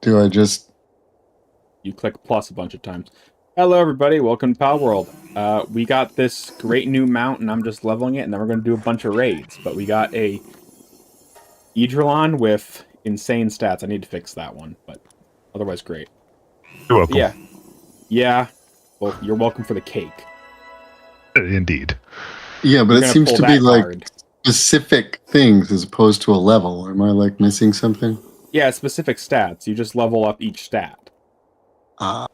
Do I just... You click plus a bunch of times. Hello, everybody. Welcome to palworld. We got this great new mount, and I'm just leveling it, and then we're going to do a bunch of raids. But we got a Eidrillon with insane stats. I need to fix that one, but otherwise great. You're welcome. Yeah. Yeah. Well, you're welcome for the cake. Indeed. Yeah, but You're it gonna seems pull to be that like card. specific things as opposed to a level. Am I like missing something? Yeah, specific stats. You just level up each stat. Ah.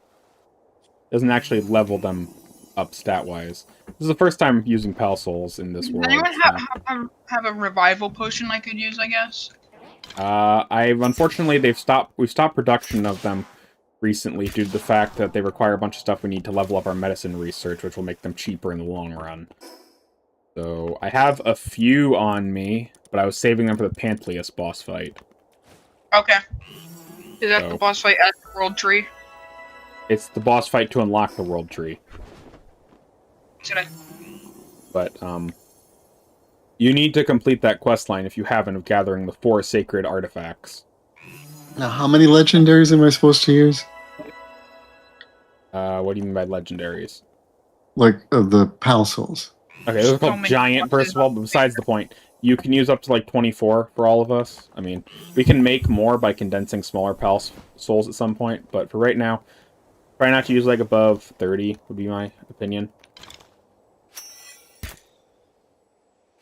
Doesn't actually level them up stat-wise. This is the first time using Pal Souls in this Does world. anyone have a revival potion I could use, I guess? Unfortunately we've stopped production of them recently due to the fact that they require a bunch of stuff we need to level up our medicine research, which will make them cheaper in the long run. So I have a few on me, but I was saving them for the Panthlius boss fight. Okay. Is that the boss fight at the World Tree? It's the boss fight to unlock the World Tree. Should I? But, you need to complete that quest line if you haven't, of gathering the 4 sacred artifacts. Now, how many legendaries am I supposed to use? What do you mean by legendaries? Like, of the Pal Souls. Okay, those are So called many giant, first of all, but besides the point. You can use up to, like, 24 for all of us. I mean, we can make more by condensing smaller Pal Souls at some point, but for right now, try not to use, like, above 30, would be my opinion.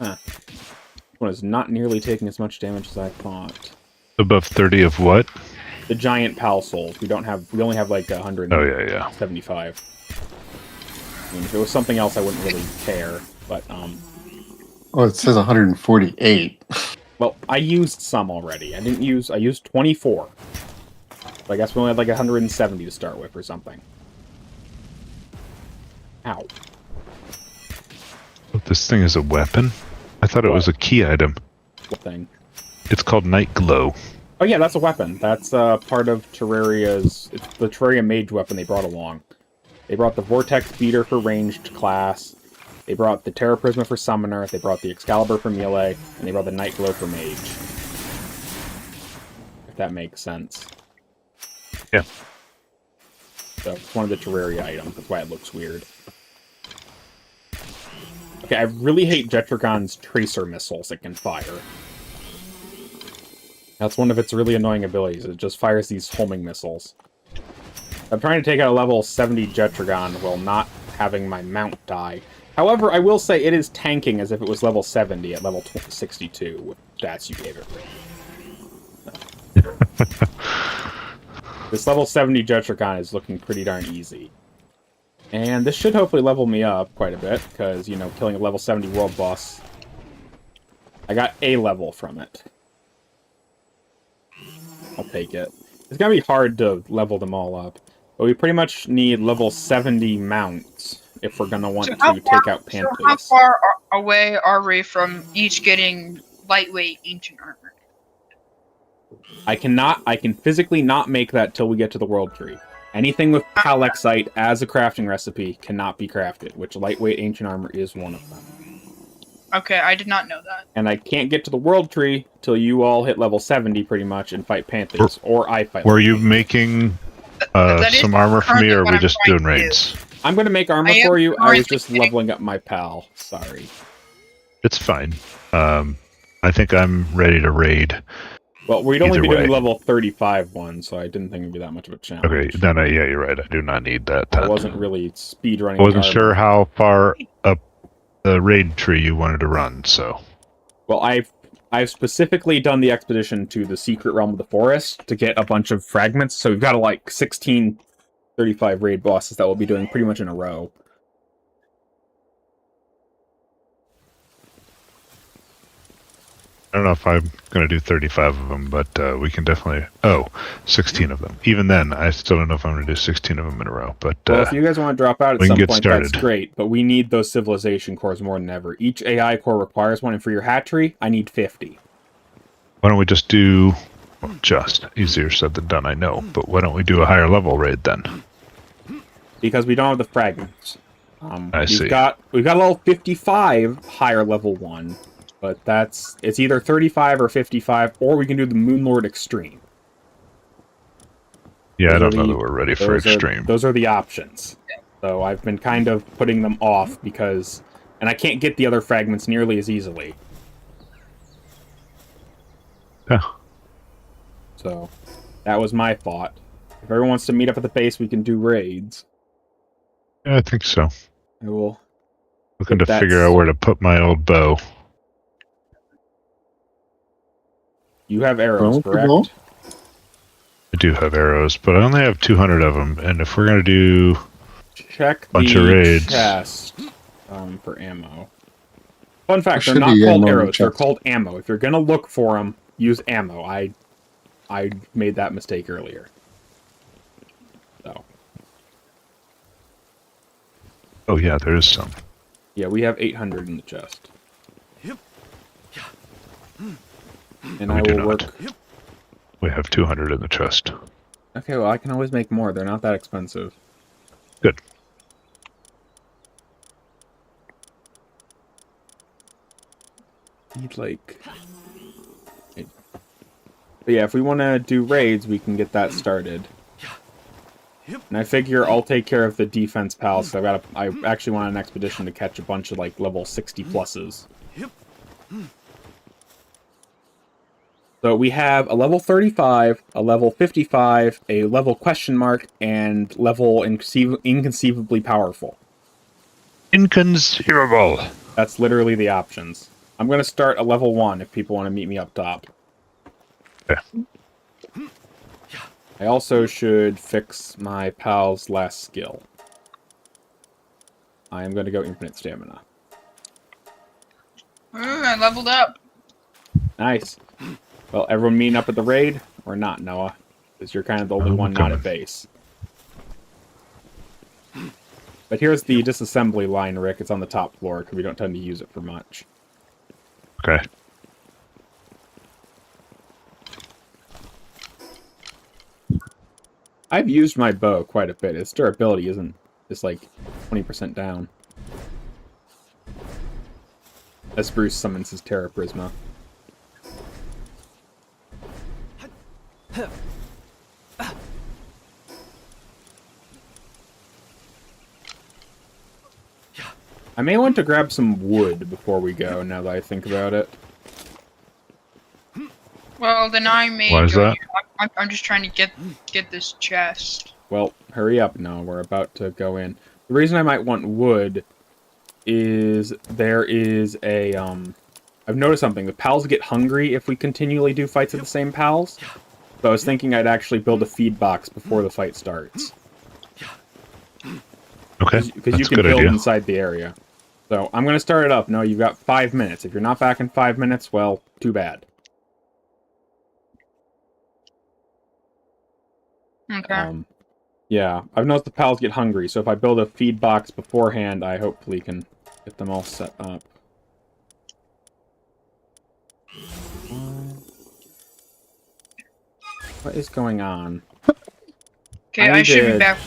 Huh. This one is not nearly taking as much damage as I thought. Above 30 of what? The giant Pal Souls. We only have, like, 175. Oh, yeah. I mean, if it was something else, I wouldn't really care, but, Oh, it says 148. well, I used some already. I used 24. But I guess we only had like 170 to start with or something. Ow. Oh, this thing is a weapon? I thought it was a key item. What thing? It's called Night Glow. Oh yeah, that's a weapon. That's part of Terraria's... It's the Terraria mage weapon they brought along. They brought the Vortex Beater for ranged class. They brought the Terra Prisma for summoner. They brought the Excalibur for melee. And they brought the Night Glow for mage. If that makes sense. Yeah. So, it's one of the Terraria items. That's why it looks weird. Okay, I really hate Jetragon's tracer missiles it can fire. That's one of its really annoying abilities. It just fires these homing missiles. I'm trying to take out a level 70 Jetragon while not having my mount die. However, I will say it is tanking as if it was level 70 at level 62 with stats you gave it. This level 70 Jetragon is looking pretty darn easy. And this should hopefully level me up quite a bit, because, you know, killing a level 70 world boss... I got a level from it. I'll take it. It's gonna be hard to level them all up. But we pretty much need level 70 mounts if we're gonna want to take out Panthers. So how far away are we from each getting lightweight ancient armor? I can physically not make that till we get to the World Tree. Anything with Palexite as a crafting recipe cannot be crafted, which lightweight ancient armor is one of them. Okay, I did not know that. And I can't get to the World Tree till you all hit level 70 pretty much and fight Panthers, or I fight. Were you making some armor for me, or are we just doing raids? I'm going to make armor for you. I was just leveling up my pal. Sorry. It's fine. I think I'm ready to raid. Well, we'd only be Either doing way. level 35 one, so I didn't think it'd be that much of a challenge. Okay, no, yeah, you're right. I do not need that. I wasn't really speedrunning. I wasn't sure how far up the raid tree you wanted to run, so... Well, I've specifically done the expedition to the secret realm of the forest to get a bunch of fragments, so we've got like 16 35 raid bosses that we'll be doing pretty much in a row. I don't know if I'm going to do 35 of them, but we can definitely... Oh, 16 of them. Even then, I still don't know if I'm going to do 16 of them in a row, but... Well, if you guys want to drop out at we some can get point, that's started. great, but we need those civilization cores more than ever. Each AI core requires one, and for your hatchery, I need 50. Why don't we just do... Well, just. Easier said than done, I know. But why don't we do a higher level raid then? Because we don't have the fragments. I see. We've got a level 55 higher level one, but it's either 35 or 55, or we can do the Moonlord Extreme. Yeah, I Those don't are know the- that we're ready for extreme. Those are the options. So I've been kind of putting them off because... And I can't get the other fragments nearly as easily. Yeah. So that was my thought. If everyone wants to meet up at the base, we can do raids. Yeah, I think so. I will... Looking to That's- figure out where to put my old bow. You have arrows, Comfortable. correct? I do have arrows, but I only have 200 of them. And if we're gonna do Check Bunch of the raids. chest for ammo. Fun fact, they're should not be called ammo in the arrows, they're chest. called ammo. If you're gonna look for them, use ammo. I made that mistake earlier. So, oh yeah, there is some. yeah, we have 800 in the chest. And We I do will not. work... We have 200 in the chest. Okay, well, I can always make more. They're not that expensive. Good. Need, like... But yeah, if we want to do raids, we can get that started. And I figure I'll take care of the defense pals, so I actually want an expedition to catch a bunch of, like, level 60 pluses. So we have a level 35, a level 55, a level question mark, and level inconceivably powerful. Inconceivable. That's literally the options. I'm going to start a level 1 if people want to meet me up top. Okay. I also should fix my pal's last skill. I am going to go infinite stamina. I leveled up. Nice. Well, everyone meeting up at the raid? Or not, Noah? Because you're kind of the only I'm one not coming. at base. But here's the disassembly line, Rick. It's on the top floor, because we don't tend to use it for much. Okay. I've used my bow quite a bit. Its durability isn't just like 20% down. As Bruce summons his Terra Prisma. I may want to grab some wood before we go, now that I think about it. Well, then I may. Why is join that? you. I'm just trying to get this chest. Well, hurry up now. We're about to go in. The reason I might want wood is there is a, I've noticed something. The pals get hungry if we continually do fights with the same pals. So I was thinking I'd actually build a feed box before the fight starts. Okay. Because you That's a can good build idea. inside the area. So I'm going to start it up. No, you've got 5 minutes. If you're not back in 5 minutes, well, too bad. Okay. Yeah, I've noticed the pals get hungry, so if I build a feed box beforehand, I hopefully can get them all set up. What is going on? Okay, I I should need be to- back.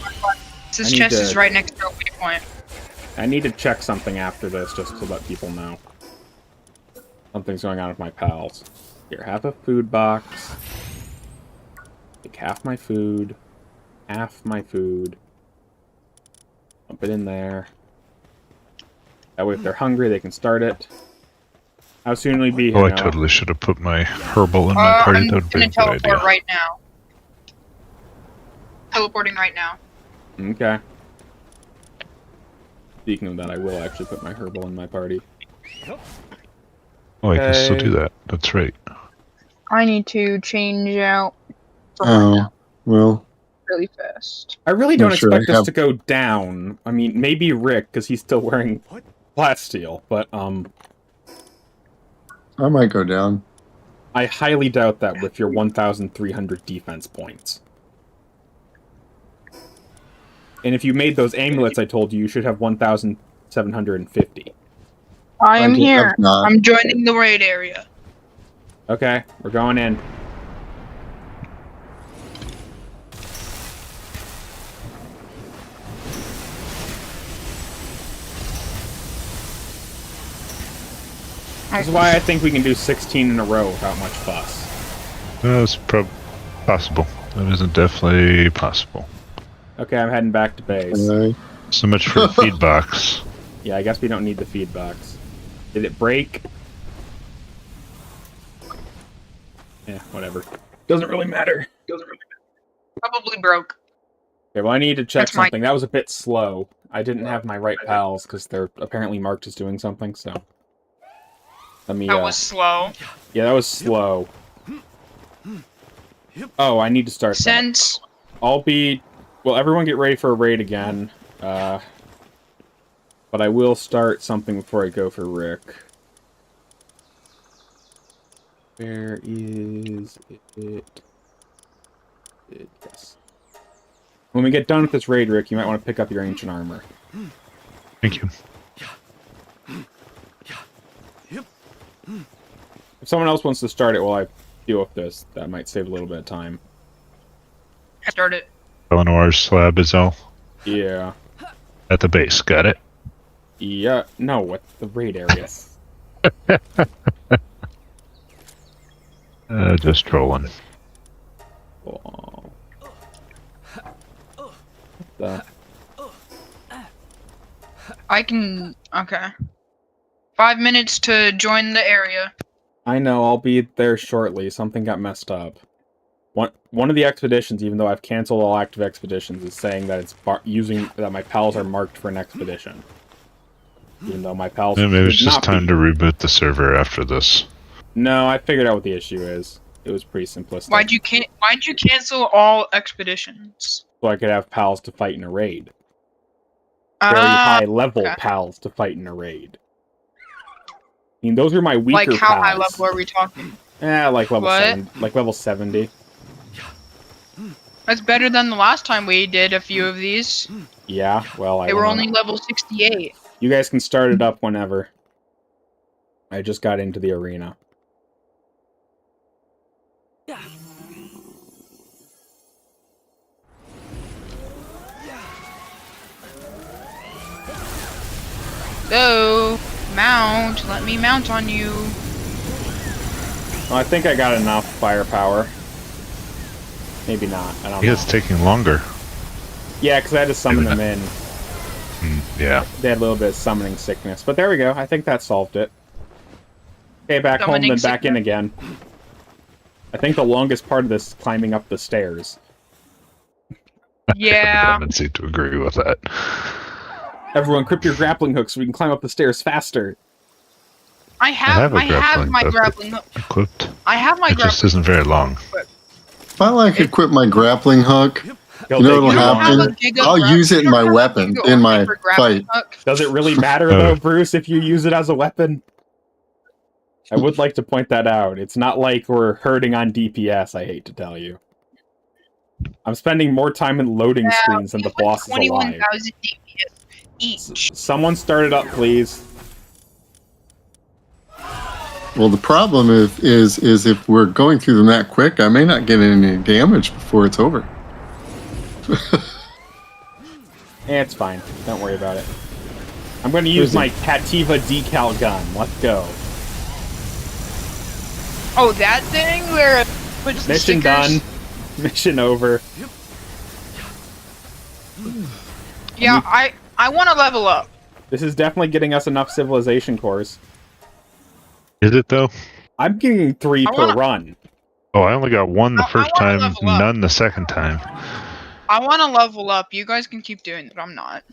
This I need chest to- is right next to a waypoint. I need to check something after this just to let people know. Something's going on with my pals. Here, have a food box. Take half my food. Half my food. Dump it in there. That way if they're hungry, they can start it. How soon will we be here Oh, I now? totally should have put my herbal in my party. I'm That would be gonna a good teleport idea. right now. Teleporting right now. Okay. Speaking of that, I will actually put my herbal in my party. Oh, I can still Okay. do that. That's right. I need to change out Oh, well, really fast. I really don't Not sure expect I us have- to go down. I mean, maybe Rick, because he's still wearing plasteel, but, I might go down. I highly doubt that with your 1,300 defense points. And if you made those amulets I told you, you should have 1,750. I am do here. have not. I'm joining the raid area. Okay, we're going in. This is why I think we can do 16 in a row without much fuss. That's possible. That isn't definitely possible. Okay, I'm heading back to base. Alright. So much for the feed box. Yeah, I guess we don't need the feed box. Did it break? Yeah, whatever. Doesn't really matter. Probably broke. Okay, well, I need to check That's my- something. That was a bit slow. I didn't have my right pals because they're apparently marked as doing something, so... Let me, That was slow. Yeah, that was slow. Oh, I need to start that. Since I'll be... Well, everyone get ready for a raid again. But I will start something before I go for Rick. Where is it? Yes. When we get done with this raid, Rick, you might want to pick up your ancient armor. Thank you. If someone else wants to start it while I deal with this, that might save a little bit of time. I started. Eleanor's slab is all Yeah. at the base. Got it? Yeah. No, what the raid area? Just trolling. Oh. What the... I can. Okay. 5 minutes to join the area. I know, I'll be there shortly. Something got messed up. One of the expeditions, even though I've canceled all active expeditions, is saying that it's that my pals are marked for an expedition. Even though my pals Yeah, maybe it's should just not time be. to reboot the server after this. No, I figured out what the issue is. It was pretty simplistic. Why'd you cancel all expeditions? So I could have pals to fight in a raid. Very high level okay. pals to fight in a raid. I mean, those are my weaker Like how pals. high level are we talking? Like level What? 70. Like level 70. That's better than the last time we did a few of these. Yeah, well, They were only level 68. You guys can start it up whenever. I just got into the arena. Go! Mount! Let me mount on you. Well, I think I got enough firepower. Maybe not. I don't know. It's taking longer. Yeah, because I had to summon them in. Yeah. They had a little bit of summoning sickness. But there we go. I think that solved it. Okay, back home, Summoning then back in sickness? again. I think the longest part of this is climbing up the stairs. I Yeah. tendency to agree with that. Everyone, equip your grappling hook so we can climb up the stairs faster. I have my hook grappling hook. equipped. I have my It grappling just isn't very long. If I like equip my grappling hook, He'll you know take what'll you don't have longer. happen? a giga I'll gra- use it you in don't my have a weapon, giga in my for grappling fight. hook. Does it really matter, though, Bruce, if you use it as a weapon? I would like to point that out. It's not like we're hurting on DPS, I hate to tell you. I'm spending more time in loading screens than the boss is alive. 21,000 DPS each. Someone start it up, please. Well, the problem is if we're going through them that quick, I may not get any damage before it's over. It's fine. Don't worry about it. I'm going to use my Cativa decal gun. Let's go. Oh, that thing where it puts the Mission stickers? done. Mission over. Yeah, I want to level up. This is definitely getting us enough civilization cores. Is it though? I'm getting 3 I per wanna- run. Oh, I only got one the I first wanna time, level up. none the second time. I want to level up. You guys can keep doing it. I'm not.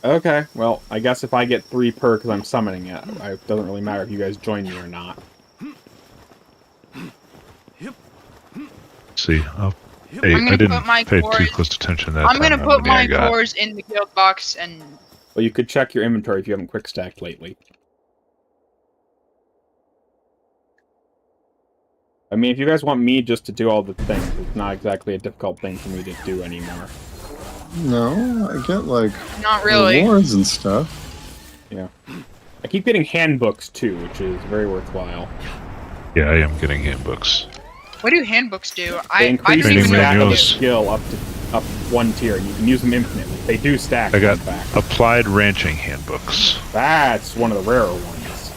Okay, well, I guess if I get 3 per because I'm summoning it, it doesn't really matter if you guys join me or not. See, I'm I gonna didn't put my pay too cores- close attention that I'm time. gonna how put many I my got. cores in the guild box and Well, you could check your inventory if you haven't quick stacked lately. I mean, if you guys want me just to do all the things, it's not exactly a difficult thing for me to do anymore. No, I get like not really. rewards and stuff. Yeah. I keep getting handbooks too, which is very worthwhile. Yeah, I am getting handbooks. What do handbooks do? They I increase don't the even know stack what of they a manuals. do. skill up 1 tier. You can use them infinitely. They do stack, I got in fact. applied ranching handbooks. That's one of the rarer ones.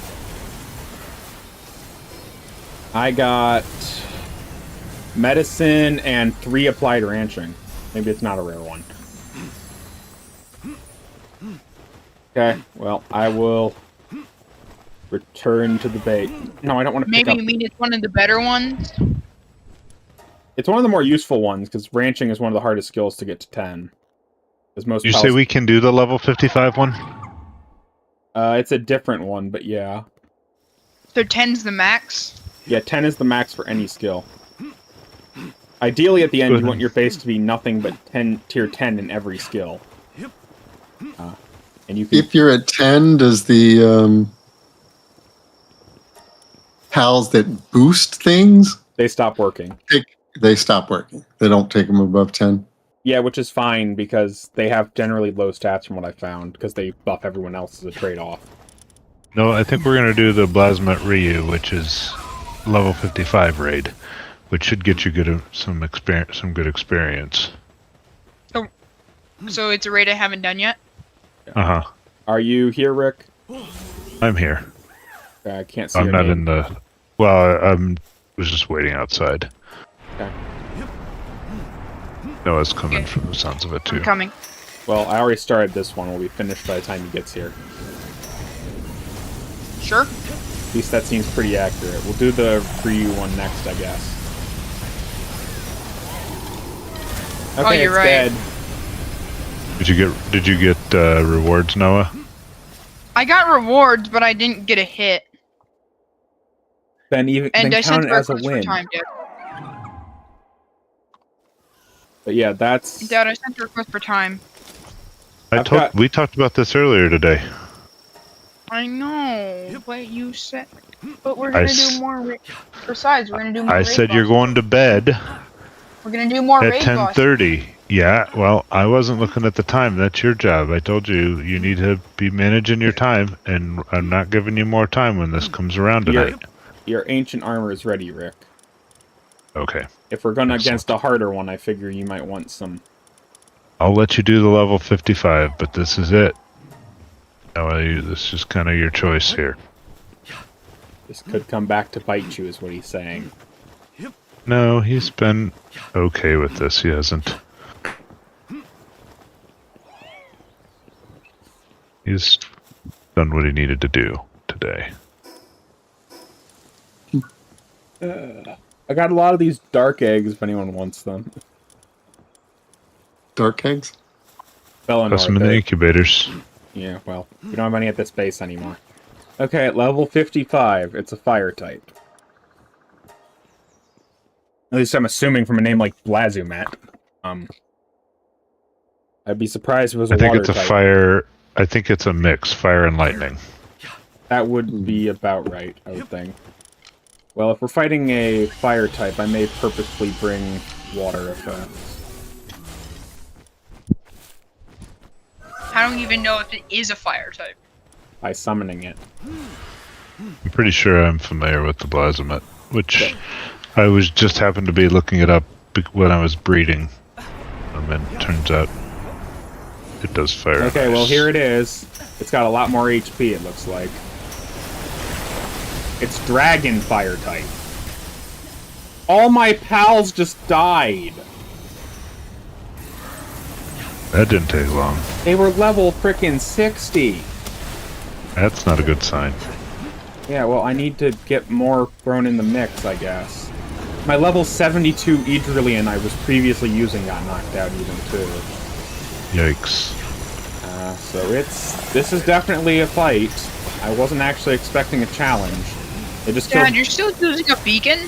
medicine, and 3 applied ranching. Maybe it's not a rare one. Okay, well, I will return to the bait. No, I don't want to pick Maybe up... you mean it's one of the better ones? It's one of the more useful ones, because ranching is one of the hardest skills to get to 10. Because most You say we can do the level 55 one? It's a different one, but yeah. So 10's the max? Yeah, 10 is the max for any skill. Ideally, at the end, you want your base to be nothing but tier 10 in every skill. And you can... If you're at 10, does the pals that boost things, They stop working. they stop working? They don't take them above 10? Yeah, which is fine, because they have generally low stats from what I found, because they buff everyone else as a trade-off. No, I think we're going to do the Blasmet Ryu, which is level 55 raid, which should get you some good experience. So it's a raid I haven't done yet? Uh-huh. Are you here, Rick? I'm here. I can't see I'm your not name. in the... Well, I was just waiting outside. Okay. Noah's coming from the sounds of it, too. I'm coming. Well, I already started this one. We'll be finished by the time he gets here. Sure. At least that seems pretty accurate. We'll do the Ryu one next, I guess. Okay, Oh, you're it's right. dead. Did you get rewards, Noah? I got rewards, but I didn't get a hit. Then And I count sent it a as a request for win. time, Dad. But yeah, that's... Dad, I sent a request for time. We talked about this earlier today. I know, but you said... But we're gonna do more... Besides, we're gonna do more I raid said you're bosses. going to bed We're gonna do more at raid bosses. 10:30. Yeah, well, I wasn't looking at the time. That's your job. I told you you need to be managing your time, and I'm not giving you more time when this comes around tonight. Your ancient armor is ready, Rick. Okay. If we're going against a harder one, I figure you might want some... I'll let you do the level 55, but this is it. This is kind of your choice here. This could come back to bite you, is what he's saying. No, he's been okay with this. He hasn't. He's done what he needed to do today. I got a lot of these dark eggs if anyone wants them. Dark eggs? Bellinor, Put some in the incubators. Yeah, well, we don't have any at this base anymore. Okay, at level 55, it's a fire type. At least I'm assuming from a name like Blazumat. I'd be surprised if it was a I think water it's a type. fire. I think it's a mix, fire and lightning. That would be about right, I would think. Well, if we're fighting a fire type, I may purposefully bring water effects. I don't even know if it is a fire type. By summoning it. I'm pretty sure I'm familiar with the Blazumet, which I was just happened to be looking it up when I was breeding. And it turns out it does fire. Okay, well here it is. It's got a lot more HP, it looks like. It's dragon fire type. All my pals just died. That didn't take long. They were level frickin' 60. That's not a good sign. Yeah, well, I need to get more thrown in the mix, I guess. My level 72 Idrillian I was previously using got knocked out even too. Yikes. So this is definitely a fight. I wasn't actually expecting a challenge. It just Dad, killed... you're still using a beacon?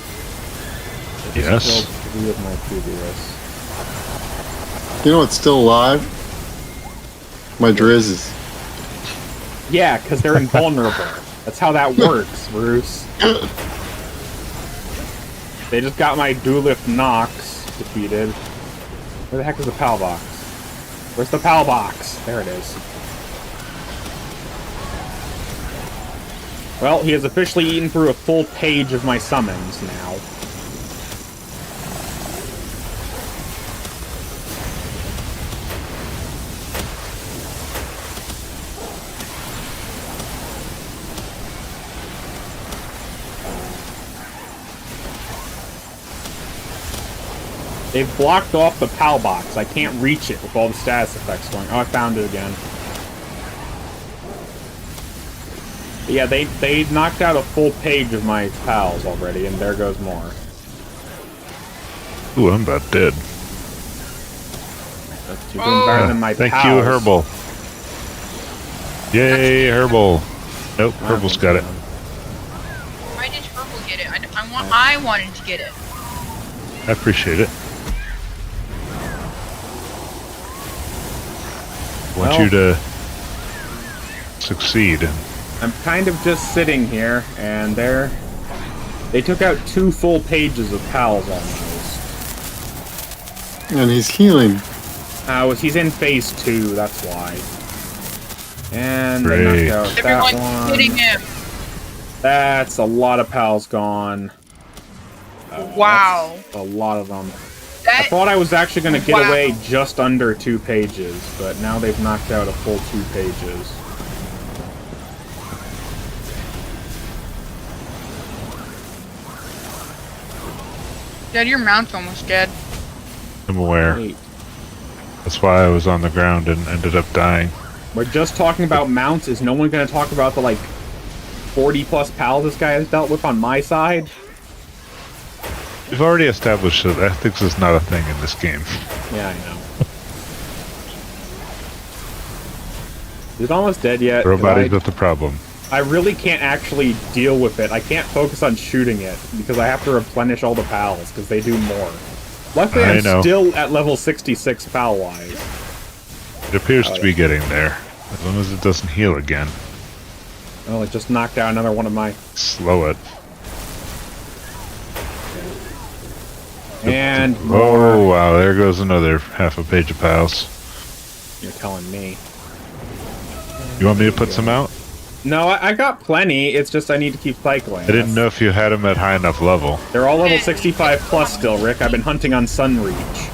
Yes. killed 3 of my previous. You know what's still alive? My Drizzes. Yeah, because they're invulnerable. That's how that works, Bruce. They just got my Duelith Nox defeated. Where the heck is the PAL box? Where's the PAL box? There it is. Well, he has officially eaten through a full page of my summons now. They've blocked off the PAL box. I can't reach it with all the status effects going. Oh, I found it again. Yeah, they knocked out a full page of my pals already, and there goes more. Ooh, I'm about dead. You're doing better than my Thank pals. you, Herbal. Yay, Herbal. Nope, Herbal's got it. Why did Herbal get it? I wanted to get it. I appreciate it. I want you to succeed. I'm kind of just sitting here, and they took out 2 full pages of pals almost. And he's healing. He's in phase 2, that's why. And Great. they knocked out that Everyone's one. hitting him. That's a lot of pals gone. Wow. A lot of them. I That thought I was actually going to get Wow. away just under 2 pages, but now they've knocked out a full 2 pages. Dad, your mount's almost dead. I'm aware. Wait, That's why I was on the ground and ended up dying. we're just talking about mounts. Is no one going to talk about the, like, 40-plus pals this guy has dealt with on my side? We've already established that ethics is not a thing in this game. Yeah, I know. Is it almost dead yet? 'Cause Nobody's with the problem. I really can't actually deal with it. I can't focus on shooting it because I have to replenish all the pals because they do more. Luckily, I I'm know. still at level 66 pal-wise. It appears to be getting there. As long as it doesn't heal again. Oh, it just knocked out another one of my... Slow it. And Oh, more. wow. There goes another half a page of pals. You're telling me. You want me to put some out? No, I got plenty. It's just I need to keep cycling. I didn't know if you had them at high enough level. They're all level 65 plus still, Rick. I've been hunting on Sunreach.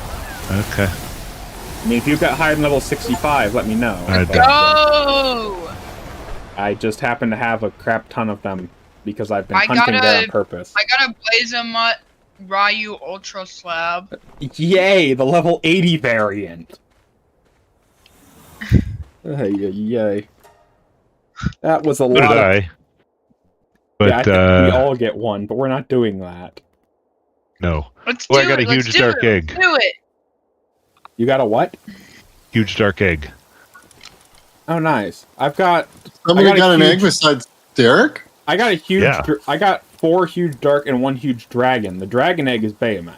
Okay. I mean, if you've got higher than level 65, let me know. I But don't. Oh! I just happen to have a crap ton of them because I've been I hunting there on gotta- purpose. I got a Blazamut Ryu Ultra Slab. Yay, the level 80 variant. Yay. That was a So did lot of... I. But, yeah, I think we all get one, but we're not doing that. no. Let's Oh, do I got it. a Let's huge do dark it. egg. Let's do it. You got a what? Huge dark egg. Oh, nice. I've got... Somebody I got a got an huge- egg besides Derek? I got a huge... Yeah. I got 4 huge dark and 1 huge dragon. The dragon egg is Bahamut.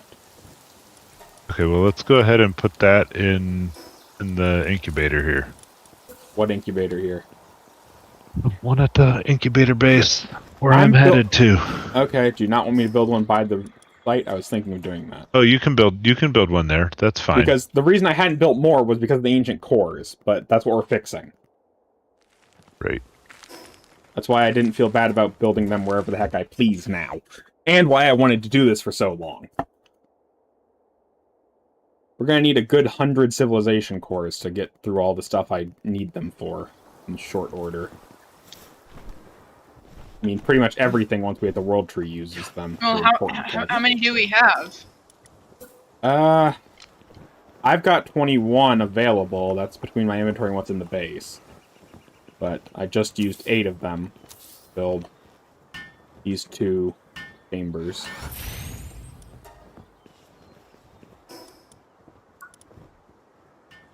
Okay, well, let's go ahead and put that in the incubator here. What incubator here? One at the incubator base where I'm I'm built- headed to. Okay, do you not want me to build one by the site? I was thinking of doing that. Oh, you can build one there. That's fine. Because the reason I hadn't built more was because of the ancient cores, but that's what we're fixing. Right. That's why I didn't feel bad about building them wherever the heck I please now. And why I wanted to do this for so long. We're going to need a good 100 civilization cores to get through all the stuff I need them for in short order. I mean, pretty much everything once we hit the world tree uses them. Well, for how important projects. many do we have? I've got 21 available. That's between my inventory and what's in the base. But I just used 8 of them to build these 2 chambers.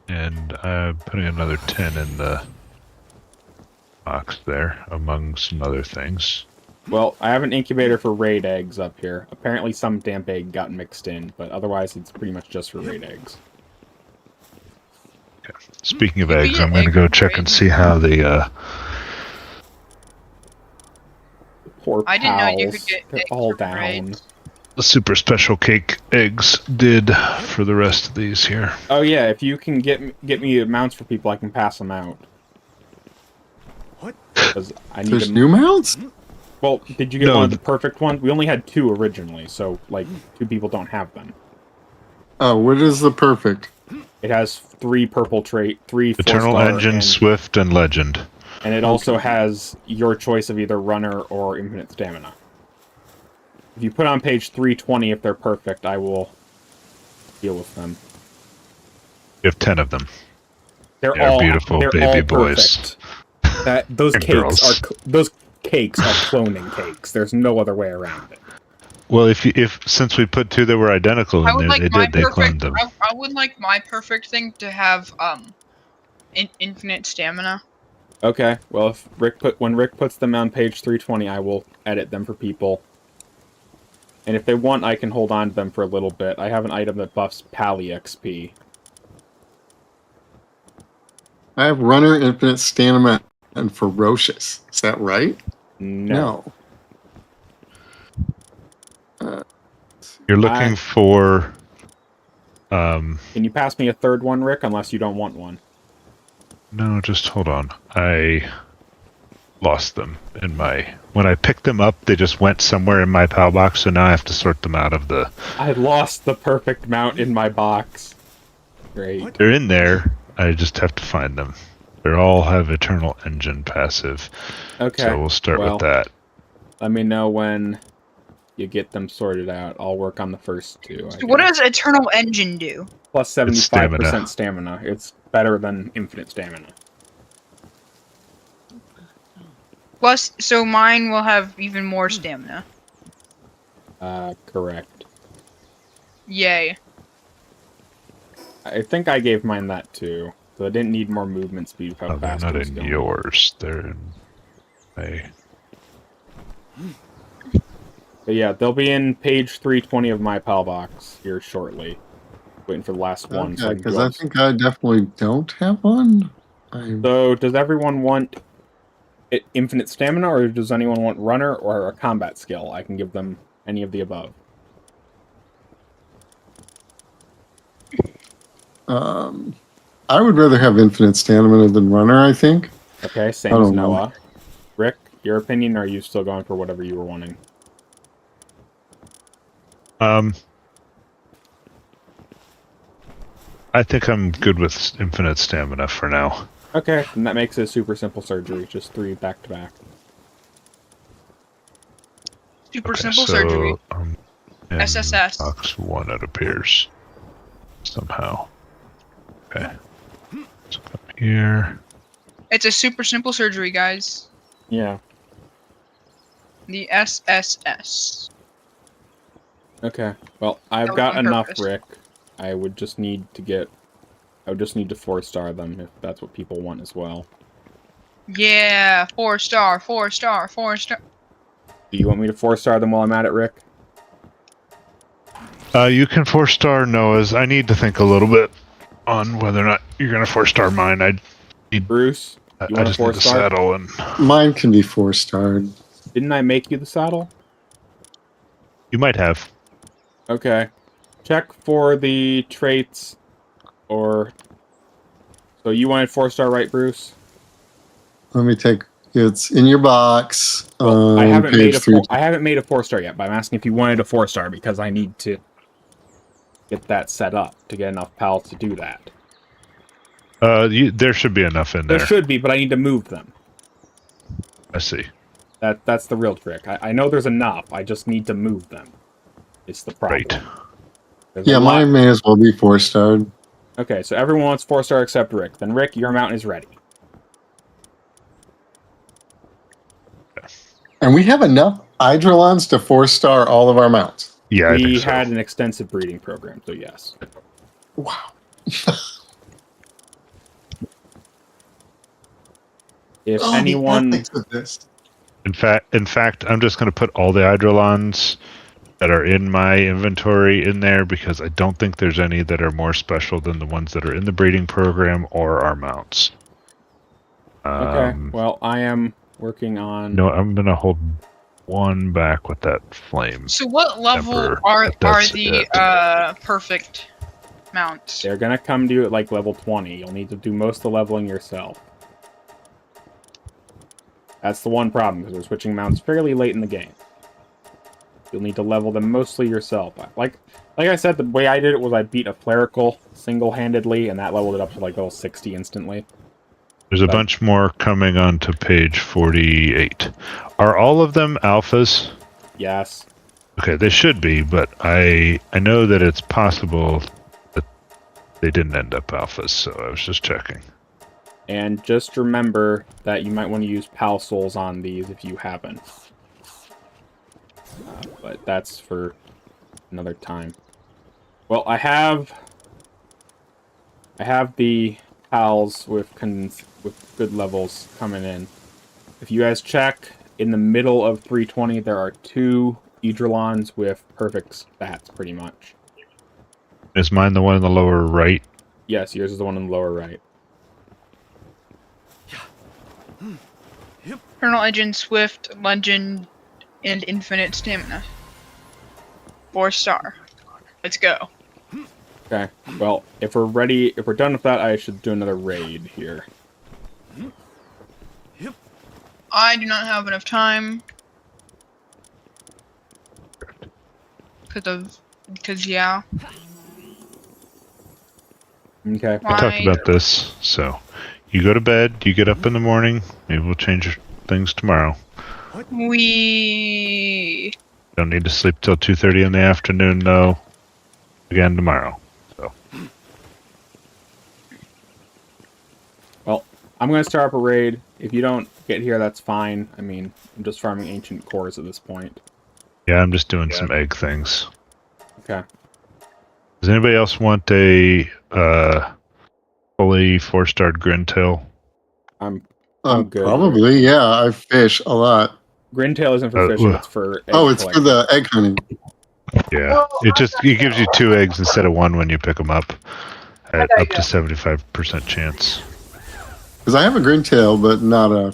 And I'm putting another 10 in the box there, among some other things. Well, I have an incubator for raid eggs up here. Apparently some damp egg got mixed in, but otherwise it's pretty much just for raid eggs. Speaking of Maybe eggs, an I'm going to egg go upgrade. check and see how the Poor I didn't know you pals. could get They're eggs all from down. raids. super special cake eggs did for the rest of these here. Oh yeah, if you can get me mounts for people, I can pass them out. What? 'Cause I need There's them. new mounts? Well, did you get No, one of the perfect ones? We only had 2 originally, so like 2 people don't have them. Oh, what is the perfect? It has 3 purple trait, 3 Eternal 4-star, Engine, and, Swift, and Legend. and it also has your choice of either runner or infinite stamina. If you put on page 320, if they're perfect, I will deal with them. We have 10 of them. They're They're all beautiful they're baby all boys. perfect. Those And cakes girls. those cakes are cloning cakes. There's no other way around it. Well, if since we put 2 that were identical I in would there, like they my did. They cloned perfect. them. I would like my perfect thing to have infinite stamina. Okay, well, if when Rick puts them on page 320, I will edit them for people. And if they want, I can hold on to them for a little bit. I have an item that buffs Pally XP. I have runner, infinite stamina, and ferocious. Is that right? No. You're looking for. Can you pass me a third one, Rick? Unless you don't want one. No, just hold on. I lost them in my. When I picked them up, they just went somewhere in my PAL box, so now I have to sort them out of the. I lost the perfect mount in my box. Great. They're in there. I just have to find them. They all have Eternal Engine passive. Okay. So we'll start with that. Let me know when you get them sorted out. I'll work on the first 2. So what does Eternal Engine do? Plus 75% stamina. It's better than infinite stamina. Plus, so mine will have even more stamina. Correct. Yay. I think I gave mine that too. So I didn't need more movement speed with how Oh, they're fast not it was in going. yours. They're in my. But yeah, they'll be in page 320 of my PAL box here shortly. Waiting for the last one. Okay, So because I think I definitely don't have one. So does everyone want infinite stamina, or does anyone want runner or a combat skill? I can give them any of the above. I would rather have infinite stamina than runner, I think. Okay, I same as don't know. Noah. Rick, your opinion, or are you still going for whatever you were wanting? I think I'm good with infinite stamina for now. Okay, and that makes it a super simple surgery. Just 3 back-to-back. Super Okay, simple so, surgery. in SSS. Box 1, it appears somehow. Okay. So come here. It's a super simple surgery, guys. Yeah. The SSS. Okay. Well, I've That was got on enough, purpose. Rick. I would just need to 4-star them if that's what people want as well. Yeah, 4-star, 4-star, 4-star. Do you want me to 4-star them while I'm at it, Rick? You can 4-star Noah's. I need to think a little bit on whether or not you're going to 4-star mine. Bruce, you I want just a need the 4-star? saddle and. Mine can be 4-starred. Didn't I make you the saddle? You might have. Okay. Check for the traits, or... So you wanted 4-star, right, Bruce? Let me take. It's in your box. Well, I haven't made page 3. I haven't made a 4-star yet, but I'm asking if you wanted a 4-star because I need to get that set up to get enough pals to do that. There should be enough in there. There should be, but I need to move them. I see. That's the real trick. I know there's enough. I just need to move them. It's the problem. Right. There's Yeah, a lot- mine may as well be 4-starred. Okay, so everyone wants 4-star except Rick. Then Rick, your mountain is ready. And we have enough Eidrolons to 4-star all of our mounts. Yeah, I We think so. had an extensive breeding program, so yes. Wow. If Oh, the anyone... ethics of this. In fact, I'm just going to put all the Eidrolons that are in my inventory in there because I don't think there's any that are more special than the ones that are in the breeding program or our mounts. Okay, well, I am working on... No, I'm going to hold one back with that flame. So what level Emperor, are but that's the it. perfect mounts? They're gonna come to you at like level 20. You'll need to do most of the leveling yourself. That's the one problem, because we're switching mounts fairly late in the game. You'll need to level them mostly yourself. Like I said, the way I did it was I beat a clerical single-handedly, and that leveled it up to like level 60 instantly. There's a bunch more coming onto page 48. Are all of them alphas? Yes. Okay, they should be, but I know that it's possible they didn't end up alphas, so I was just checking. And just remember that you might want to use PAL souls on these if you haven't. But that's for another time. Well, I have the PALs with good levels coming in. If you guys check, in the middle of 320, there are 2 Eidrolons with perfect stats, pretty much. Is mine the one in the lower right? Yes, yours is the one in the lower right. Eternal Legend, Swift, Legend, and Infinite Stamina. 4-star. Let's go. Okay, well, if we're done with that, I should do another raid here. I do not have enough time. Because yeah. Okay. We talked about this, so you go to bed, you get up in the morning, maybe we'll change things tomorrow. We... Don't need to sleep till 2:30 in the afternoon, though. Again tomorrow. So. Well, I'm going to start up a raid. If you don't get here, that's fine. I mean, I'm just farming ancient cores at this point. Yeah, I'm just doing some egg things. Okay. Does anybody else want a fully 4-starred Grintail? I'm good. Probably, yeah. I fish a lot. Grintail isn't for fishing, it's for egg it's collecting. for the egg hunting. Yeah, it gives you 2 eggs instead of 1 when you pick them up, at up to 75% chance. Because I have a green tail, but not a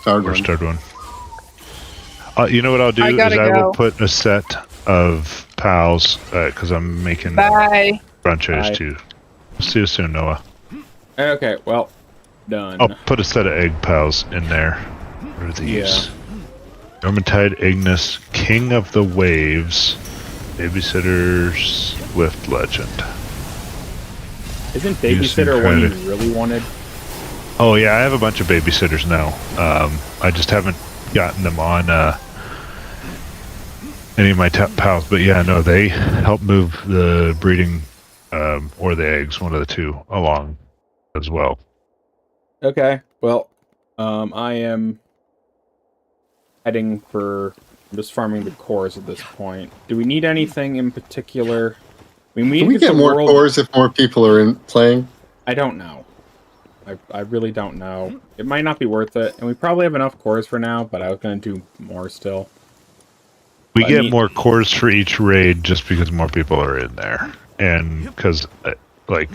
starred one. 4-starred one. You know what I'll do is I will put a set of pals because I'm making brunches too. See you soon, Noah. Okay, well, done. I'll put a set of egg pals in there. What are these? Normatide Ignis, King of the Waves, Babysitter, Swift Legend. Isn't Babysitter one you really wanted? Oh yeah, I have a bunch of babysitters now. I just haven't gotten them on any of my pals, but yeah, no, they help move the breeding or the eggs, one of the two, along as well. Okay, well, I am heading for... I'm just farming the cores at this point. Do we need anything in particular? I mean, Can we get more cores if more people are playing? I don't know. I really don't know. It might not be worth it, and we probably have enough cores for now, but I was going to do more still. We get more cores for each raid just because more people are in there. And because, like,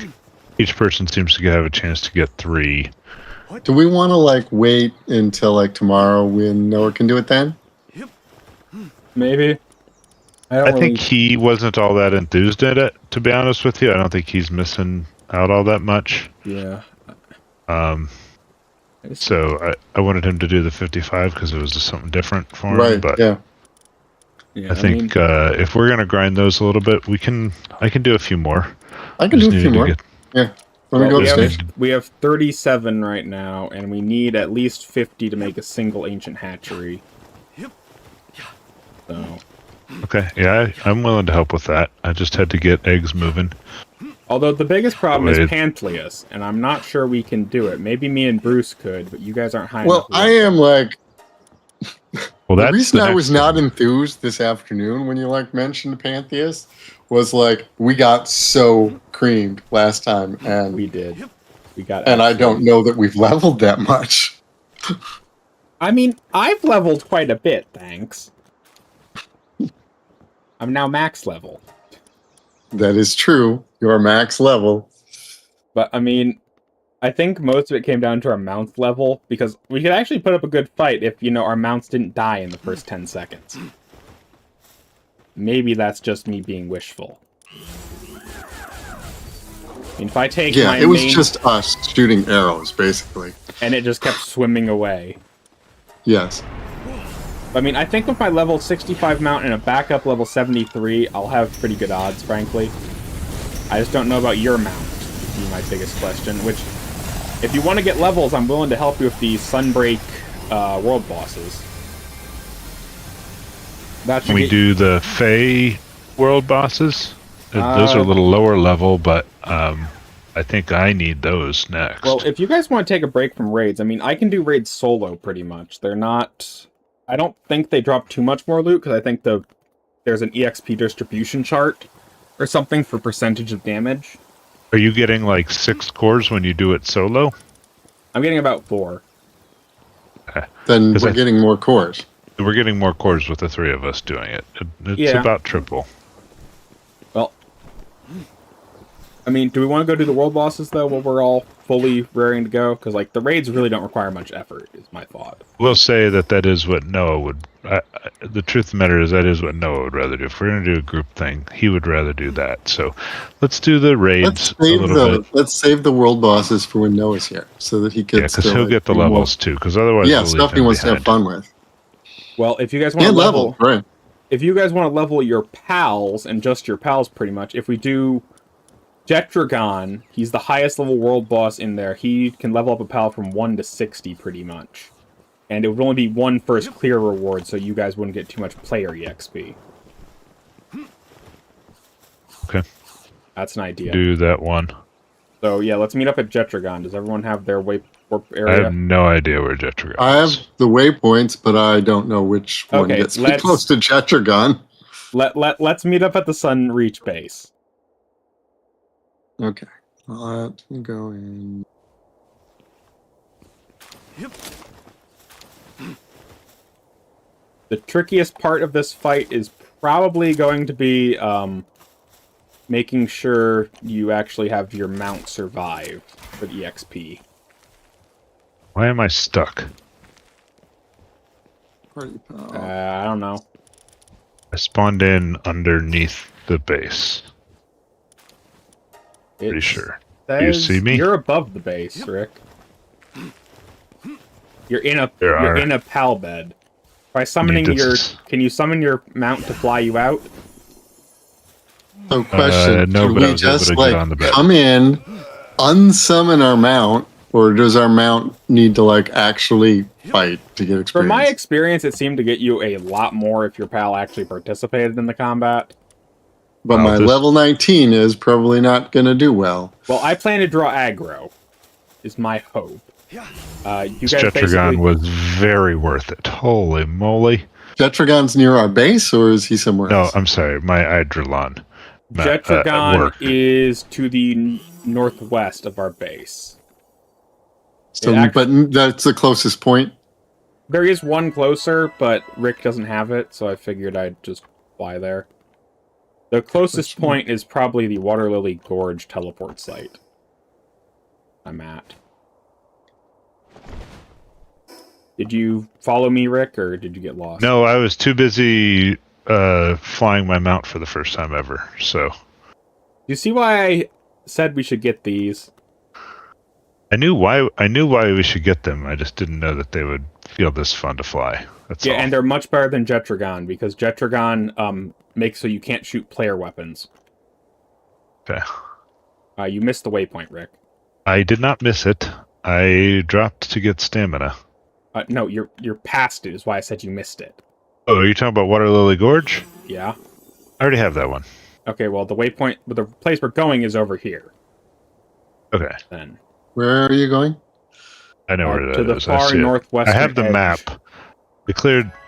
each person seems to have a chance to get 3. Do we want to, like, wait until, like, tomorrow when Noah can do it then? Maybe. I think he wasn't all that enthused at it, to be honest with you. I don't think he's missing out all that much. Yeah. So I wanted him to do the 55 because it was just something different for him. Right, but yeah. I think if we're going to grind those a little bit, I can do a few more. I can do a few more. Yeah. Let me go upstairs. We have 37 right now, and we need at least 50 to make a single ancient hatchery. So. Okay, yeah, I'm willing to help with that. I just had to get eggs moving. Although the biggest problem is Panthlius, and I'm not sure we can do it. Maybe me and Bruce could, but you guys aren't high enough. Well, I am like... Well, the reason I was not enthused this afternoon when you like mentioned Pantheus was like we got so creamed last time, and we did. We got, and I don't know that we've leveled that much. I mean, I've leveled quite a bit, thanks. I'm now max level. That is true. You're max level. But I mean, I think most of it came down to our mount level, because we could actually put up a good fight if, you know, our mounts didn't die in the first 10 seconds. Maybe that's just me being wishful. I mean, if I take my it was just us shooting arrows, basically. And it just kept swimming away. Yes. I mean, I think with my level 65 mount and a backup level 73, I'll have pretty good odds, frankly. I just don't know about your mount, would be my biggest question, which... If you want to get levels, I'm willing to help you with the Sunbreak world bosses. Can we do the Fey world bosses? Those are a little lower level, but I think I need those next. Well, if you guys want to take a break from raids, I mean, I can do raids solo pretty much. They're not... I don't think they drop too much more loot, because I think there's an EXP distribution chart or something for percentage of damage. Are you getting like 6 cores when you do it solo? I'm getting about 4. Then we're getting more cores. We're getting more cores with the 3 of us doing it. It's about triple. Well, I mean, do we want to go do the world bosses, though, while we're all fully raring to go? Because, like, the raids really don't require much effort, is my thought. We'll say that is what Noah would... the truth of the matter is that is what Noah would rather do. If we're going to do a group thing, he would rather do that. So let's do the raids a little bit. Let's save the world bosses for when Noah's here, so that he gets... Yeah, because he'll get the levels, too. Because otherwise yeah, stuff he wants to have fun with. Well, if you guys want to level, right. If you guys want to level your pals, and just your pals pretty much, if we do Jetragon, he's the highest level world boss in there. He can level up a pal from 1 to 60 pretty much. And it would only be 1 first clear reward, so you guys wouldn't get too much player EXP. Okay. That's an idea. Do that one. So yeah, let's meet up at Jetragon. Does everyone have their warp area? I have no idea where Jetragon is. I have the waypoints, but I don't know which one gets me close to Jetragon. Let's meet up at the Sunreach base. Okay. Let me go in. Yep. The trickiest part of this fight is probably going to be making sure you actually have your mount survive for the EXP. Why am I stuck? I don't know. I spawned in underneath the base. Pretty sure. Do you see me? You're above the base, Rick. You're in a pal bed. By summoning can you summon your mount to fly you out? So question, no, should but I we was able just to get on the bed. come in, unsummon our mount, or does our mount need to actually fight to get experience? From my experience, it seemed to get you a lot more if your pal actually participated in the combat. But my level 19 is probably not going to do well. Well, I plan to draw aggro, is my hope. You guys Jetragon was very worth it. Holy moly. Jetragon's near our base, or is he somewhere else? No, I'm sorry. My Eidrelon. Jetragon is to the northwest of our base. So, but that's the closest point? There is one closer, but Rick doesn't have it, so I figured I'd just fly there. The closest point is probably the Water Lily Gorge teleport site I'm at. Did you follow me, Rick, or did you get lost? No, I was too busy flying my mount for the first time ever, so... You see why I said we should get these? I knew why we should get them. I just didn't know that they would feel this fun to fly. That's all. And they're much better than Jetragon, because Jetragon makes so you can't shoot player weapons. Okay. You missed the waypoint, Rick. I did not miss it. I dropped to get stamina. No, you're past it, is why I said you missed it. Oh, are you talking about Water Lily Gorge? Yeah. I already have that one. Okay, well, the waypoint, the place we're going is over here. Okay. Then. Where are you going? I know where that is. To the far northwest. I have the map.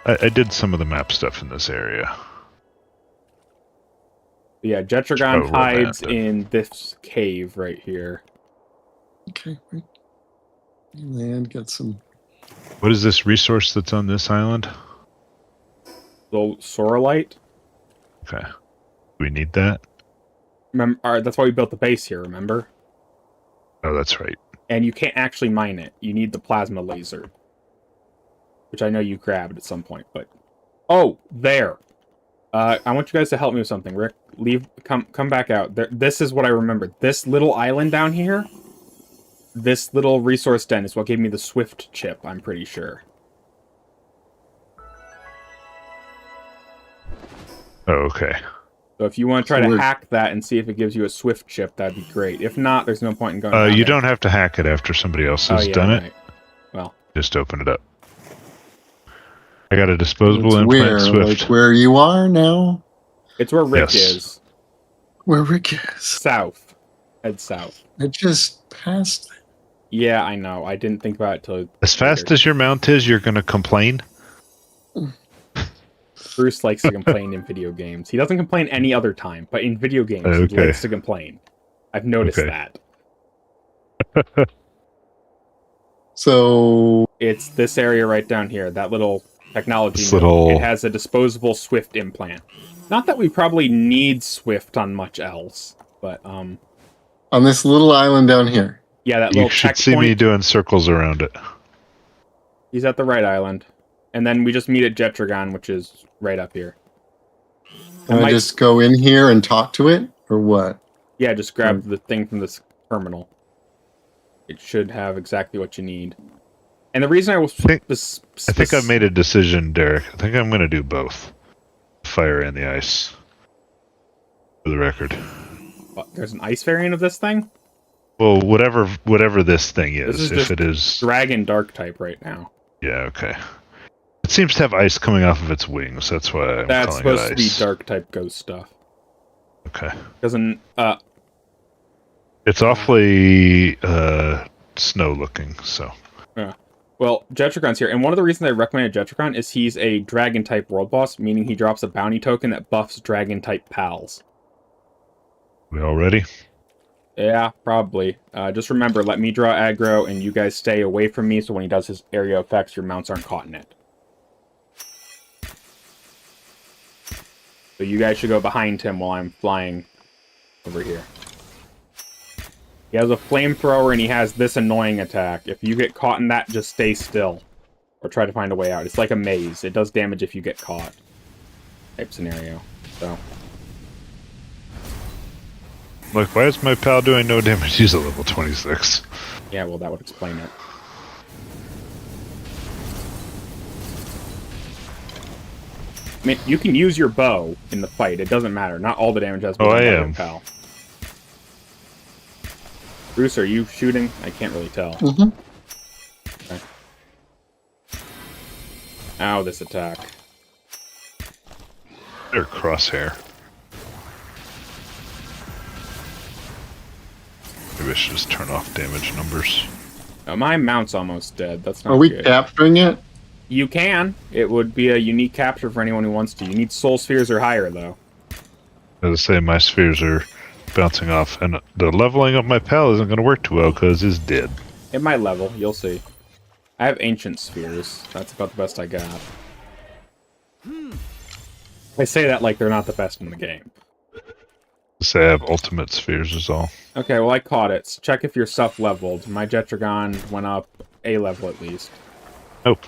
I did some of the map stuff in this area. Yeah, Jetragon hides in this cave right here. Okay, wait. Land, get some... What is this resource that's on this island? The Sorolite. Okay. Do we need that? That's why we built the base here, remember? Oh, that's right. And you can't actually mine it. You need the plasma laser. Which I know you grabbed at some point, but... Oh, there! I want you guys to help me with something, Rick. Come back out. This is what I remember. This little island down here, this little resource den is what gave me the Swift chip, I'm pretty sure. Oh, okay. So if you want to try to hack that and see if it gives you a Swift chip, that'd be great. If not, there's no point in going down you there. don't have to hack it after somebody else has done it. Well, just open it up. I got a disposable implant Swift. Like where you are now? It's where Rick is. where Rick is. South. Head south. I just passed. Yeah, I know. I didn't think about it till As fast as your mount is, you're going to complain? Bruce likes to complain in video games. He doesn't complain any other time, but in video games, he Okay. likes to complain. I've noticed Okay. that. So It's this area right down here, that little technology This node. little- It has a disposable Swift implant. Not that we probably need Swift on much else, but on this little island down here. yeah, that You little should see checkpoint. me doing circles around it. He's at the right island. And then we just meet at Jetragon, which is right up here. Can I might- just go in here and talk to it, or what? Yeah, just grab the thing from this terminal. It should have exactly what you need. And the reason I was... I think I've made a decision, Derek. I think I'm going to do both. Fire and the ice. For the record. There's an ice variant of this thing? Well, whatever this thing This is, is if just it is... Dragon Dark type right now. Yeah, okay. It seems to have ice coming off of its wings. That's why I'm That's calling supposed it to be ice. Dark type ghost stuff. Okay. Doesn't... It's awfully snow looking, so... Well, Jetragon's here, and one of the reasons I recommended Jetragon is he's a Dragon-type world boss, meaning he drops a bounty token that buffs Dragon-type pals. We all ready? Yeah, probably. Just remember, let me draw aggro, and you guys stay away from me, so when he does his area effects, your mounts aren't caught in it. So you guys should go behind him while I'm flying over here. He has a flamethrower, and he has this annoying attack. If you get caught in that, just stay still. Or try to find a way out. It's like a maze. It does damage if you get caught. Type scenario. So... Look, why is my pal doing no damage? He's at level 26. yeah, well, that would explain it. I mean, you can use your bow in the fight. It doesn't matter. Not all the damage has been Oh, done I by your am. pal. Bruce, are you shooting? I can't really tell. Mm-hmm. Okay. Ow, this attack. Or crosshair. Maybe I should just turn off damage numbers. Oh, my mount's almost dead. That's not Are we good. capturing it? You can. It would be a unique capture for anyone who wants to. You need soul spheres or higher, though. As I say, my spheres are bouncing off, and the leveling up my pal isn't going to work too well because it's dead. It might level. You'll see. I have ancient spheres. That's about the best I got. I say that like they're not the best in the game. Say I have ultimate spheres is all. Okay, well, I caught it. So check if you're self-leveled. My Jetragon went up a level at least. Nope.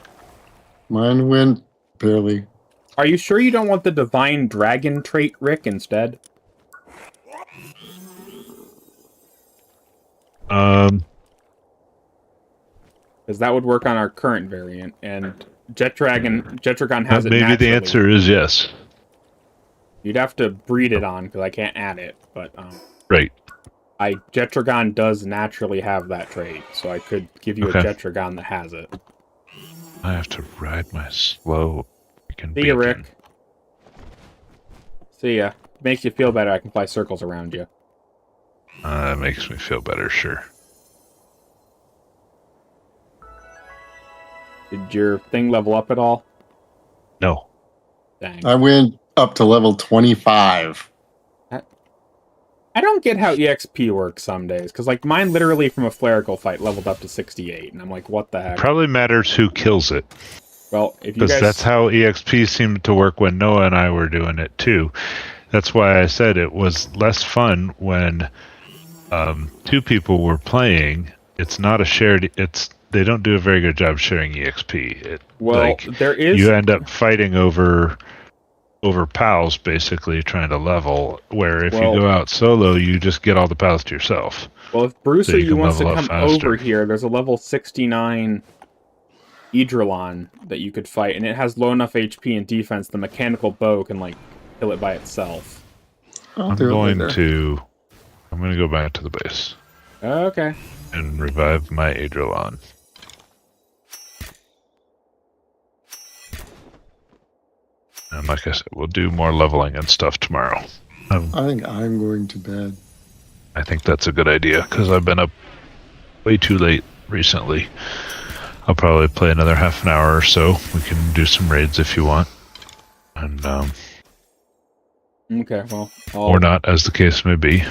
Mine went barely. Are you sure you don't want the Divine Dragon trait, Rick, instead? Because that would work on our current variant, and Jetragon has it Maybe naturally. the answer is yes. You'd have to breed it on, because I can't add it, but Right. Jetragon does naturally have that trait, so I could give you Okay. a Jetragon that has it. I have to ride my slow. See ya, Rick. See ya. Makes you feel better. I can fly circles around you. That makes me feel better, sure. Did your thing level up at all? No. Dang. I went up to level 25. I don't get how EXP works some days, because like mine literally from a Flerical fight leveled up to 68, and I'm like, what the heck? Probably matters who kills it. Well, if you Because guys... that's how EXP seemed to work when Noah and I were doing it too. That's why I said it was less fun when two people were playing. It's not a shared... They don't do a very good job sharing EXP. Well, there is... You end up fighting over pals, basically, trying to level, where if you go out solo, you just get all the pals to yourself. Well, if Bruce So or you you can wants to level up come faster. over here, there's a level 69 Idrolon that you could fight, and it has low enough HP and defense, the mechanical bow can, like, kill it by itself. I'm going to go back to the base Okay. and revive my Adrolon. And like I said, we'll do more leveling and stuff tomorrow. I think I'm going to bed. I think that's a good idea because I've been up way too late recently. I'll probably play another half an hour or so. We can do some raids if you want. And, Okay, well, or not, as the case may be.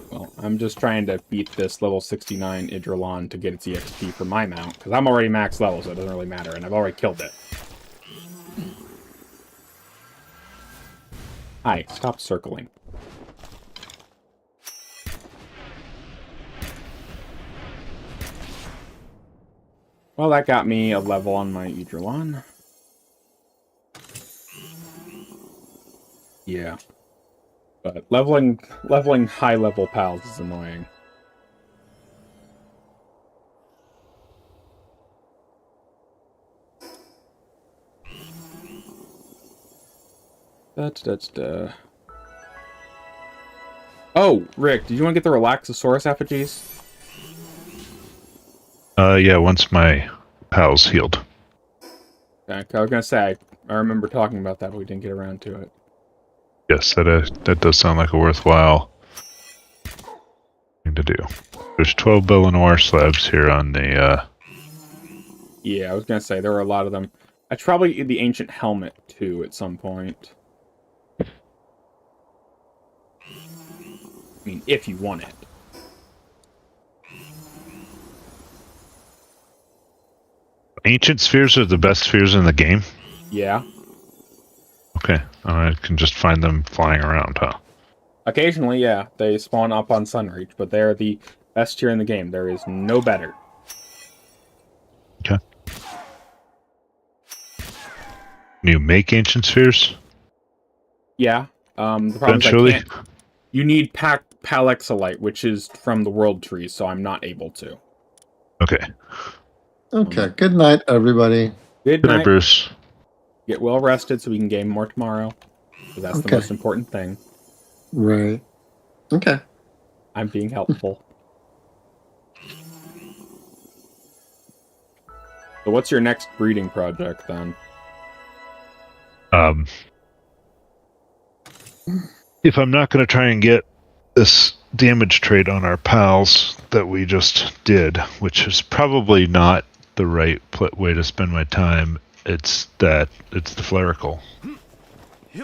Well, I'm just trying to beat this level 69 Idrolon to get its EXP for my mount, because I'm already max level, so it doesn't really matter, and I've already killed it. Hi, stop circling. Well, that got me a level on my Idrolon. Yeah. But leveling high-level pals is annoying. Oh, Rick, did you want to get the Relaxosaurus effigies? Yeah, once my pal's healed. Okay, I was gonna say, I remember talking about that, but we didn't get around to it. Yes, that does sound like a worthwhile thing to do. There's 12 Bellinoir slabs here on the, Yeah, I was gonna say, there were a lot of them. I should probably get the Ancient Helmet, too, at some point. I mean, if you want it. ancient spheres are the best spheres in the game. Yeah. Okay, I can just find them flying around, huh? Occasionally, yeah, they spawn up on Sunreach, but they're the best tier in the game. There is no better. Okay. Can you make ancient spheres? Yeah. The problem is I Eventually? can't. You need Palexolite, which is from the World Tree, so I'm not able to. Okay. Okay, good night, everybody. Good Good night, night. Bruce. Get well rested so we can game more tomorrow. Because that's the Okay. most important thing. Right. Okay. I'm being helpful. So what's your next breeding project, then? If I'm not going to try and get this damage trait on our pals that we just did, which is probably not the right way to spend my time, it's the Flerical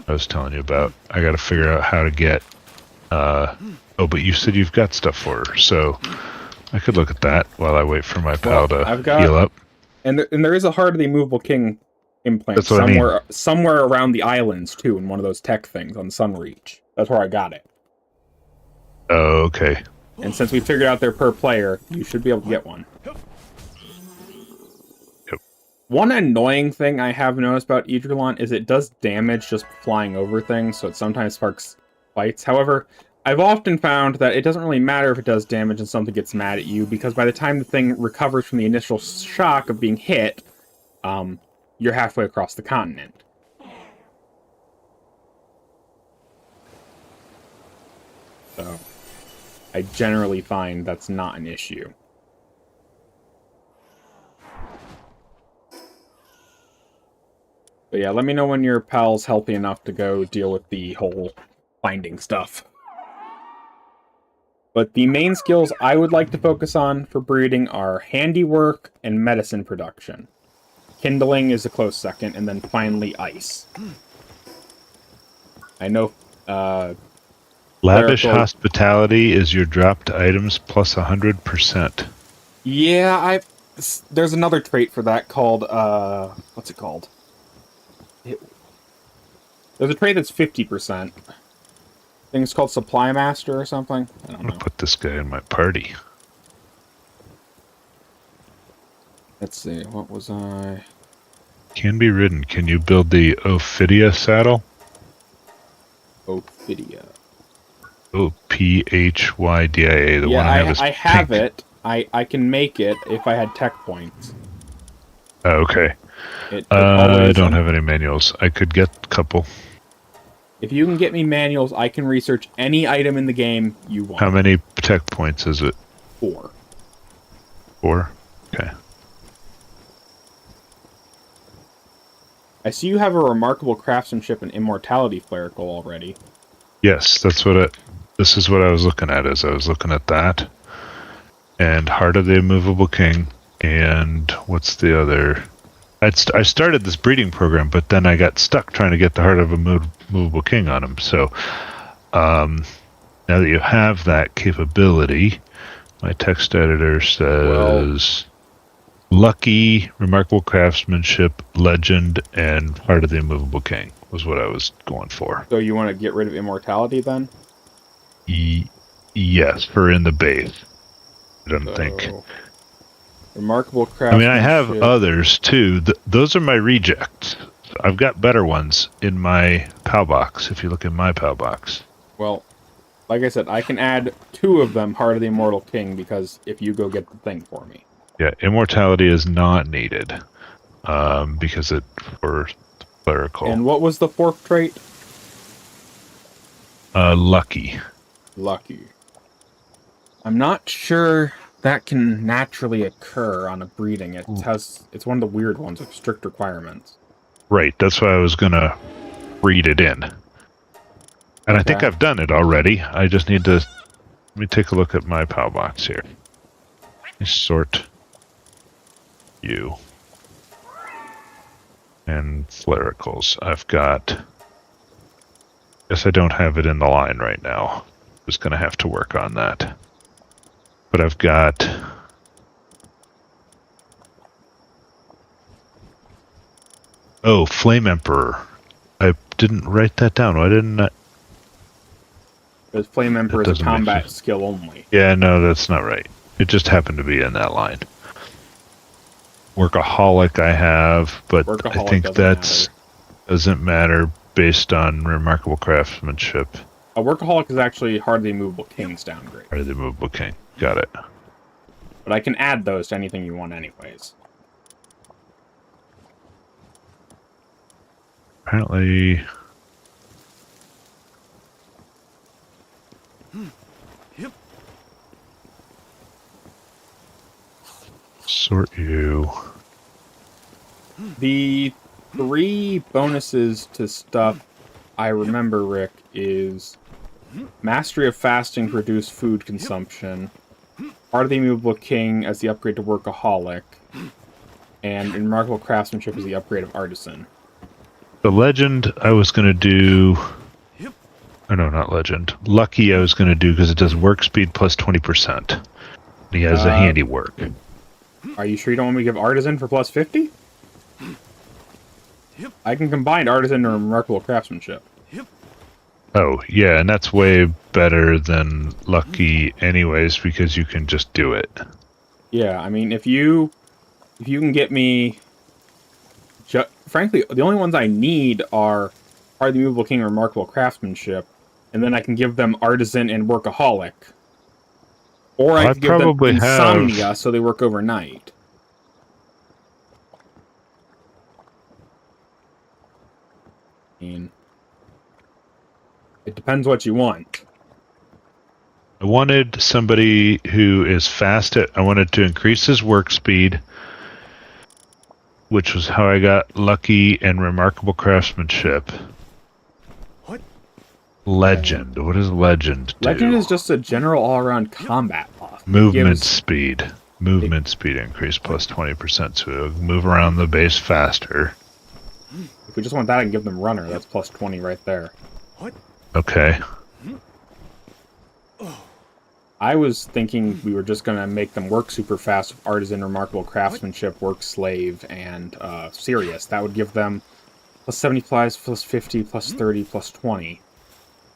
I was telling you about. I got to figure out how to get... oh, but you said you've got stuff for her, so I could look at that while I wait for my pal to heal up. And there is a Heart of the Immovable King implant That's what I mean. somewhere around the islands, too, in one of those tech things on Sunreach. That's where I got it. Oh, okay. And since we figured out they're per player, you should be able to get one. Yep. One annoying thing I have noticed about Idrolon is it does damage just flying over things, so it sometimes sparks fights. However, I've often found that it doesn't really matter if it does damage and something gets mad at you, because by the time the thing recovers from the initial shock of being hit, you're halfway across the continent. So, I generally find that's not an issue. But yeah, let me know when your pal's healthy enough to go deal with the whole finding stuff. But the main skills I would like to focus on for breeding are handiwork and medicine production. Kindling is a close second, and then finally ice. I know, Lavish Clerical- hospitality is your dropped items plus 100%. Yeah, there's another trait for that called, what's it called? There's a trait that's 50%. I think it's called Supply Master or something. I don't I'm know. gonna put this guy in my party. Let's see, what was I... Can be ridden. Can you build the Ophidia saddle? Ophidia. Ophydia, the one I have is I have pink. it. I can make it if I had tech points. Oh, okay. It I always- don't have any manuals. I could get a couple. If you can get me manuals, I can research any item in the game you want. How many tech points is it? 4. 4? Okay. I see you have a remarkable craftsmanship and immortality Flerical already. Yes, this is what I was looking at. Is I was looking at that, and Heart of the Immovable King, and what's the other? I started this breeding program, but then I got stuck trying to get the Heart of a Immovable King on him. So now that you have that capability, my text editor says Lucky, Remarkable Craftsmanship, Legend, and Heart of the Immovable King was what I was going for. So you want to get rid of immortality then? Yes, for in the base. I don't think. Remarkable I craftsmanship. mean, I have others too. Those are my rejects. I've got better ones in my PAL box, if you look in my PAL box. Well, like I said, I can add 2 of them, Heart of the Immortal King, because if you go get the thing for me. Yeah, immortality is not needed because it for clerical. And what was the 4th trait? Lucky. Lucky. I'm not sure that can naturally occur on a breeding. It's one of the weird ones with strict requirements. Right, that's why I was gonna breed it in. And I think I've done it already. I just need to... Let me take a look at my PAL box here. Let me sort you. And clericals. I've got... Guess I don't have it in the line right now. Just gonna have to work on that. But I've got... Oh, Flame Emperor. I didn't write that down. Why didn't I... Because Flame Emperor is a combat skill only. Yeah, no, that's not right. It just happened to be in that line. Workaholic I have, but I think that doesn't matter based on Remarkable Craftsmanship. A Workaholic is actually Heart of the Immovable King's downgrade. Heart of the Immovable King. Got it. But I can add those to anything you want anyways. Apparently... Yep. Sort you. The 3 bonuses to stuff I remember, Rick, is Mastery of Fasting to reduce food consumption, Heart of the Immovable King as the upgrade to Workaholic, and Remarkable Craftsmanship as the upgrade of Artisan. The Legend I was going to do... Oh, no, not Legend. Lucky I was going to do because it does work speed plus 20%. He has a handiwork. Are you sure you don't want me to give Artisan for plus 50? I can combine Artisan and Remarkable Craftsmanship. Oh, yeah, and that's way better than Lucky anyways, because you can just do it. Yeah, I mean, if you can get me... Frankly, the only ones I need are Heart of the Immovable King and Remarkable Craftsmanship, and then I can give them Artisan and Workaholic. Or I could give them Insomnia so they work overnight. I mean, it depends what you want. I wanted somebody who is fast at... I wanted to increase his work speed, which was how I got Lucky and Remarkable Craftsmanship. What? Legend. What does Legend do? Legend is just a general all-around combat buff. Movement speed. Movement speed increase plus 20%, so it'll move around the base faster. If we just want that, I can give them Runner. That's plus 20 right there. What? Okay. I was thinking we were just going to make them work super fast with Artisan, Remarkable Craftsmanship, Work Slave, and Serious. That would give them plus 70 plus 50, plus 30, plus 20.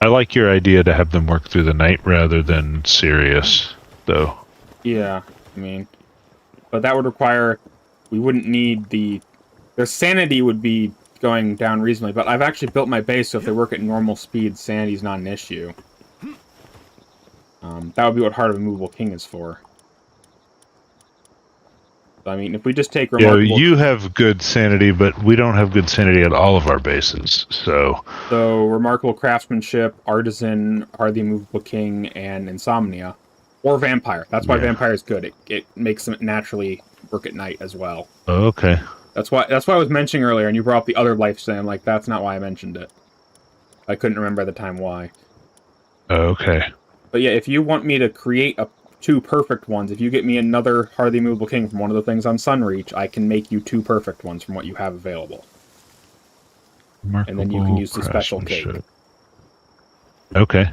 I like your idea to have them work through the night rather than Serious, though. Yeah, I mean... But that would require... We wouldn't need the... Their sanity would be going down reasonably, but I've actually built my base, so if they work at normal speed, sanity's not an issue. That would be what Heart of Immovable King is for. So, I mean, if we just take Remarkable... Yeah, you have good sanity, but we don't have good sanity at all of our bases, so... So, Remarkable Craftsmanship, Artisan, Heart of the Immovable King, and Insomnia. Or Vampire. That's why Vampire is good. It makes them naturally work at night as well. Oh, okay. That's why I was mentioning earlier, and you brought up the other lifestyle. I'm like, that's not why I mentioned it. I couldn't remember at the time why. Okay. But yeah, if you want me to create two perfect ones, if you get me another hardly movable king from one of the things on Sunreach, I can make you two perfect ones from what you have available. And then you can Remarkable use the special cake. craftsmanship. Okay.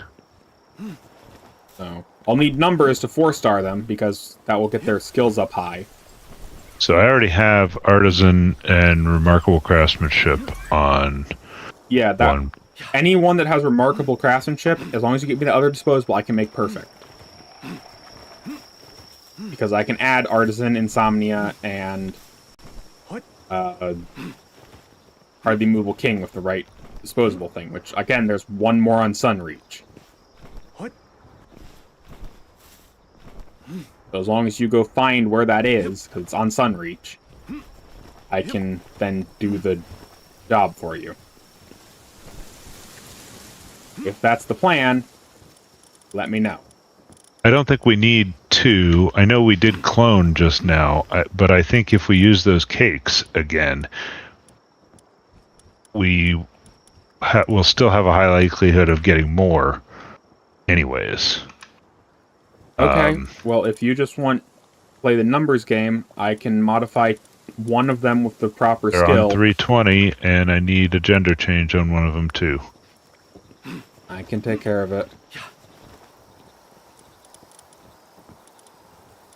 So I'll need numbers to 4-star them, because that will get their skills up high. So I already have artisan and remarkable craftsmanship on Yeah, that one. anyone that has remarkable craftsmanship, as long as you get me the other disposable, I can make perfect. Because I can add artisan, insomnia, and hardly movable king with the right disposable thing. Which again, there's one more on Sunreach. So as long as you go find where that is, because it's on Sunreach, I can then do the job for you. If that's the plan, let me know. I don't think we need two. I know we did clone just now, but I think if we use those cakes again, we'll still have a high likelihood of getting more anyways. Okay, well, if you just want to play the numbers game, I can modify one of them with the proper They're skill. on 320, and I need a gender change on one of them too. I can take care of it.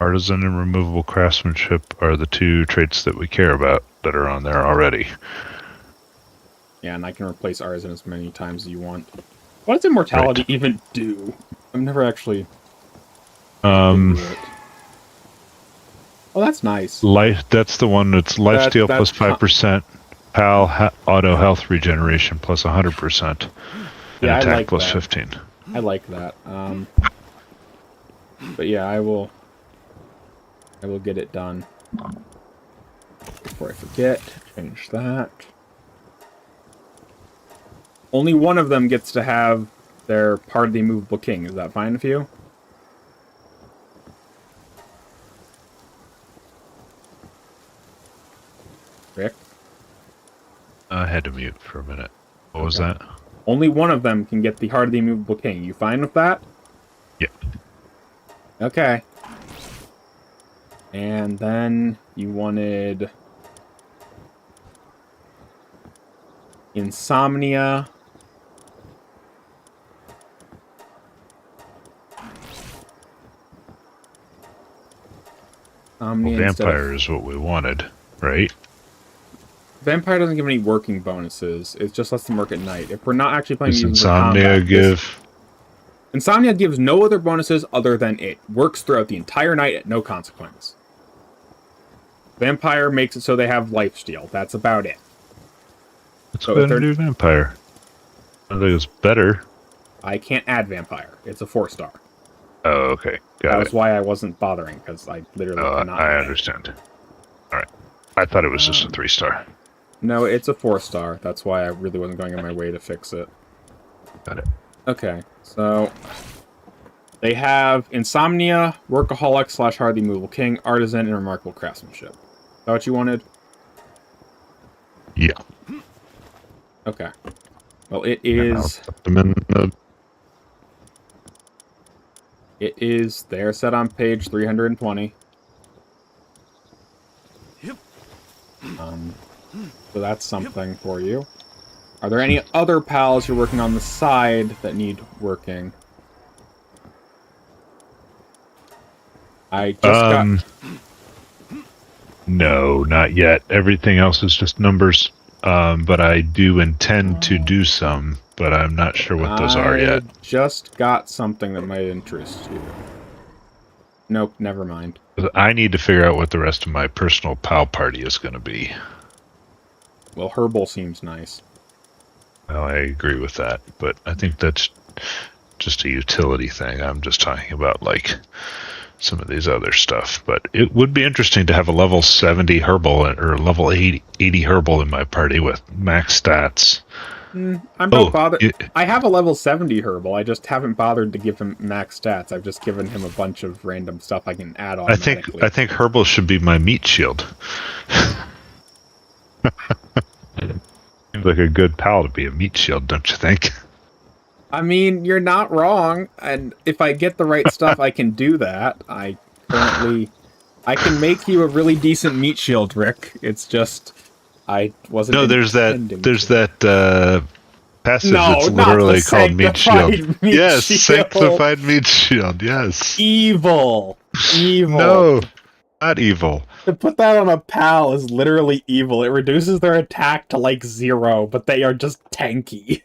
Artisan and removable craftsmanship are the two traits that we care about that are on there already. Yeah, and I can replace artisan as many times as you want. What does immortality even do? I've never actually... Oh, that's nice. Life. That's the one that's lifesteal plus that's 5%, pal auto health regeneration plus 100%, and Yeah, I attack like plus that. 15. I like that. But yeah, I will get it done. Before I forget, change that. Only one of them gets to have their part of the immovable king. Is that fine with you? Rick? I had to mute for a minute. What was Okay. that? Only one of them can get the heart of the immovable king. You fine with that? Yeah. Okay. And then you wanted insomnia. Well, Insomnia instead of- vampire is what we wanted, right? Vampire doesn't give any working bonuses. It just lets them work at night. If we're not actually playing Does using insomnia combat, give? Insomnia gives no other bonuses other than it works throughout the entire night at no consequence. Vampire makes it so they have lifesteal. That's about it. Let's So go if ahead and they're- do vampire. I think it's better. I can't add vampire. It's a 4-star. Oh, okay. That Got was it. why I wasn't bothering, because I literally Oh, cannot. I understand. All right. I thought it was just a 3-star. No, it's a 4-star. That's why I really wasn't going on my way to fix it. Got it. Okay, so they have insomnia, workaholic / hardly movable king, artisan, and remarkable craftsmanship. Is that what you wanted? Yeah. Okay. Well, it And I'll is. put them in the- It is. They're set on page 320. Yep. So that's something for you. Are there any other pals you're working on the side that need working? I just got... No, not yet. Everything else is just numbers. But I do intend to do some, but I'm not sure what those are yet. I just got something that might interest you. Nope, never mind. I need to figure out what the rest of my personal pal party is going to be. Well, herbal seems nice. Well, I agree with that, but I think that's just a utility thing. I'm just talking about, like, some of these other stuff. But it would be interesting to have a level 70 herbal or level 80 herbal in my party with max stats. I'm not bothered. I have a level 70 herbal. I just haven't bothered to give him max stats. I've just given him a bunch of random stuff I can add automatically. I think herbal should be my meat shield. Seems like a good pal to be a meat shield, don't you think? I mean, you're not wrong, and if I get the right stuff, I can do that. I can make you a really decent meat shield, Rick. It's just, I wasn't No, intending there's to. that passive No, that's not the literally called Meat Shield. sanctified meat Yes, shield. sanctified Meat Shield. Yes. Evil. Evil. No, not evil. To put that on a pal is literally evil. It reduces their attack to like 0, but they are just tanky.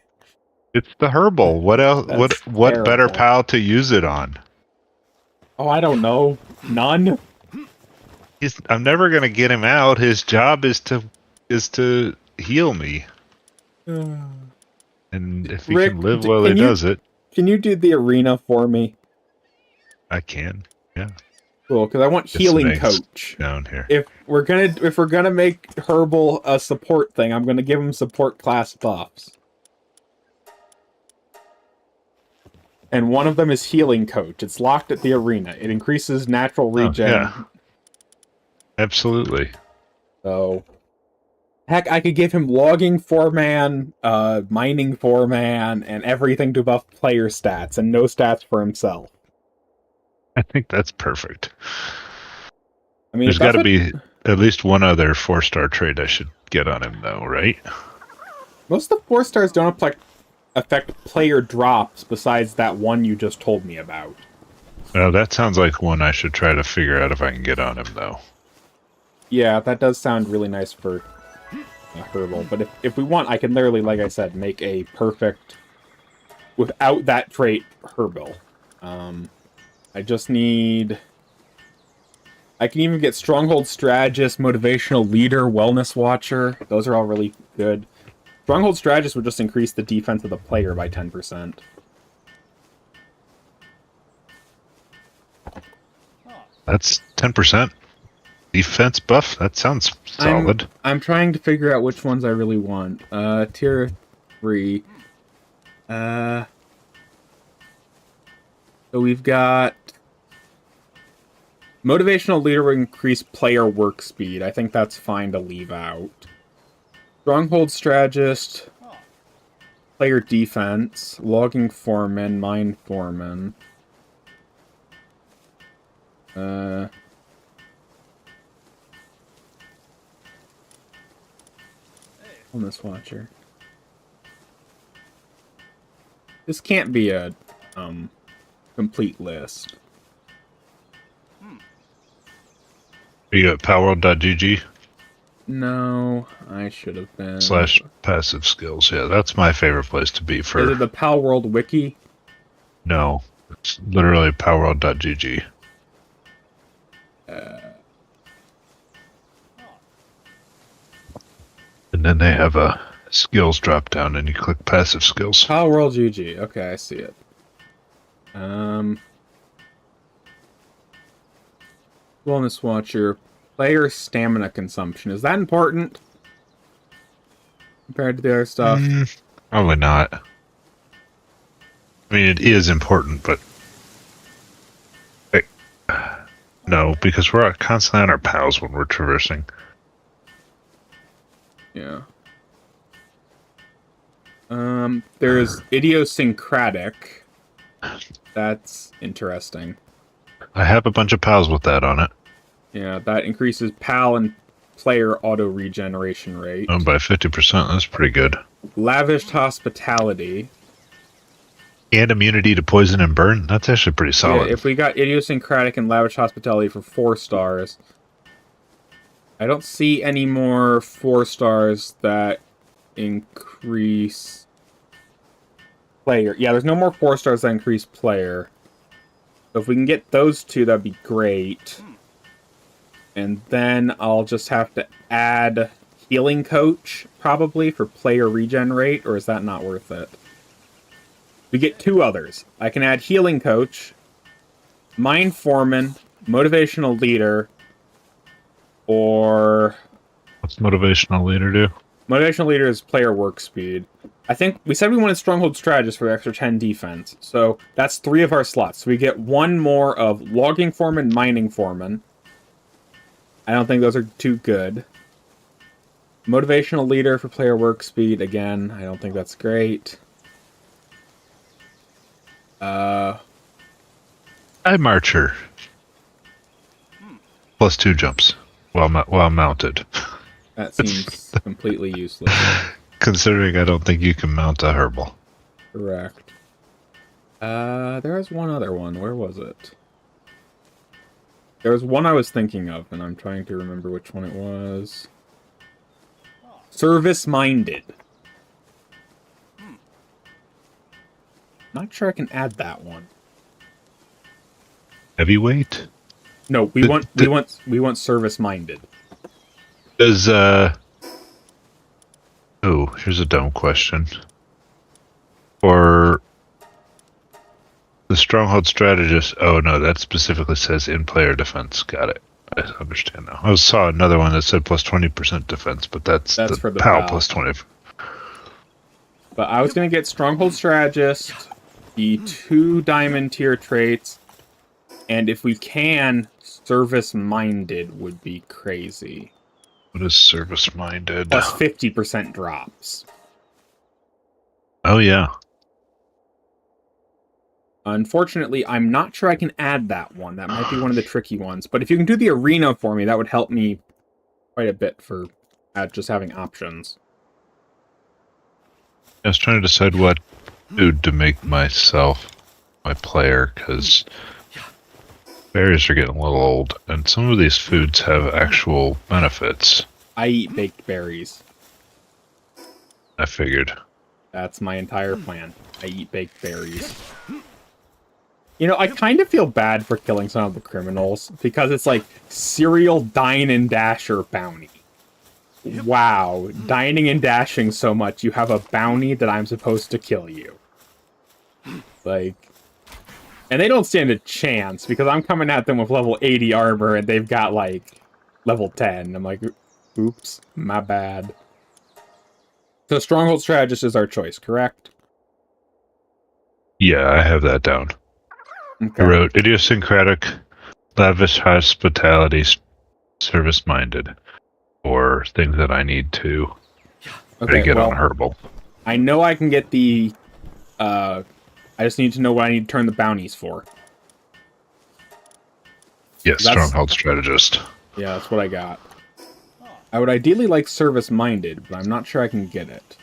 It's the herbal. What else? That's What better terrible. pal to use it on? Oh, I don't know. None? I'm never gonna get him out. His job is to heal me. And if he Rick, can live while he does it, Can you do the arena for me? I can. Yeah. Cool, because I want Get some healing eggs coach. down here. If we're gonna make herbal a support thing, I'm gonna give him support class buffs. And one of them is healing coach. It's locked at the arena. It increases natural regen. Yeah. Absolutely. So, heck, I could give him logging 4-man, mining 4-man, and everything to buff player stats, and no stats for himself. I think that's perfect. I mean, There's got to be at least one other 4-star trait I should get on him, though, right? most of the 4-stars don't affect player drops besides that one you just told me about. Well, that sounds like one I should try to figure out if I can get on him, though. Yeah, that does sound really nice for a herbal, but if we want, I can literally, like I said, make a perfect, without that trait, herbal. I just need... I can even get Stronghold Strategist, Motivational Leader, Wellness Watcher. Those are all really good. Stronghold Strategist would just increase the defense of the player by 10%. That's 10% defense buff. That sounds solid. I'm trying to figure out which ones I really want. Tier 3. So we've got... Motivational Leader will increase player work speed. I think that's fine to leave out. Stronghold Strategist, player defense, logging foreman, mine foreman. Wellness Watcher. This can't be a complete list. You got palworld.gg No, I should have been. / passive skills. Yeah, that's my favorite place to be for. Is it the palworld wiki? No, it's literally palworld.gg. And then they have a skills drop down, and you click passive skills. Palworld GG. Okay, I see it. Wellness Watcher. Player stamina consumption. Is that important? Compared to the other stuff? Probably not. I mean, it is important, but... no, because we're constantly on our pals when we're traversing. Yeah. There's idiosyncratic. That's interesting. I have a bunch of pals with that on it. Yeah, that increases PAL and player auto-regeneration rate. Oh, by 50%, that's pretty good. Lavished hospitality. And immunity to poison and burn, that's actually pretty solid. Yeah, if we got idiosyncratic and lavish hospitality for 4 stars, I don't see any more 4 stars that increase player. Yeah, there's no more 4 stars that increase player. So if we can get those 2, that'd be great. And then I'll just have to add healing coach, probably, for player regen rate, or is that not worth it? We get 2 others. I can add healing coach, mine foreman, motivational leader, or... What's motivational leader do? Motivational leader is player work speed. I think we said we wanted stronghold strategist for the extra 10 defense. So that's 3 of our slots. So we get 1 more of logging foreman, mining foreman. I don't think those are too good. Motivational leader for player work speed. Again, I don't think that's great. Uh, I marcher. Plus 2 jumps while mounted. that seems completely useless. Considering I don't think you can mount a herbal. Correct. There was one other one. Where was it? There was one I was thinking of, and I'm trying to remember which one it was. Service-minded. Not sure I can add that one. Heavyweight? No, we want service-minded. Does oh, here's a dumb question. For the stronghold strategist, oh no, that specifically says in-player defense. Got it. I understand now. I saw another one that said plus 20% defense, but that's the for the PAL PAL. plus 20. But I was gonna get stronghold strategist, the 2 diamond tier traits, and if we can, service-minded would be crazy. What is service-minded? Plus 50% drops. Oh yeah. Unfortunately, I'm not sure I can add that one. That might be one of the tricky ones. But if you can do the arena for me, that would help me quite a bit for just having options. I was trying to decide what food to make myself my player, because berries are getting a little old, and some of these foods have actual benefits. I eat baked berries. I figured. That's my entire plan. I eat baked berries. You know, I kind of feel bad for killing some of the criminals, because it's like, serial dine and dasher bounty. Wow, dining and dashing so much, you have a bounty that I'm supposed to kill you. Like, and they don't stand a chance, because I'm coming at them with level 80 armor, and they've got, like, level 10. I'm like, oops, my bad. So Stronghold Strategist is our choice, correct? Yeah, I have that down. Okay. I wrote idiosyncratic, lavish hospitality, service-minded, or things that I need to get on herbal. I know I can get the... I just need to know what I need to turn the bounties for. Yes, stronghold strategist. Yeah, that's what I got. I would ideally like service-minded, but I'm not sure I can get it.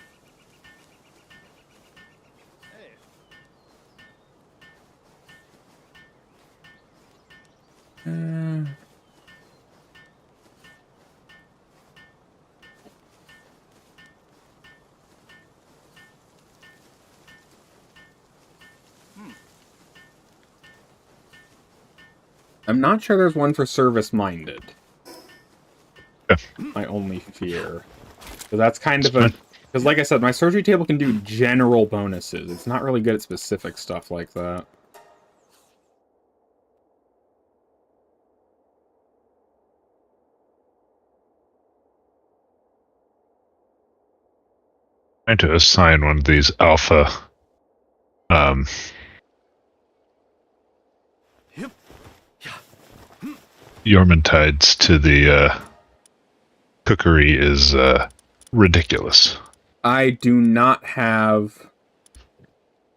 I'm not sure there's one for service-minded. Yeah. My only fear. So that's kind of a... Because like I said, my surgery table can do general bonuses. It's not really good at specific stuff like that. Trying to assign one of these alpha Yormantides to the cookery is ridiculous. I do not have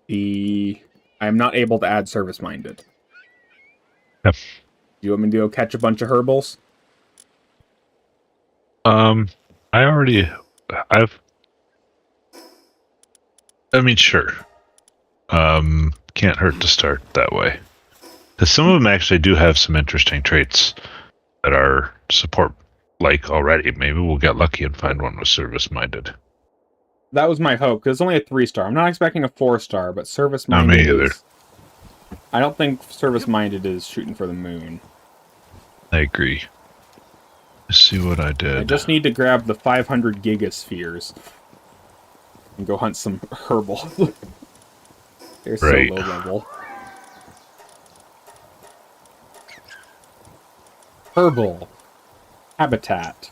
the... I'm not able to add service-minded. Yep. Do you want me to go catch a bunch of herbals? Sure. Can't hurt to start that way. Because some of them actually do have some interesting traits that are support-like already. Maybe we'll get lucky and find one with service-minded. That was my hope, because it's only a 3-star. I'm not expecting a 4-star, but service-minded Not me either. I don't think service-minded is shooting for the moon. I agree. Let's see what I did. I just need to grab the 500 gigaspheres and go hunt some herbal. They're so Right. low level. Herbal. Habitat.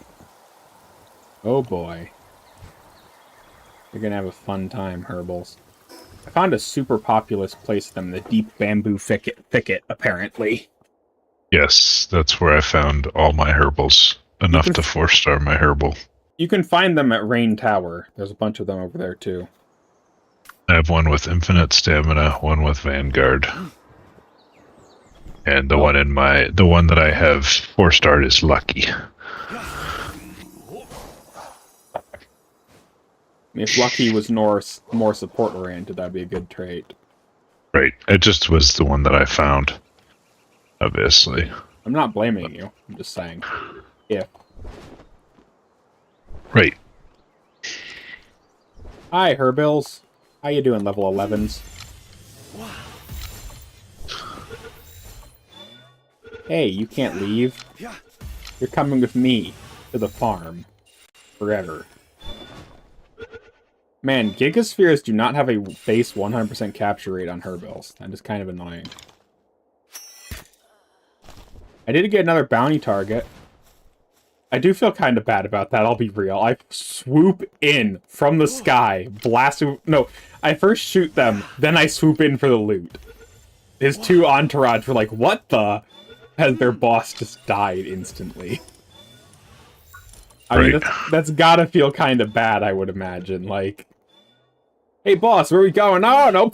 Oh boy. You're gonna have a fun time, herbals. I found a super populous place for them, the deep bamboo thicket, apparently. Yes, that's where I found all my herbals. Enough to 4-star my herbal. You can find them at Rain Tower. There's a bunch of them over there, too. I have one with infinite stamina, one with Vanguard. And the one that I have 4-starred is lucky. If Lucky was more support oriented, that'd be a good trait. Right. It just was the one that I found. Obviously. I'm not blaming you. I'm just saying. Yeah. Right. Hi, Herbills. How you doing, level 11s? Hey, you can't leave. You're coming with me to the farm. Forever. Man, Gigaspheres do not have a base 100% capture rate on Herbills. That is kind of annoying. I did get another bounty target. I do feel kind of bad about that, I'll be real. I swoop in from the sky, blast... No, I first shoot them, then I swoop in for the loot. His two entourage were like, what the... As their boss just died instantly. I mean, that's gotta feel kind of bad, I would imagine. Like, hey boss, where are we going? Oh, no,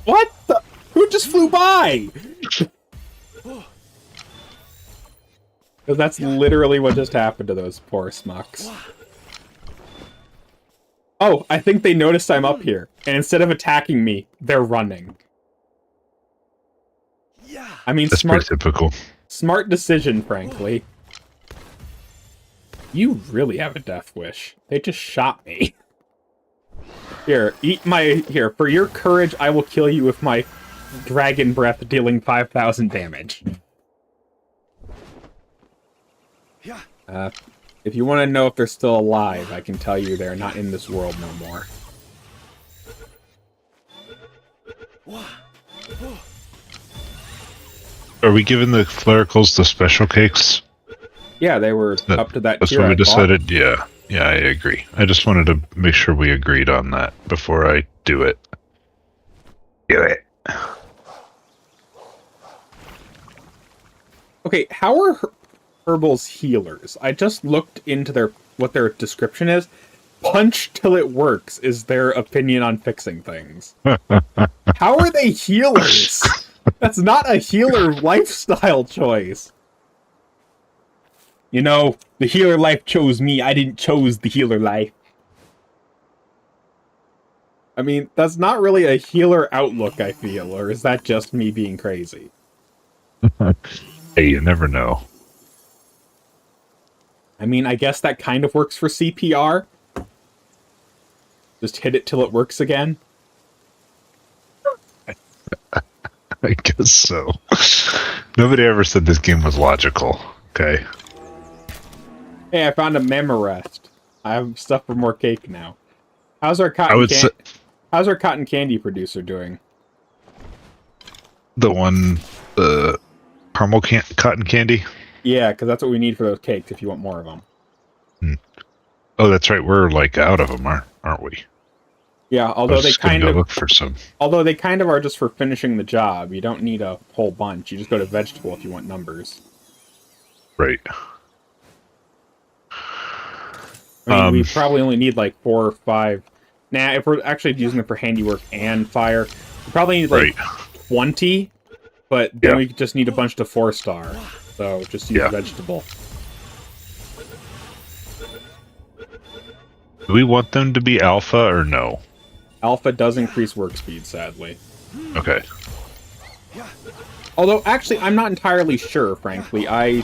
what the? Who just flew by? Because that's literally what just happened to those poor smucks. Oh, I think they noticed I'm up here, and instead of attacking me, they're running. I mean, That's pretty typical. Smart decision, frankly. You really have a death wish. They just shot me. Here, eat my... Here, for your courage, I will kill you with my dragon breath, dealing 5,000 damage. If you want to know if they're still alive, I can tell you they're not in this world no more. Are we giving the clericals the special cakes? Yeah, they were up to that That's tier what we I decided? bought. Yeah. Yeah, I agree. I just wanted to make sure we agreed on that before I do it. Do it. Okay, how are Herbal's healers? I just looked into what their description is. Punch till it works is their opinion on fixing things. How are they healers? That's not a healer lifestyle choice. You know, the healer life chose me. I didn't chose the healer life. I mean, that's not really a healer outlook, I feel. Or is that just me being crazy? Hey, you never know. I mean, I guess that kind of works for CPR. Just hit it till it works again. I guess so. Nobody ever said this game was logical. Okay. Hey, I found a Memorest. I have stuff for more cake now. How's our cotton candy producer doing? The one, caramel cotton candy? Yeah, because that's what we need for those cakes if you want more of them. Oh, that's right. We're like out of them, aren't we? Yeah, although they kind of look for some. Although they kind of are just for finishing the job. You don't need a whole bunch. You just go to vegetable if you want numbers. Right. I mean, we probably only need like 4 or 5. Nah, if we're actually using them for handiwork and fire, we probably need like 20. But then we just need a bunch to 4-star. So just use vegetable. Do we want them to be alpha or no? Alpha does increase work speed, sadly. Okay. Although, actually, I'm not entirely sure, frankly. I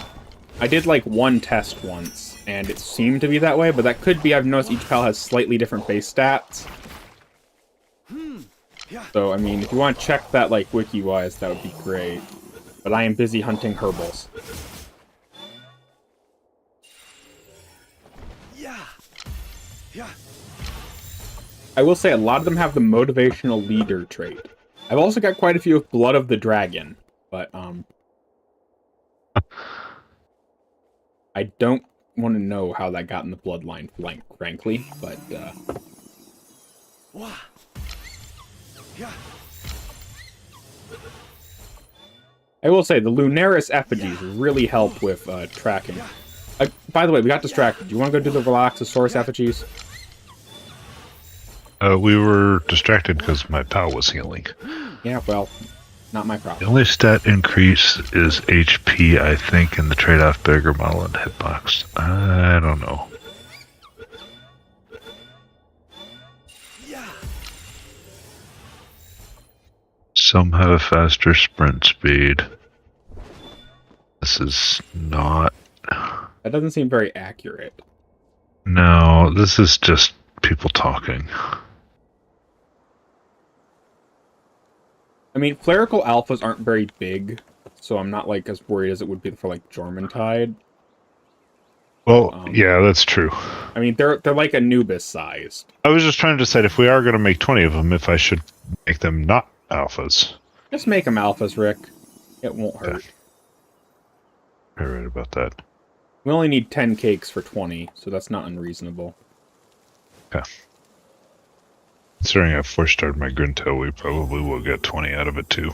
did, like, one test once, and it seemed to be that way, but that could be I've noticed each pal has slightly different base stats. So, I mean, if you want to check that, like, wiki-wise, that would be great. But I am busy hunting herbals. I will say a lot of them have the motivational leader trait. I've also got quite a few with Blood of the Dragon, but, I don't want to know how that got in the bloodline, frankly, but, I will say, the Lunaris effigies really help with, tracking. By the way, we got distracted. Do you want to go do the Relaxosaurus effigies? We were distracted because my pal was healing. Yeah, well, not my The problem. only stat increase is HP, I think, in the trade-off bigger model and hitbox. I don't know. Some have a faster sprint speed. This is not... That doesn't seem very accurate. No, this is just people talking. I mean, clerical alphas aren't very big, so I'm not like as worried as it would be for like Jormuntide. Well, yeah, that's true. I mean, they're like Anubis sized. I was just trying to decide if we are going to make 20 of them, if I should make them not alphas. Just make them alphas, Rick. It won't hurt. You're right about that. We only need 10 cakes for 20, so that's not unreasonable. Okay. Considering I 4-starred my Grintail, we probably will get 20 out of it too.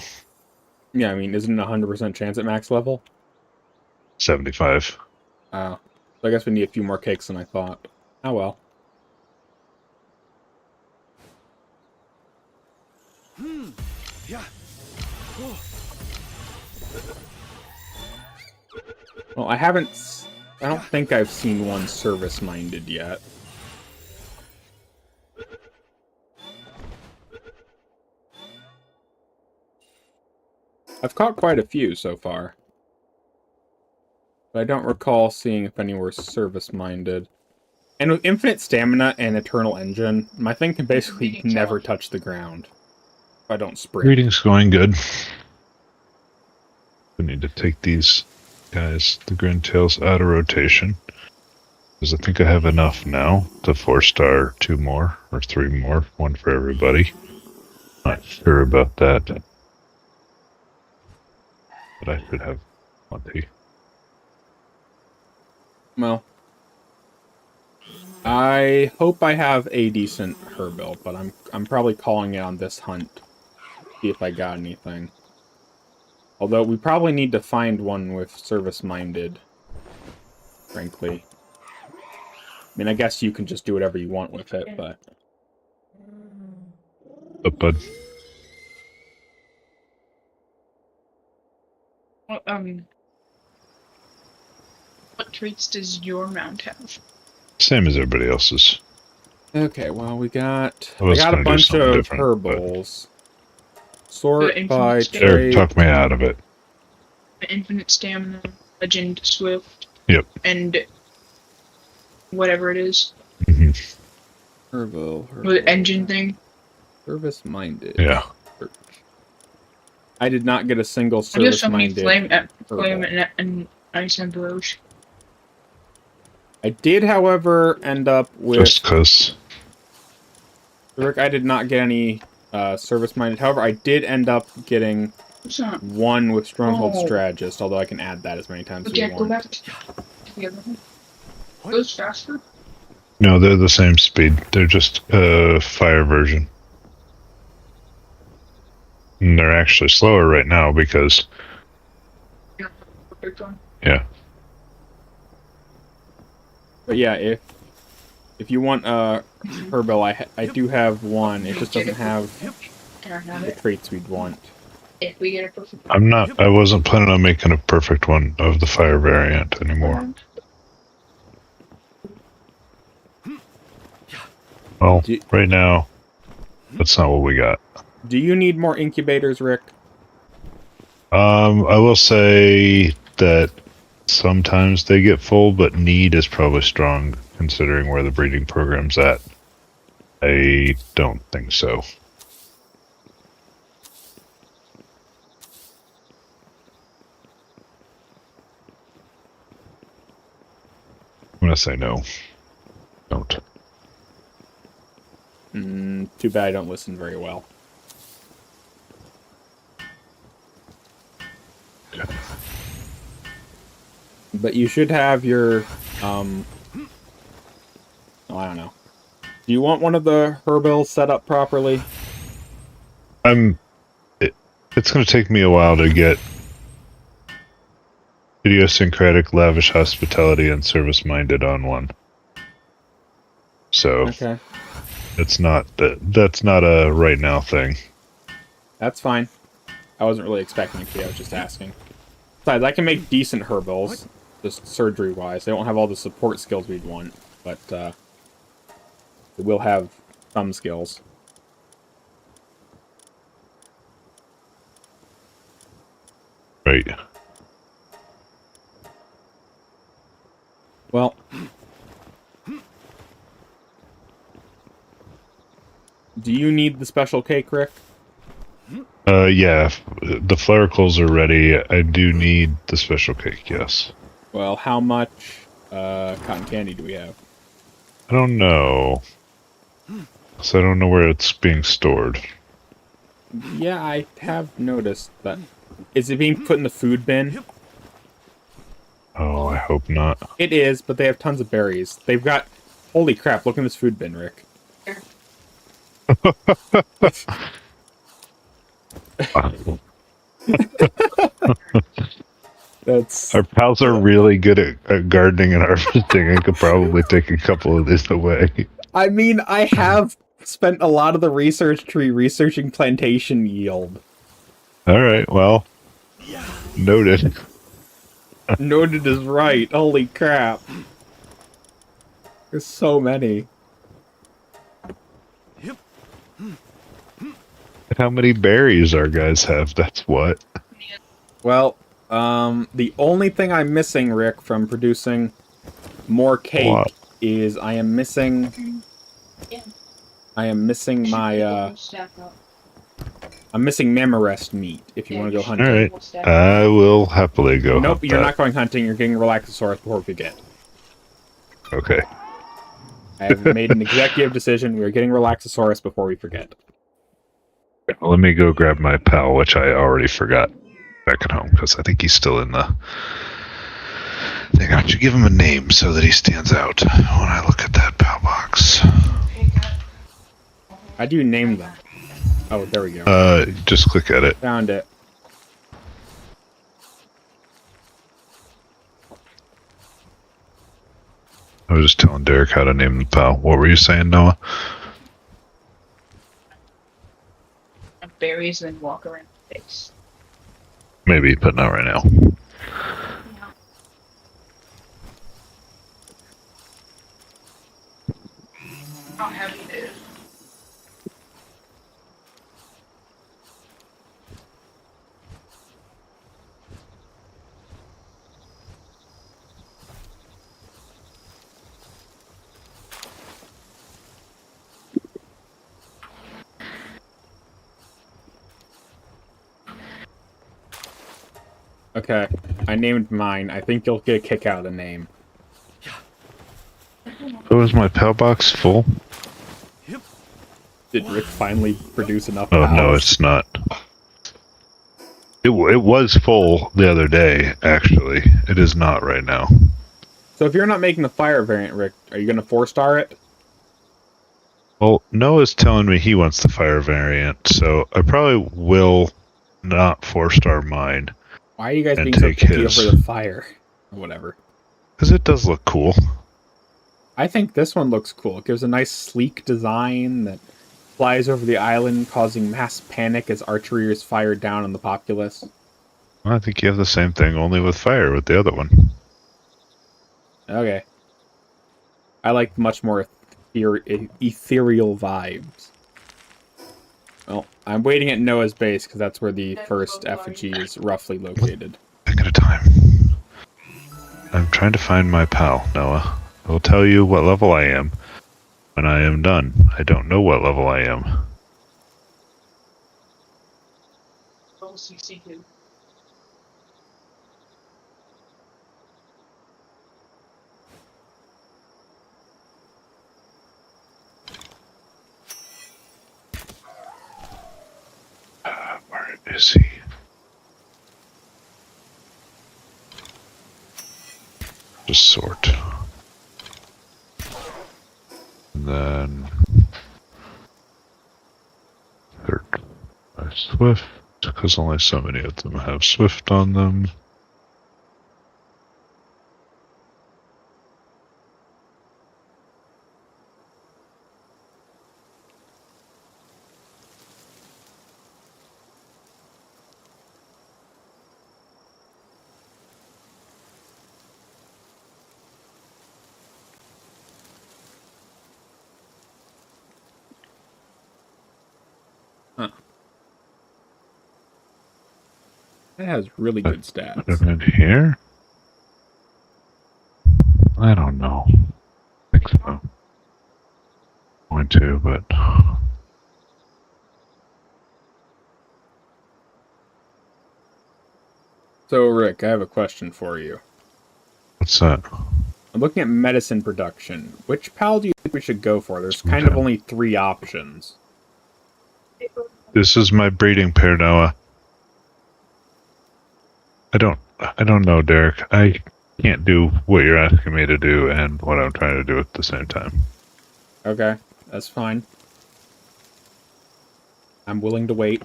Yeah, I mean, isn't it a 100% chance at max level? 75. So I guess we need a few more cakes than I thought. Oh well. Yeah. Well, I don't think I've seen one service-minded yet. I've caught quite a few so far. But I don't recall seeing if any were service-minded. And with infinite stamina and eternal engine, my thing can basically never touch the ground. If I don't sprint. Reading's going good. We need to take these guys, the Grintails, out of rotation. Because I think I have enough now to 4-star 2 more, or 3 more, 1 for everybody. Not sure about that. But I should have plenty. Well, I hope I have a decent herbill, but I'm probably calling it on this hunt. See if I got anything. Although we probably need to find one with service-minded, frankly. I mean, I guess you can just do whatever you want with it, but... But bud. Well, what traits does your mount have? Same as everybody else's. Okay, well, I got a gonna do bunch something of different, but- herbals. Sort The by infinite Eric, trait. talk me out of it. The infinite stamina, legend, swift, Yep. and whatever it is. Herbal. The engine thing. Service-minded. Yeah. I did not get a single I do have so many service-minded. flame and ice and blows. I did, however, end up with... Just because. Rick, I did not get any service-minded. However, I did end up getting What's that? one with Stronghold Oh. Strategist, although I can add that as many times as Okay, you go want. back to the other one. Goes faster? No, they're the same speed. They're just a fire version. And they're actually slower right now because, Yeah, perfect one. yeah. But yeah, if you want Herbil, I do have one. It just doesn't have Can I have the it? traits we'd want. If we get a perfect I wasn't planning on making a perfect one of the fire variant anymore. Well, Do- right now, that's not what we got. Do you need more incubators, Rick? I will say that sometimes they get full, but need is probably strong considering where the breeding program's at. I don't think so. I'm gonna say no. Don't. Too bad I don't listen very well. But you should have your, oh, I don't know. Do you want one of the Herbills set up properly? It's gonna take me a while to get idiosyncratic, lavish hospitality, and service-minded on one. So, Okay. It's not that's not a right now thing. That's fine. I wasn't really expecting it to be. I was just asking. Besides, I can make decent herbals, just surgery-wise. They won't have all the support skills we'd want, but they will have some skills. Right. Well, do you need the special cake, Rick? Yeah, the floricles are ready. I do need the special cake, yes. Well, how much cotton candy do we have? I don't know. So I don't know where it's being stored. Yeah, I have noticed that. Is it being put in the food bin? Oh, I hope not. It is, but they have tons of berries. They've got... Holy crap, look in this food bin, Rick. That's... Our pals are really good at gardening and harvesting. I could probably take a couple of these away. I mean, I have spent a lot of the research tree researching plantation yield. Alright, well. Noted. Noted is right. Holy crap. There's so many. How many berries our guys have, that's what. Well, the only thing I'm missing, Rick, from producing more cake What? is I am missing my, I'm missing Mammorest meat, if you want to go hunting. Alright, I will happily go Nope, hunt you're that. not going hunting, you're getting Relaxosaurus before we forget. Okay. I have made an executive decision, we're getting Relaxosaurus before we forget. Let me go grab my pal, which I already forgot back at home, because I think he's still in the... I think I should give him a name so that he stands out when I look at that pal box. How do you name them? Oh, there we go. Just click at it. Found it. I was just telling Derek how to name the pal. What were you saying, Noah? Berries and walk around the face. Maybe, but not right now. How heavy it is. Okay, I named mine. I think you'll get a kick out of the name. Oh, is my pal box full? Did Rick finally produce enough Oh, no, pals? it's not. It was full the other day, actually. It is not right now. So if you're not making the fire variant, Rick, are you going to 4-star it? Well, Noah's telling me he wants the fire variant, so I probably will not 4-star mine. Why are you guys And being so take picky his. over the fire? Or whatever. Because it does look cool. I think this one looks cool. It gives a nice sleek design that flies over the island, causing mass panic as archery is fired down on the populace. Well, I think you have the same thing, only with fire with the other one. Okay. I like much more ethereal vibes. Well, I'm waiting at Noah's base because that's where the first effigy is roughly located. Pick at a time. I'm trying to find my pal, Noah. I will tell you what level I am when I am done. I don't know what level I am. Level 62. Where is he? Just sort. And then... Third by Swift, because only so many of them have Swift on them. That has really good stats. Put them in here? I don't know. I think so. Going to, but So, Rick, I have a question for you. what's that? I'm looking at medicine production. Which pal do you think we should go for? There's kind of Okay. only 3 options. This is my breeding pair, Noah. I don't know, Derek. I can't do what you're asking me to do and what I'm trying to do at the same time. Okay, that's fine. I'm willing to wait.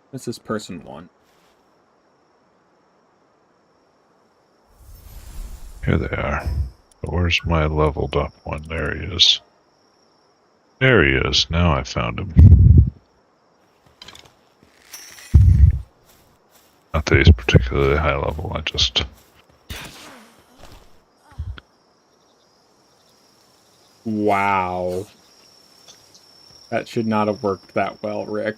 What's this person want? Here they are. But where's my leveled up one? There he is. There he is. Now I found him. Not that he's particularly high level, I just... Wow. That should not have worked that well, Rick.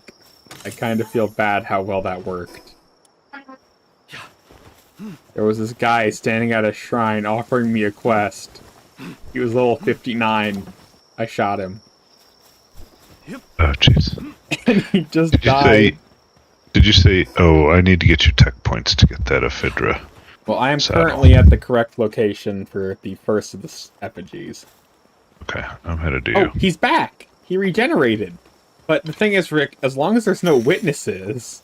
I kind of feel bad how well that worked. There was this guy standing at a shrine offering me a quest. He was level 59. I shot him. Oh, jeez. And he just Did you died. say... Did you say, oh, I need to get you tech points to get that ephedra? Well, I am Saddle. currently at the correct location for the first of the effigies. Okay, I'm headed to Oh, you. he's back! He regenerated! But the thing is, Rick, as long as there's no witnesses,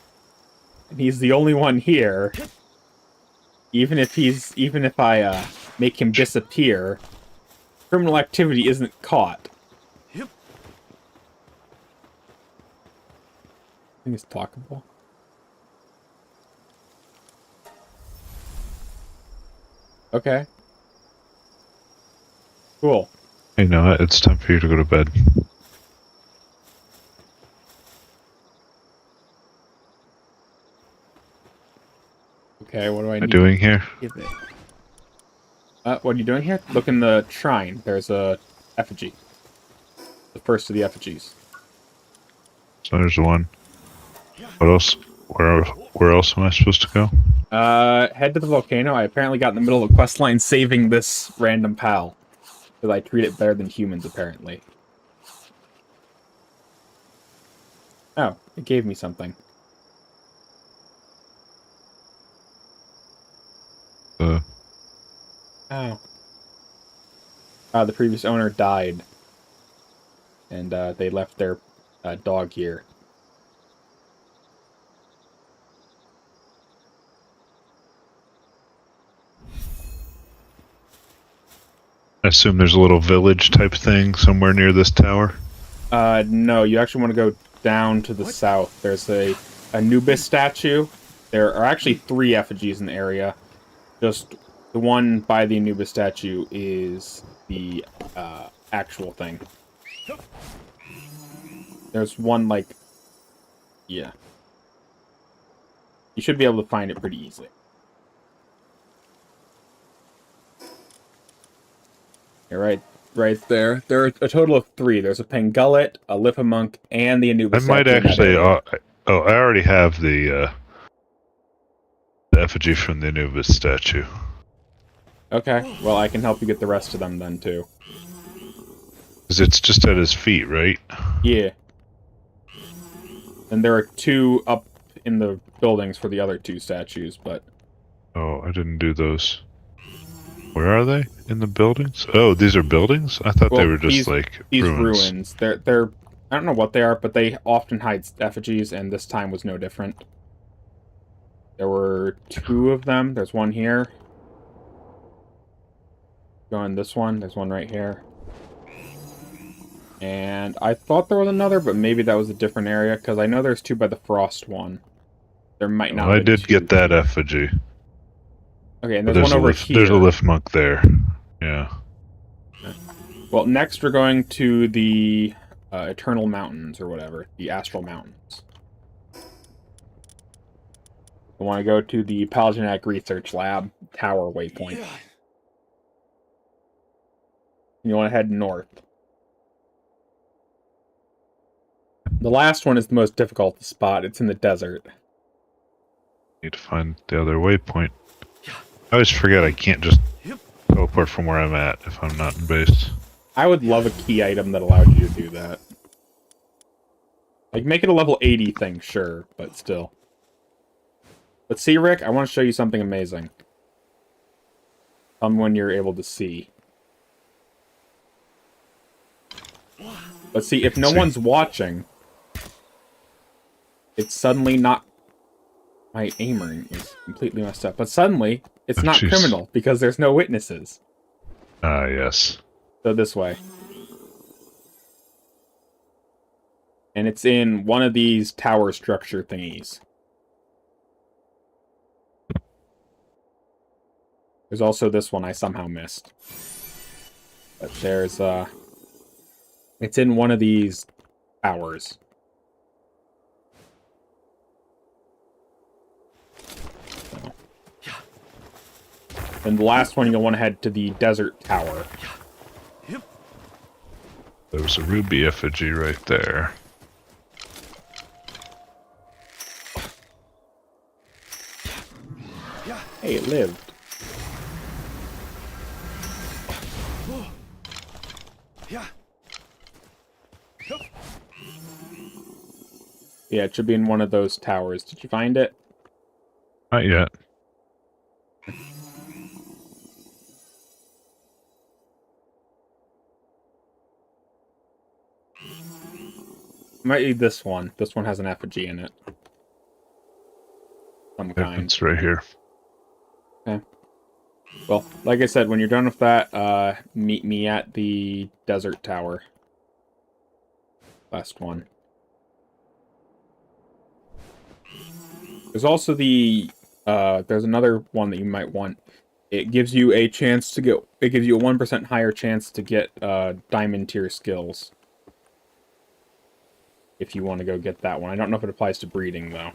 and he's the only one here, even if I make him disappear, criminal activity isn't caught. I think it's talkable. Okay. Cool. Hey, Noah, it's time for you to go to bed. Okay, what do I What am I need doing here? to give it? What are you doing here? Look in the shrine. There's a effigy. The first of the effigies. So there's one. What else? Where else am I supposed to go? Head to the volcano. I apparently got in the middle of a quest line saving this random pal. Because I treat it better than humans, apparently. Oh, it gave me something. Oh. The previous owner died. And they left their dog here. I assume there's a little village type thing somewhere near this tower. No, you actually want to go down to the south. There's a Anubis statue. There are actually 3 effigies in the area. Just the one by the Anubis statue is the actual thing. There's one, like... Yeah. You should be able to find it pretty easily. You're right there. There are a total of 3. There's a Pangullet, a Lithomunk, and the Anubis I might statue in that actually. area. I already have the effigy from the Anubis statue. Okay, well, I can help you get the rest of them then, too. Because it's just at his feet, right? Yeah. And there are 2 up in the buildings for the other 2 statues, but... Oh, I didn't do those. Where are they? In the buildings? Oh, these are buildings? I thought they Well, were just like these ruins. They're I don't know what they are, but they often hide effigies, and this time was no different. There were 2 of them. There's one here. Going this one. There's one right here. And I thought there was another, but maybe that was a different area, because I know there's 2 by the Frost one. There might not Oh, I be did 2. get that effigy. Okay, and But there's one over here. There's a lift monk there. Yeah. Well, next we're going to the Eternal Mountains, or whatever. The Astral Mountains. I want to go to the Palagenetic Research Lab tower waypoint. You want to head north. The last one is the most difficult to spot. It's in the desert. Need to find the other waypoint. I always forget I can't just teleport from where I'm at if I'm not in base. I would love a key item that allowed you to do that. Like, make it a level 80 thing, sure, but still. But see, Rick, I want to show you something amazing. Tell me when you're able to see. But see, if no one's watching, it's suddenly not... My aiming is completely messed up. But suddenly, it's not criminal, because there's no witnesses. Ah, yes. So this way. And it's in one of these tower structure thingies. There's also this one I somehow missed. But there's, it's in one of these towers. So. And the last one, you'll want to head to the desert tower. There was a ruby effigy right there. Hey, it lived. Yeah, it should be in one of those towers. Did you find it? Not yet. Might be this one. This one has an effigy in it. Some kind. It's right here. Okay. Well, like I said, when you're done with that, meet me at the desert tower. Last one. There's also the, there's another one that you might want. It gives you a chance to get, it gives you a 1% higher chance to get, diamond tier skills. If you want to go get that one. I don't know if it applies to breeding, though.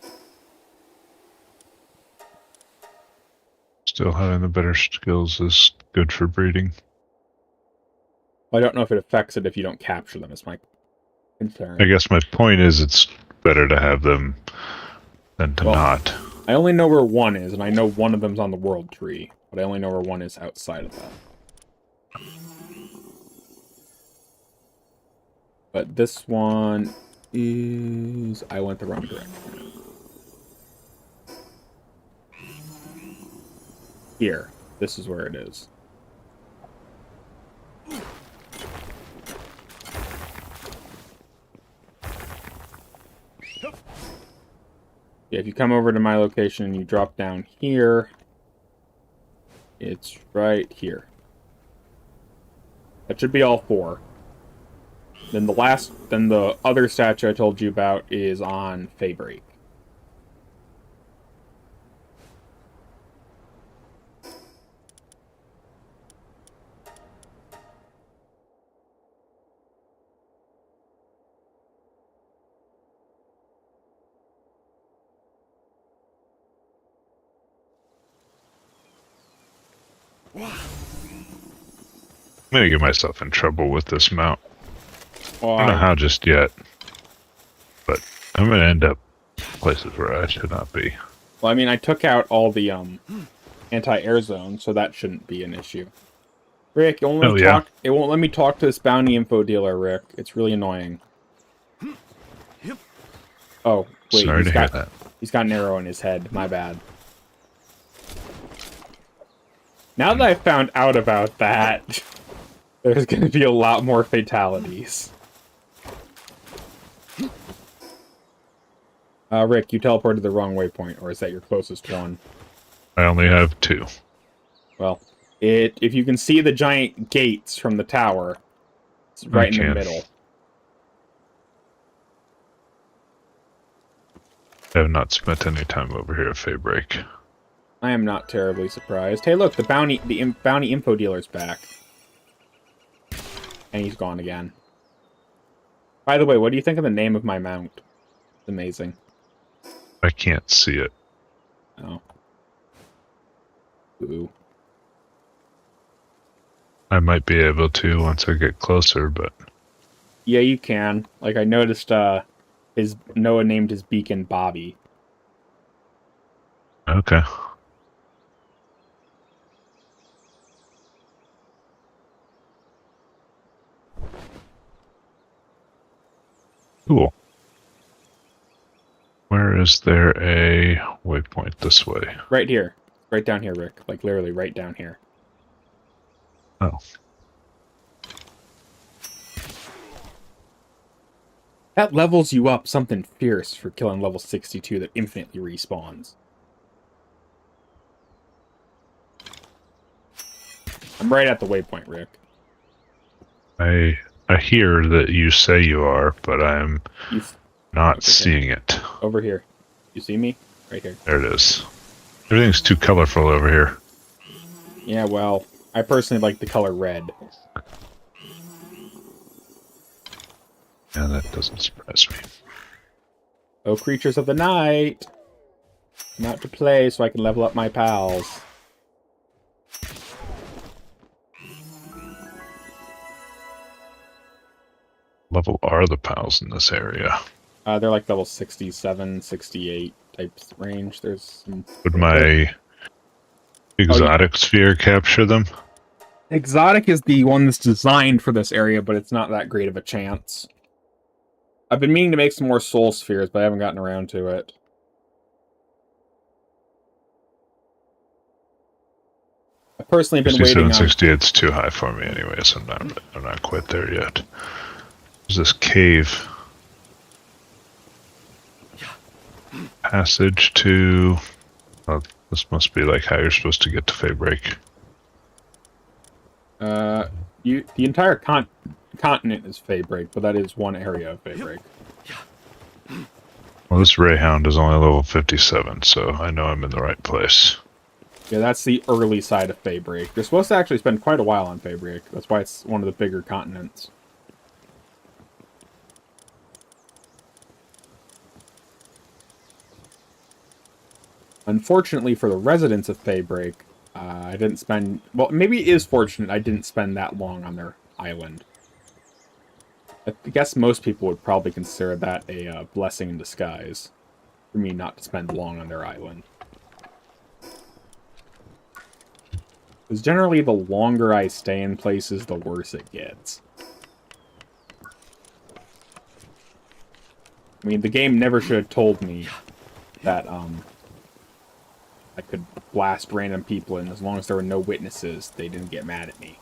Still having the better skills is good for breeding. Well, I don't know if it affects it if you don't capture them, is my concern. I guess my point is it's better to have them than to not. I only know where one is, and I know one of them's on the world tree, but I only know where one is outside of that. But this one is... I went the wrong direction. Here. This is where it is. Yeah, if you come over to my location and you drop down here, it's right here. That should be all four. Then the other statue I told you about is on Faybreak. I'm gonna get myself in trouble with this mount. Well, I don't know how just yet, but I'm gonna end up places where I should not be. Well, I mean, I took out all the anti-air zones, so that shouldn't be an issue. Rick, it won't let me talk to this bounty info dealer, Rick. It's really annoying. Oh, wait, Sorry to hear that. He's got an arrow in his head. My bad. Now that I found out about that, there's going to be a lot more fatalities. Rick, you teleported the wrong waypoint, or is that your closest one? I only have 2. Well, if you can see the giant gates from the tower, it's right in the middle. I have not spent any time over here at Faybreak. I am not terribly surprised. Hey, look, the bounty info dealer's back. And he's gone again. By the way, what do you think of the name of my mount? It's amazing. I can't see it. Oh. Ooh. I might be able to once I get closer, but Yeah, you can. Like, I noticed, his Noah named his beacon Bobby. okay. Cool. Where is there a waypoint this way? Right here. Right down here, Rick. Like, literally right down here. Oh. That levels you up something fierce for killing level 62 that infinitely respawns. I'm right at the waypoint, Rick. I hear that you say you are, but I'm not seeing it. Over here. You see me? Right here. There it is. Everything's too colorful over here. Yeah, well, I personally like the color red. Yeah, that doesn't surprise me. Oh, creatures of the night! Not to play so I can level up my pals. Level are the pals in this area? They're like level 67, 68 types range. There's some... Would my exotic sphere capture them? Exotic is the one that's designed for this area, but it's not that great of a chance. I've been meaning to make some more soul spheres, but I haven't gotten around to it. I've personally been waiting on... 6768's too high for me anyways. I'm not quite there yet. There's this cave. Passage to... Oh, this must be like how you're supposed to get to Faybreak. The entire continent is Faybreak, but that is one area of Faybreak. Well, this Rayhound is only level 57, so I know I'm in the right place. Yeah, that's the early side of Faybreak. You're supposed to actually spend quite a while on Faybreak. That's why it's one of the bigger continents. Unfortunately for the residents of Faybreak, I didn't spend... Well, maybe it is fortunate I didn't spend that long on their island. I guess most people would probably consider that a blessing in disguise for me not to spend long on their island. Because generally, the longer I stay in places, the worse it gets. I mean, the game never should have told me that, I could blast random people, and as long as there were no witnesses, they didn't get mad at me.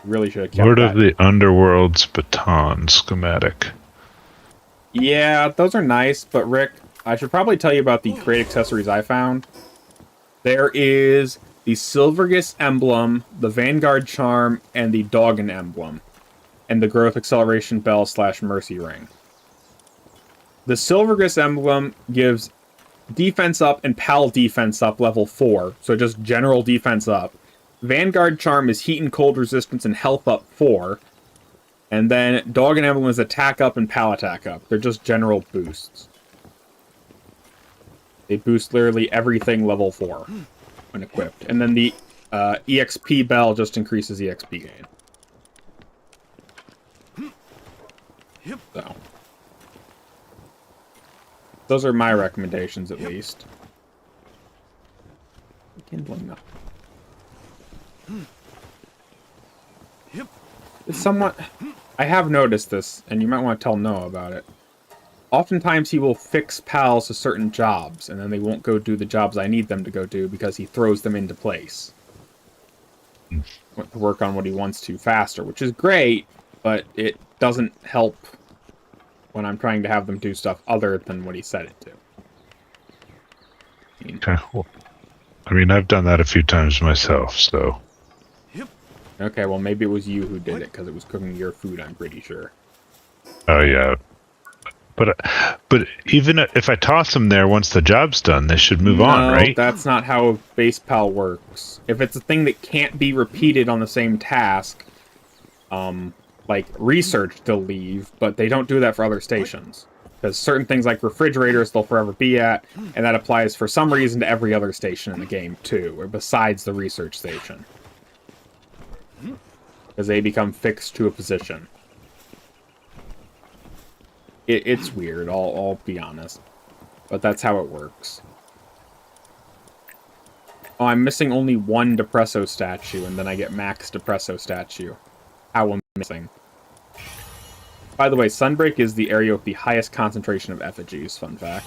Really should have kept Lord that. of the Underworld's baton schematic. Yeah, those are nice, but Rick, I should probably tell you about the great accessories I found. There is the Silvergus emblem, the Vanguard charm, and the Doggen emblem, and the Growth Acceleration Bell / Mercy Ring. The Silvergus emblem gives defense up and pal defense up level 4, so just general defense up. Vanguard charm is heat and cold resistance and health up 4. And then Doggen emblem is attack up and pal attack up. They're just general boosts. They boost literally everything level 4 when equipped. And then the EXP bell just increases EXP gain. So. Those are my recommendations, at least. Kindling up. It's somewhat... I have noticed this, and you might want to tell Noah about it. Oftentimes he will fix pals to certain jobs, and then they won't go do the jobs I need them to go do because he throws them into place. To work on what he wants to faster, which is great, but it doesn't help when I'm trying to have them do stuff other than what he said it to. Okay, well, I mean, I've done that a few times myself, so... Okay, well, maybe it was you who did it, because it was cooking your food, I'm pretty sure. Oh, yeah. But even if I toss them there once the job's done, they should move on, right? No, that's not how a base pal works. If it's a thing that can't be repeated on the same task, like research, they'll leave, but they don't do that for other stations. Because certain things like refrigerators, they'll forever be at, and that applies for some reason to every other station in the game, too, or besides the research station. Because they become fixed to a position. It's weird, I'll be honest. But that's how it works. Oh, I'm missing only one Depresso statue, and then I get max Depresso statue. How am I missing? By the way, Sunbreak is the area with the highest concentration of effigies, fun fact.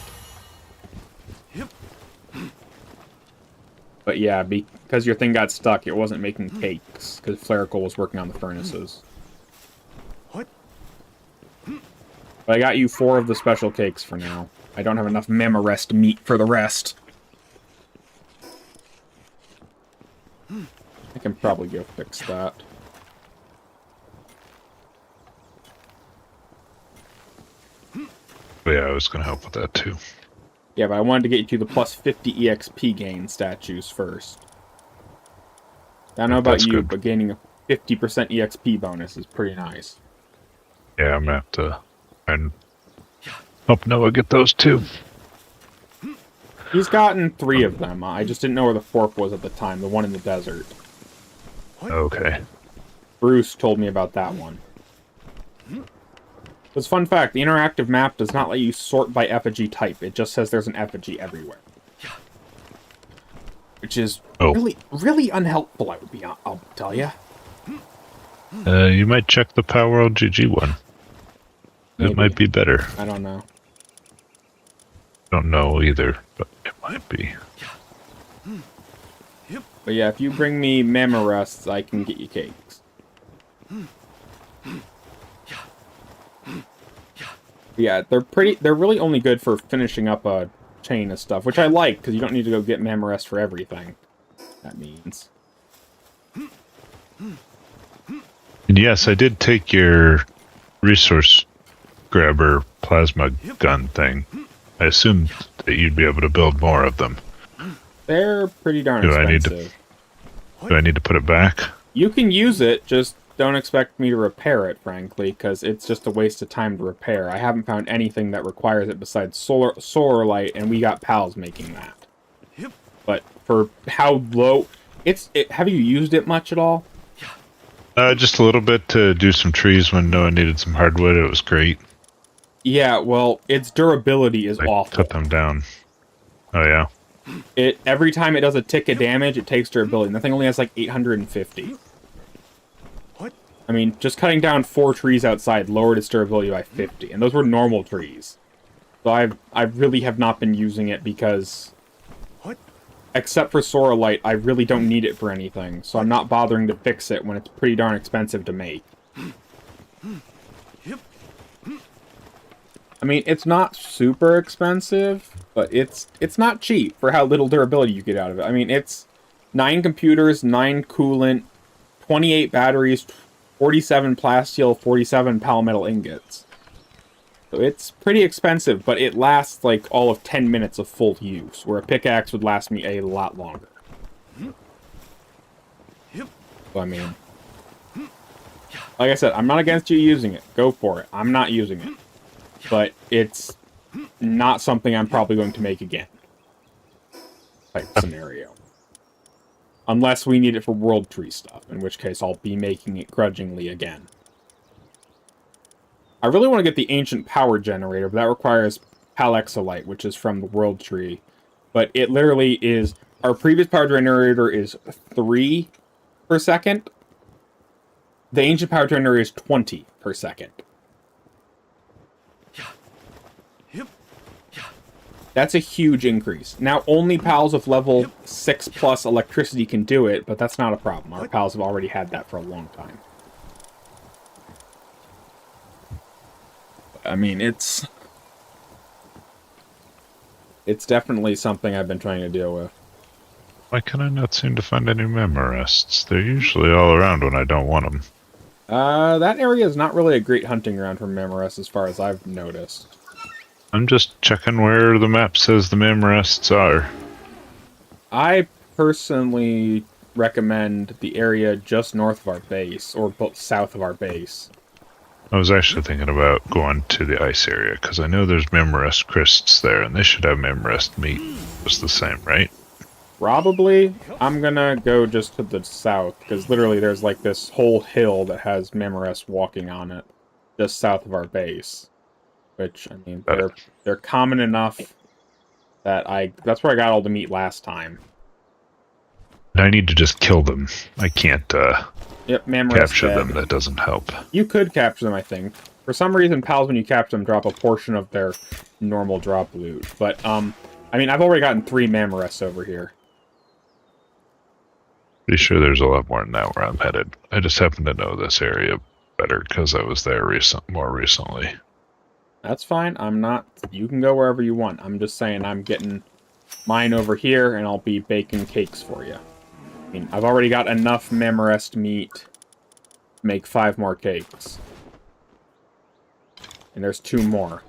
But yeah, because your thing got stuck, it wasn't making cakes, because Flerical was working on the furnaces. What? But I got you 4 of the special cakes for now. I don't have enough Memarest meat for the rest. I can probably go fix that. But yeah, I was going to help with that too. Yeah, but I wanted to get you to the plus 50 EXP gain statues first. I don't know about That's you, good. but gaining a 50% EXP bonus is pretty nice. Yeah, I'm going to have to try and help Noah get those too. He's gotten 3 of them. I just didn't know where the 4th was at the time, the one in the desert. Okay. Bruce told me about that one. Because fun fact, the interactive map does not let you sort by effigy type. It just says there's an effigy everywhere. Which is really, really unhelpful, I'll tell you. You might check the palworld GG one. Maybe. It might be better. I don't know. Don't know either, but it might be. But yeah, if you bring me Memorests, I can get you cakes. Yeah, they're really only good for finishing up a chain of stuff, which I like, because you don't need to go get Memorest for everything. That means. And yes, I did take your resource grabber plasma gun thing. I assumed that you'd be able to build more of them. They're pretty darn Do I expensive. Do I need to put it back? You can use it, just don't expect me to repair it, frankly, because it's just a waste of time to repair. I haven't found anything that requires it besides solar light, and we got pals making that. But for how low... have you used it much at all? Just a little bit to do some trees when Noah needed some hardwood. It was great. Yeah, well, its durability is I awful. cut them down. Oh, yeah? Every time it does a tick of damage, it takes durability. And the thing only has like 850. What? I mean, just cutting down 4 trees outside lowered its durability by 50. And those were normal trees. So I really have not been using it because... What? Except for Sora Light, I really don't need it for anything. So I'm not bothering to fix it when it's pretty darn expensive to make. I mean, it's not super expensive, but it's not cheap for how little durability you get out of it. I mean, it's 9 computers, 9 coolant, 28 batteries, 47 plasteel, 47 palmetal ingots. So it's pretty expensive, but it lasts like all of 10 minutes of full use, where a pickaxe would last me a lot longer. So, I mean, like I said, I'm not against you using it. Go for it. I'm not using it. But it's not something I'm probably going to make again. Type scenario. Unless we need it for World Tree stuff, in which case I'll be making it grudgingly again. I really want to get the Ancient Power Generator, but that requires Palexolite, which is from the World Tree. But it literally is... Our previous power generator is 3 per second. The Ancient Power Generator is 20 per second. That's a huge increase. Now, only pals with level 6 plus electricity can do it, but that's not a problem. Our pals have already had that for a long time. I mean, it's definitely something I've been trying to deal with. Why can I not seem to find any Memorests? They're usually all around when I don't want them. That area is not really a great hunting ground for Memorests as far as I've noticed. I'm just checking where the map says the Memorests are. I personally recommend the area just north of our base, or south of our base. I was actually thinking about going to the ice area, because I know there's Memorest crysts there, and they should have Memorest meat just the same, right? Probably, I'm gonna go just to the south, because literally there's like this whole hill that has Memorest walking on it, just south of our base. Which, I mean, they're common enough that that's where I got all the meat last time. And I need to just kill them. I can't Yep, Memorest capture dead. them. That doesn't help. You could capture them, I think. For some reason, pals, when you capture them, drop a portion of their normal drop loot. But, I mean, I've already gotten 3 Mamorests over here. Pretty sure there's a lot more than that where I'm headed. I just happen to know this area better because I was there more recently. That's fine. I'm not... You can go wherever you want. I'm just saying I'm getting mine over here, and I'll be baking cakes for you. I mean, I've already got enough Memorest meat to make 5 more cakes. And there's 2 more.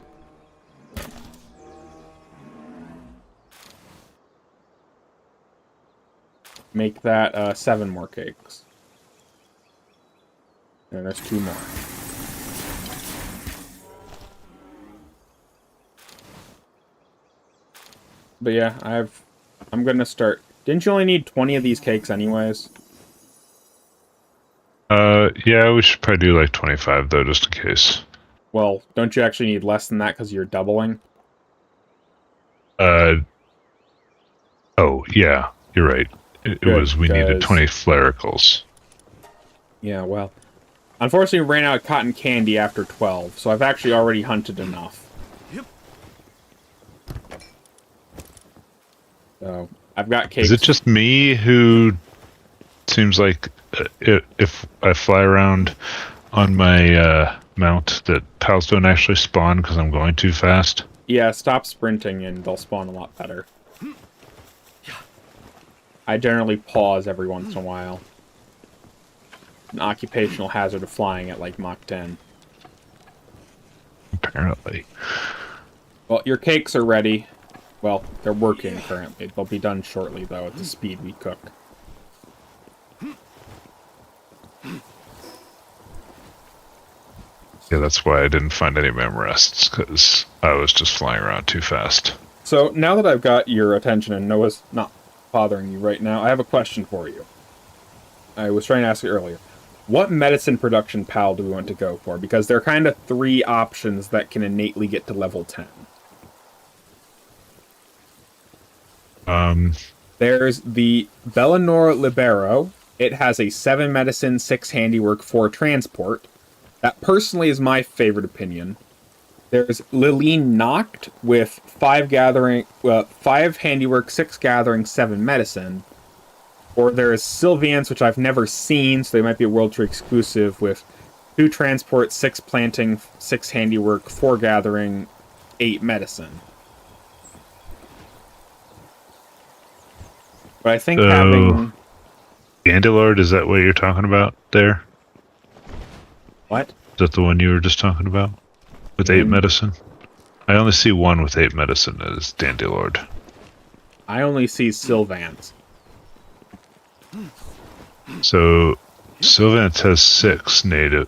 Make that 7 more cakes. And there's 2 more. But yeah, I'm gonna start. Didn't you only need 20 of these cakes anyways? Yeah, we should probably do like 25 though, just in case. Well, don't you actually need less than that because you're doubling? Oh, yeah, you're right. It was, we needed 20 flericals. Yeah, well. Unfortunately, we ran out of cotton candy after 12, so I've actually already hunted enough. So, I've got cakes. Is it just me who seems like if I fly around on my mount that pals don't actually spawn because I'm going too fast? Yeah, stop sprinting and they'll spawn a lot better. I generally pause every once in a while. An occupational hazard of flying at like Mach 10. Apparently. Well, your cakes are ready. Well, they're working currently. They'll be done shortly, though, at the speed we cook. Yeah, that's why I didn't find any Memorests, because I was just flying around too fast. So, now that I've got your attention and Noah's not bothering you right now, I have a question for you. I was trying to ask you earlier. What medicine production pal do we want to go for? Because there are kind of 3 options that can innately get to level 10. There's the Bellinor Libero. It has a 7 medicine, 6 handiwork, 4 transport. That personally is my favorite opinion. There's Liline Noct with 5 handiwork, 6 gathering, 7 medicine. Or there's Sylvians, which I've never seen, so they might be a World Tree exclusive, with 2 transport, 6 planting, 6 handiwork, 4 gathering, 8 medicine. But I think having... Dandilord, is that what you're talking about there? What? Is that the one you were just talking about? With 8 medicine? I only see one with 8 medicine as Dandilord. I only see Sylvans. So, Sylvance has 6 native...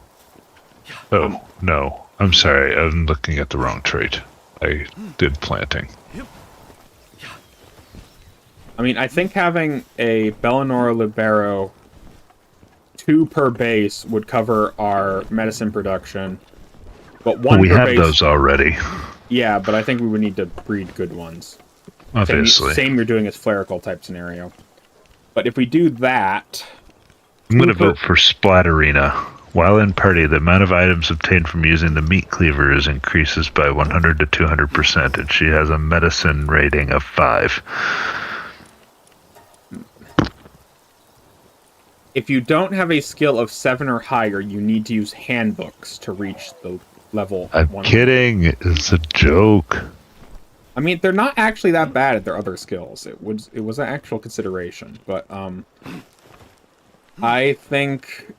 Oh, no. I'm sorry, I'm looking at the wrong trait. I did planting. I mean, I think having a Bellinor Libero 2 per base would cover our medicine production. But 1 we per have base, those already. Yeah, but I think we would need to breed good ones. Obviously. Same you're doing as Flerical type scenario. But if we do that... I'm going to vote for Splatterina. While in party, the amount of items obtained from using the meat cleavers increases by 100 to 200%, and she has a medicine rating of 5. If you don't have a skill of 7 or higher, you need to use handbooks to reach the level. I'm 100. kidding. It's a joke. I mean, they're not actually that bad at their other skills. It was an actual consideration, but I think.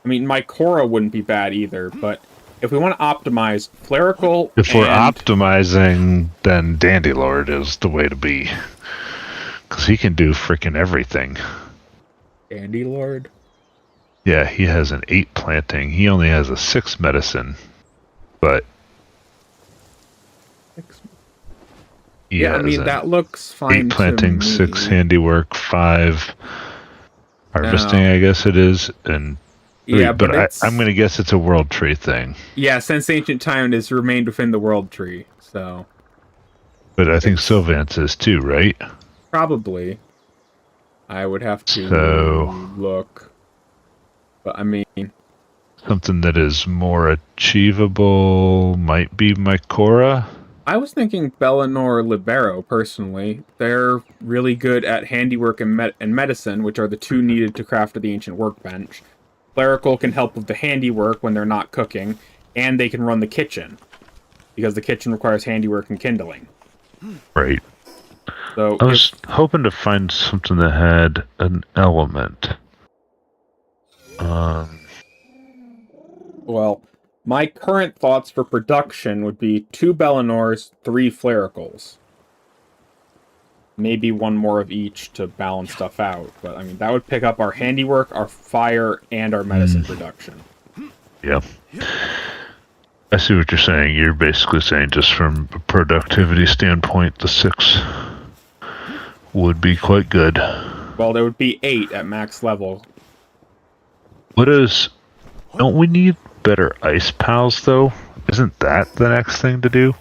I mean, my Korra wouldn't be bad either, but if we want to optimize Flerical, If we're optimizing, then Dandilord is the way to be. Because he can do freaking everything. Dandilord. Yeah, he has an 8 planting. He only has a 6 medicine, but he Yeah, I has mean, an that looks 8 fine to planting, me. 6 handiwork, 5 harvesting, No. I guess it is, and 3. Yeah, But but I'm going to guess it's a world tree thing. Yeah, since ancient time, it has remained within the world tree, so... But I think It's Sylvance is too, right? probably... I would have to So look. But, I mean... something that is more achievable might be Mycora. I was thinking Bellinor Libero, personally. They're really good at handiwork and medicine, which are the 2 needed to craft the ancient workbench. Clerical can help with the handiwork when they're not cooking, and they can run the kitchen, because the kitchen requires handiwork and kindling. Right. So I was hoping to find something that had an element. Well, my current thoughts for production would be 2 Bellinors, 3 Flericals. Maybe 1 more of each to balance stuff out. But, I mean, that would pick up our handiwork, our fire, and our medicine production. Yeah. I see what you're saying. You're basically saying just from a productivity standpoint, the 6 would be quite good. Well, there would be 8 at max level. Don't we need better ice pals, though? Isn't that the next thing to do?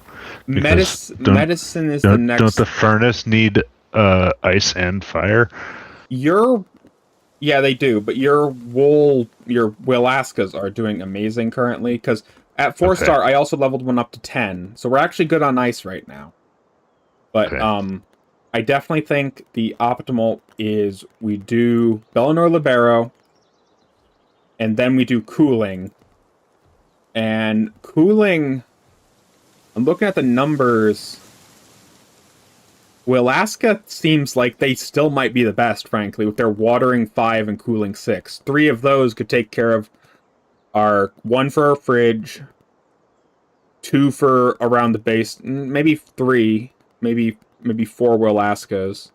Medicine is the next... Don't the furnace need ice and fire? Yeah, they do, but your Willaskas are doing amazing currently, because at 4-star, I also leveled one up to 10, so we're actually good on ice right now. But, I definitely think the optimal is we do Bellinor Libero, and then we do cooling. And cooling, I'm looking at the numbers. Willaska seems like they still might be the best, frankly, with their watering 5 and cooling 6. 3 of those could take care of our 1 for our fridge, 2 for around the base, maybe 3, maybe 4 Willaskas.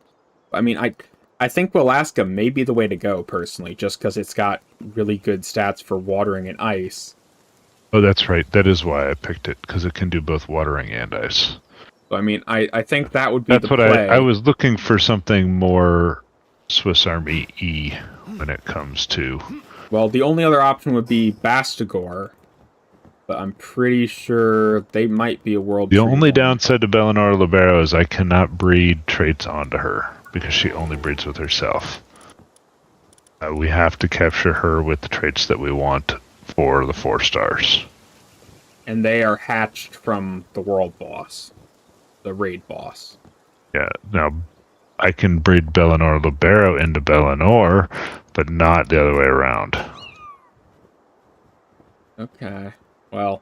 I mean, I think Willaska may be the way to go, personally, just because it's got really good stats for watering and ice. Oh, that's right. That is why I picked it, because it can do both watering and ice. So, I mean, I think that would be the play. That's what I was looking for, something more Swiss Army E when it comes to... Well, the only other option would be Bastigor, but I'm pretty sure they might be a world The only downside to Bellinor Libero is I cannot breed traits onto her, because she only breeds with herself. We have to capture her with the traits that we want for the 4 stars. And they are hatched from the world boss. The raid boss. Yeah, now I can breed Bellinor Libero into Bellinor, but not the other way around. Okay, well...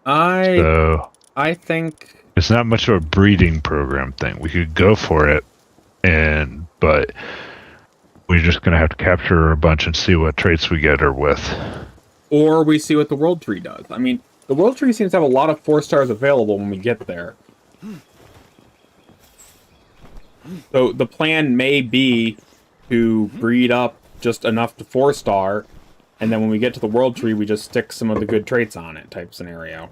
I think... It's not much of a breeding program thing. We could go for it, but we're just going to have to capture a bunch and see what traits we get her with. Or we see what the world tree does. I mean, the world tree seems to have a lot of 4 stars available when we get there. So the plan may be to breed up just enough to 4-star, and then when we get to the world tree, we just stick some of the good traits on it, type scenario.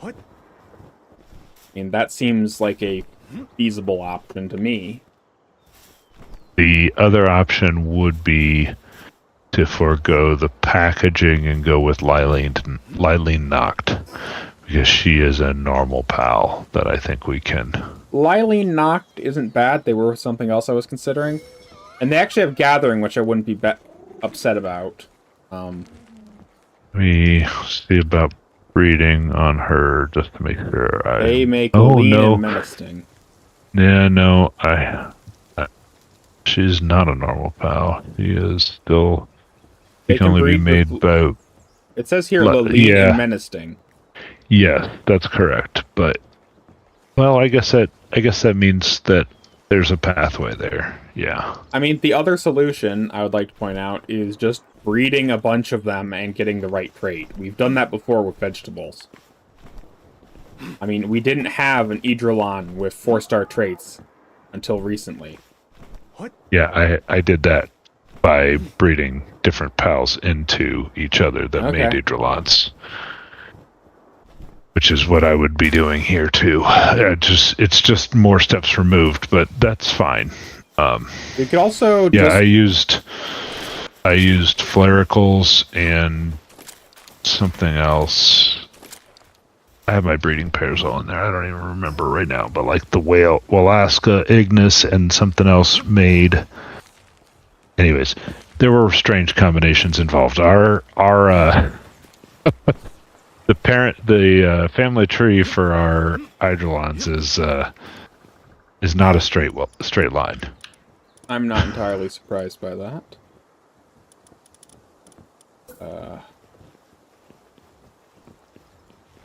What? I mean, that seems like a feasible option to me. The other option would be to forego the packaging and go with Lylene Noct, because she is a normal pal that I think we can. Lylene Noct isn't bad. They were something else I was considering. And they actually have Gathering, which I wouldn't be upset about. Let me see about breeding on her, just to make sure. They make lean and menacing. Yeah, no, she's not a normal pal. She is still... She can only be made by... It says here, lean and menacing. Yes, that's correct. But, well, I guess that means that there's a pathway there. Yeah. I mean, the other solution I would like to point out is just breeding a bunch of them and getting the right trait. We've done that before with vegetables. I mean, we didn't have an Idrolon with 4-star traits until recently. Yeah, I did that by breeding different pals into each other that made Okay. Idrolons. Which is what I would be doing here too. It's just more steps removed, but that's fine. We could also Yeah, just... I used flaricles and something else. I have my breeding pairs all in there. I don't even remember right now, but like the Alaska, Ignis, and something else made. Anyways, there were strange combinations involved. The family tree for our Eidolons is not a straight line. I'm not entirely surprised by that.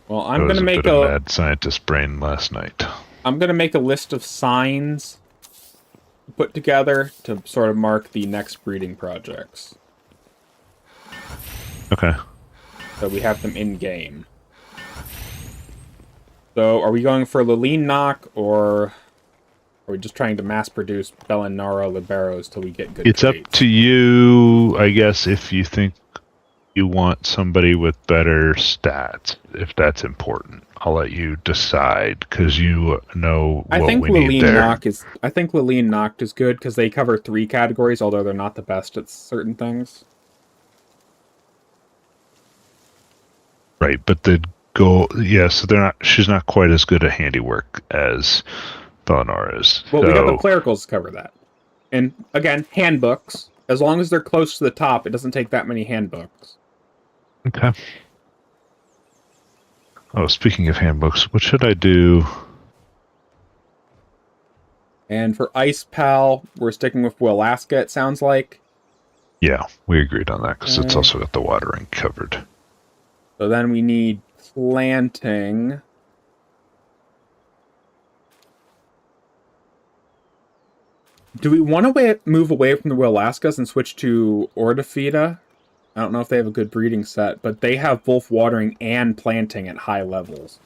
Well, I'm It was gonna a make bit of mad scientist brain last night. I'm gonna make a list of signs put together to sort of mark the next breeding projects. Okay. So we have them in game. So are we going for Liline Knock, or are we just trying to mass produce Bellinara Liberos till we get good It's up traits? to you, I guess, if you think you want somebody with better stats, if that's important. I'll let you decide, because you know what we need there. I think Liline Knocked is good because they cover 3 categories, although they're not the best at certain things. Right, but so she's not quite as good at handiwork as Bellinara is. Well, so, we got the clericals to cover that. And again, handbooks. As long as they're close to the top, it doesn't take that many handbooks. Okay. Oh, speaking of handbooks, what should I do? And for Ice Pal, we're sticking with Alaska, it sounds like. Yeah, we agreed on that, because it's Okay. also got the watering covered. So then we need planting. Do we want to move away from the Willaskas and switch to Ordafita? I don't know if they have a good breeding set, but they have both watering and planting at high levels.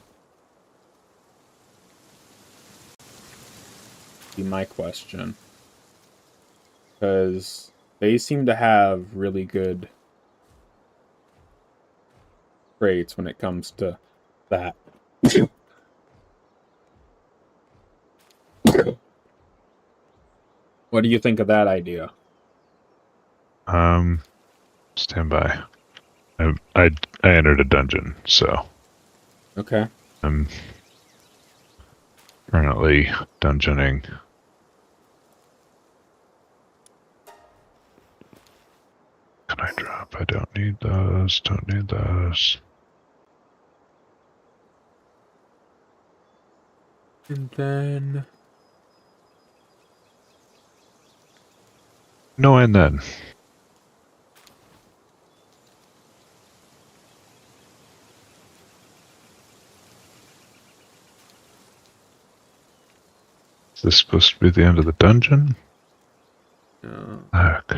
Be my question. Because they seem to have really good traits when it comes to that. What do you think of that idea? Stand by. I entered a dungeon, so Okay. I'm currently dungeoning. Can I drop? I don't need those. Don't need those. And then... No, and then. Is this supposed to be the end of the dungeon? Heck.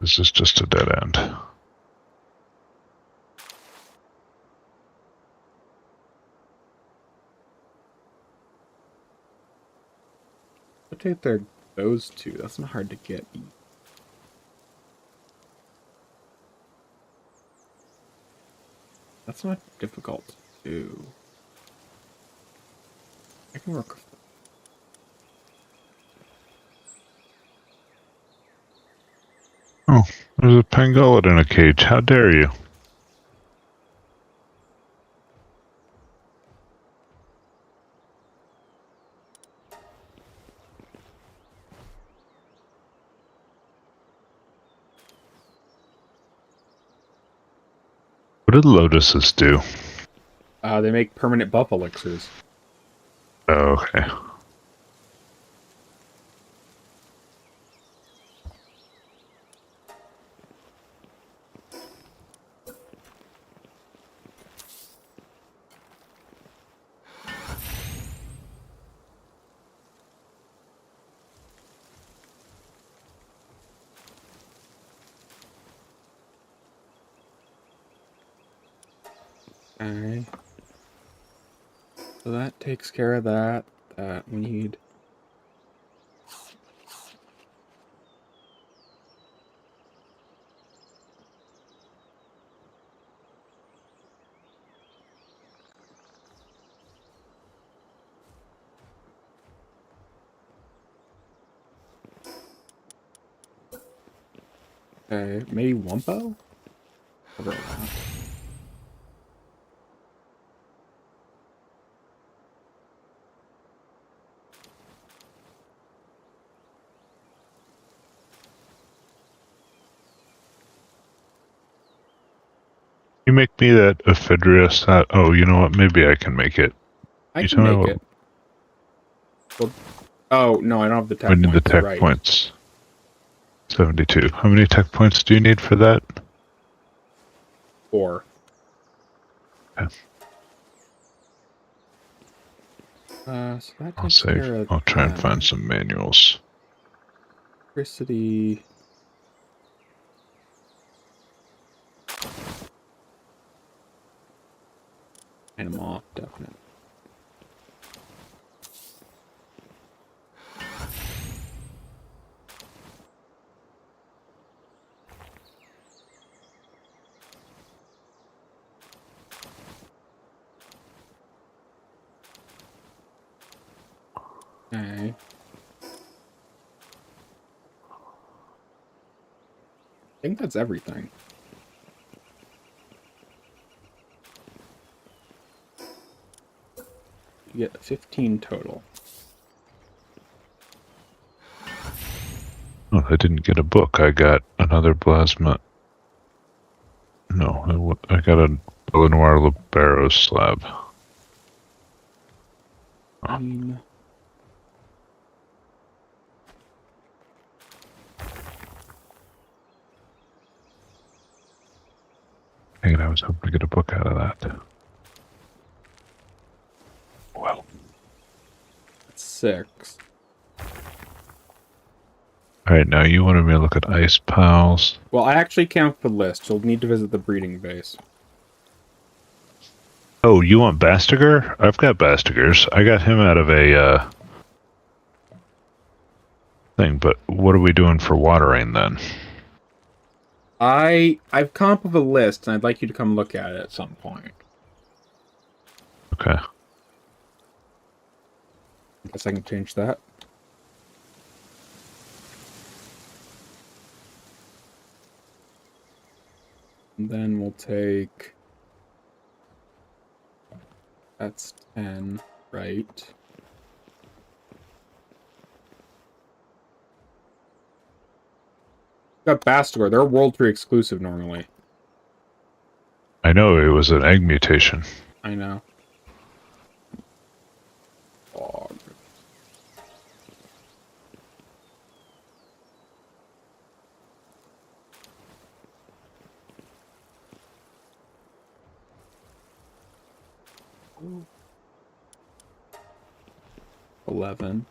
This is just a dead end. I'll take those two. That's not hard to get. That's not difficult to do. I can work. Oh, there's a pangolin in a cage. How dare you? What did lotuses do? They make permanent buff elixirs. Oh, okay. Okay. So that takes care of that. That we need Okay, maybe Wumpo? Over that. You make me that Ephedrus. Oh, you know what? Maybe I can make it. I You can tell me make what- it. Well, oh, no, I don't have the tech We need points. the tech right. points. 72. How many tech points do you need for that? 4. Okay. So that I'll takes save. care of I'll try and that. find some manuals. Electricity. And I'm off, definitely. Okay. I think that's everything. You get 15 total. Oh, I didn't get a book. I got another plasma. No, I got a Bow Noir Libero slab. Green. Dang it, I was hoping to get a book out of that. Well, That's 6. alright, now you wanted me to look at Ice Pals. Well, I actually came up with a list. You'll need to visit the breeding base. Oh, you want Bastiger? I've got Bastigers. I got him out of a thing, but what are we doing for watering then? I've come up with a list, and I'd like you to come look at it at some point. Okay. I guess I can change that. And then we'll take... That's 10, right? Got Bastigor. They're World Tree exclusive normally. I know it was an egg mutation. I know. Fog. Ooh. 11.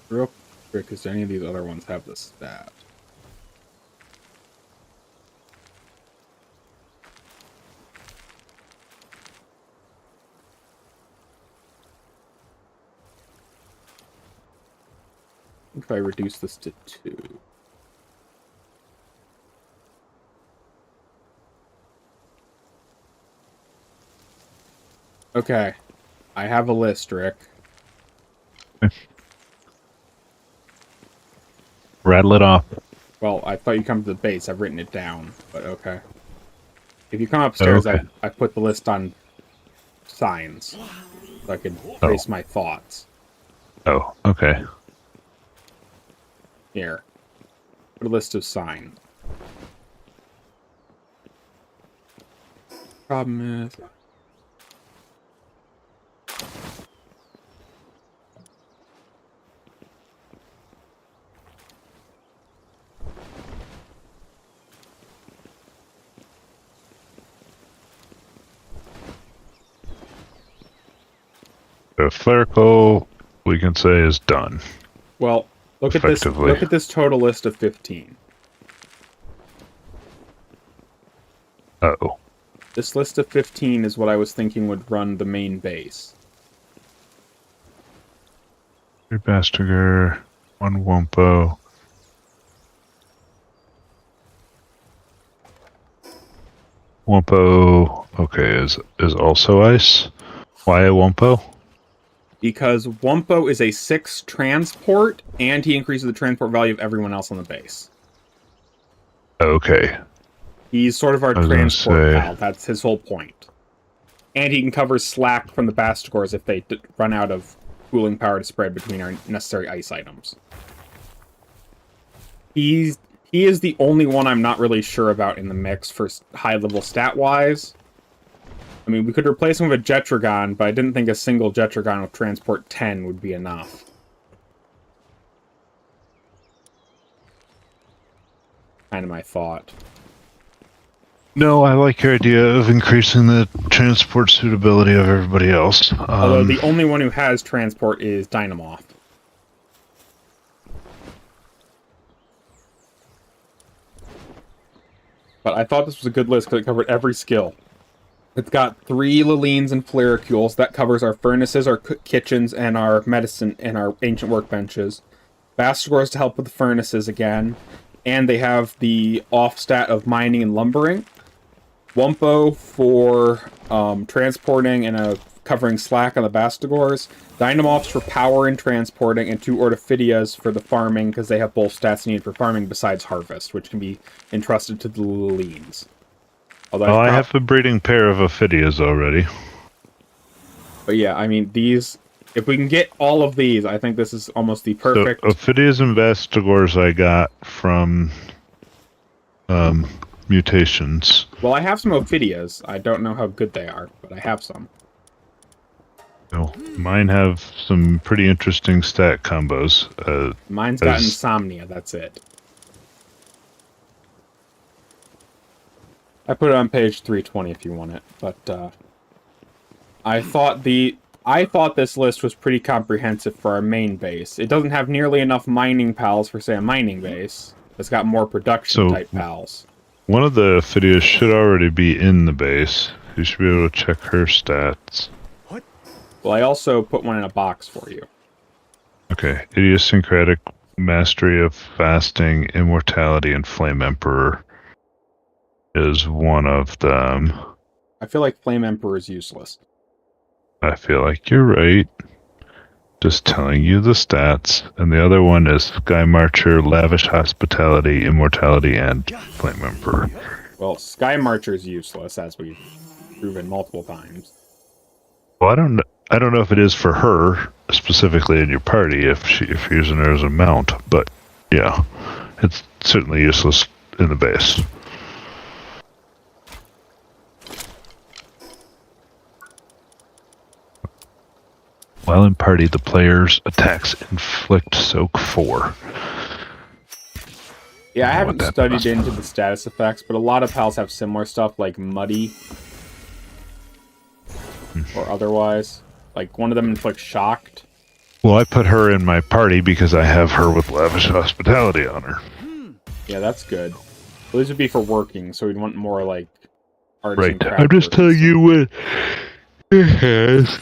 Real quick, because any of these other ones have the stat. If I reduce this to 2. Okay. I have a list, Rick. Rattle it off. Well, I thought you'd come to the base. I've written it down, but okay. If you come upstairs, Okay. I put the list on signs so I could trace my thoughts. Oh, okay. Here. Put a list of signs. Problem is... So Flerical, we can say, is done. Well, look at this. Effectively. Look at this total list of 15. Uh-oh. This list of 15 is what I was thinking would run the main base. 3 Bastiger, 1 Wumpo. Wumpo, okay, is also ice. Why a Wumpo? Because Wumpo is a 6 transport, and he increases the transport value of everyone else on the base. Okay. He's sort of our I was gonna transport say- pal. That's his whole point. And he can cover slack from the Bastigors if they run out of cooling power to spread between our necessary ice items. He is the only one I'm not really sure about in the mix for high-level stat-wise. I mean, we could replace him with a Jetragon, but I didn't think a single Jetragon with Transport 10 would be enough. Kind of my thought. No, I like your idea of increasing the transport suitability of everybody else. Although the only one who has Transport is Dynamoth. But I thought this was a good list because it covered every skill. It's got 3 Lilines and Flericules. That covers our furnaces, our kitchens, and our medicine, and our ancient workbenches. Bastigors to help with the furnaces again. And they have the off-stat of mining and lumbering. Wumpo for transporting and covering slack on the Bastigors. Dynamoths for power and transporting, and 2 Ortophidias for the farming, because they have both stats needed for farming besides harvest, which can be entrusted to the Lilines. Although I have a breeding pair of Ophidias already. But yeah, I mean, these... If we can get all of these, I think this is almost the perfect... So, Ophidias and Bastigors I got from mutations. Well, I have some Ophidias. I don't know how good they are, but I have some. No, mine have some pretty interesting stat combos. Mine's got Insomnia, that's it. I put it on page 320 if you want it, but I thought this list was pretty comprehensive for our main base. It doesn't have nearly enough mining pals for, say, a mining base. It's got more production-type pals. One of the Ophidias should already be in the base. You should be able to check her stats. Well, I also put one in a box for you. Okay. Idiosyncratic Mastery of Fasting, Immortality, and Flame Emperor is one of them. I feel like Flame Emperor is useless. I feel like you're right. Just telling you the stats. And the other one is Sky Marcher, Lavish Hospitality, Immortality, and Flame Emperor. Well, Sky Marcher is useless, as we've proven multiple times. Well, I don't know if it is for her specifically in your party if you're using her as a mount, but yeah, it's certainly useless in the base. While in party, the player's attacks inflict soak 4. Yeah, I haven't studied into the status effects, but a lot of pals have similar stuff, like Muddy. Or otherwise. Like, one of them inflicts Shocked. Well, I put her in my party because I have her with Lavish Hospitality on her. Yeah, that's good. Well, these would be for working, so we'd want more, like, artisan Right. craft I'm just telling you what it has.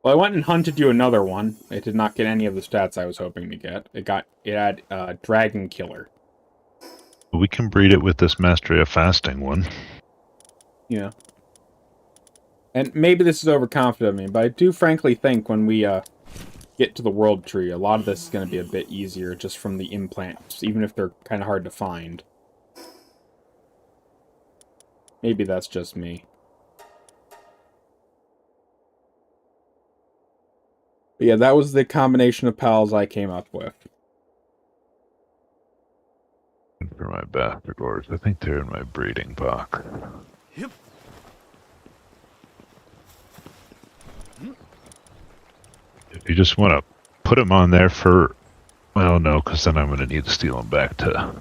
Well, I went and hunted you another one. It did not get any of the stats I was hoping to get. It had Dragon Killer. We can breed it with this Mastery of Fasting one. Yeah. And maybe this is overconfident of me, but I do frankly think when we get to the world tree, a lot of this is going to be a bit easier just from the implants, even if they're kind of hard to find. Maybe that's just me. But yeah, that was the combination of pals I came up with. For my Bastigors, I think they're in my breeding box. Yep. If you just want to put them on there for... Well, no, because then I'm going to need to steal them back to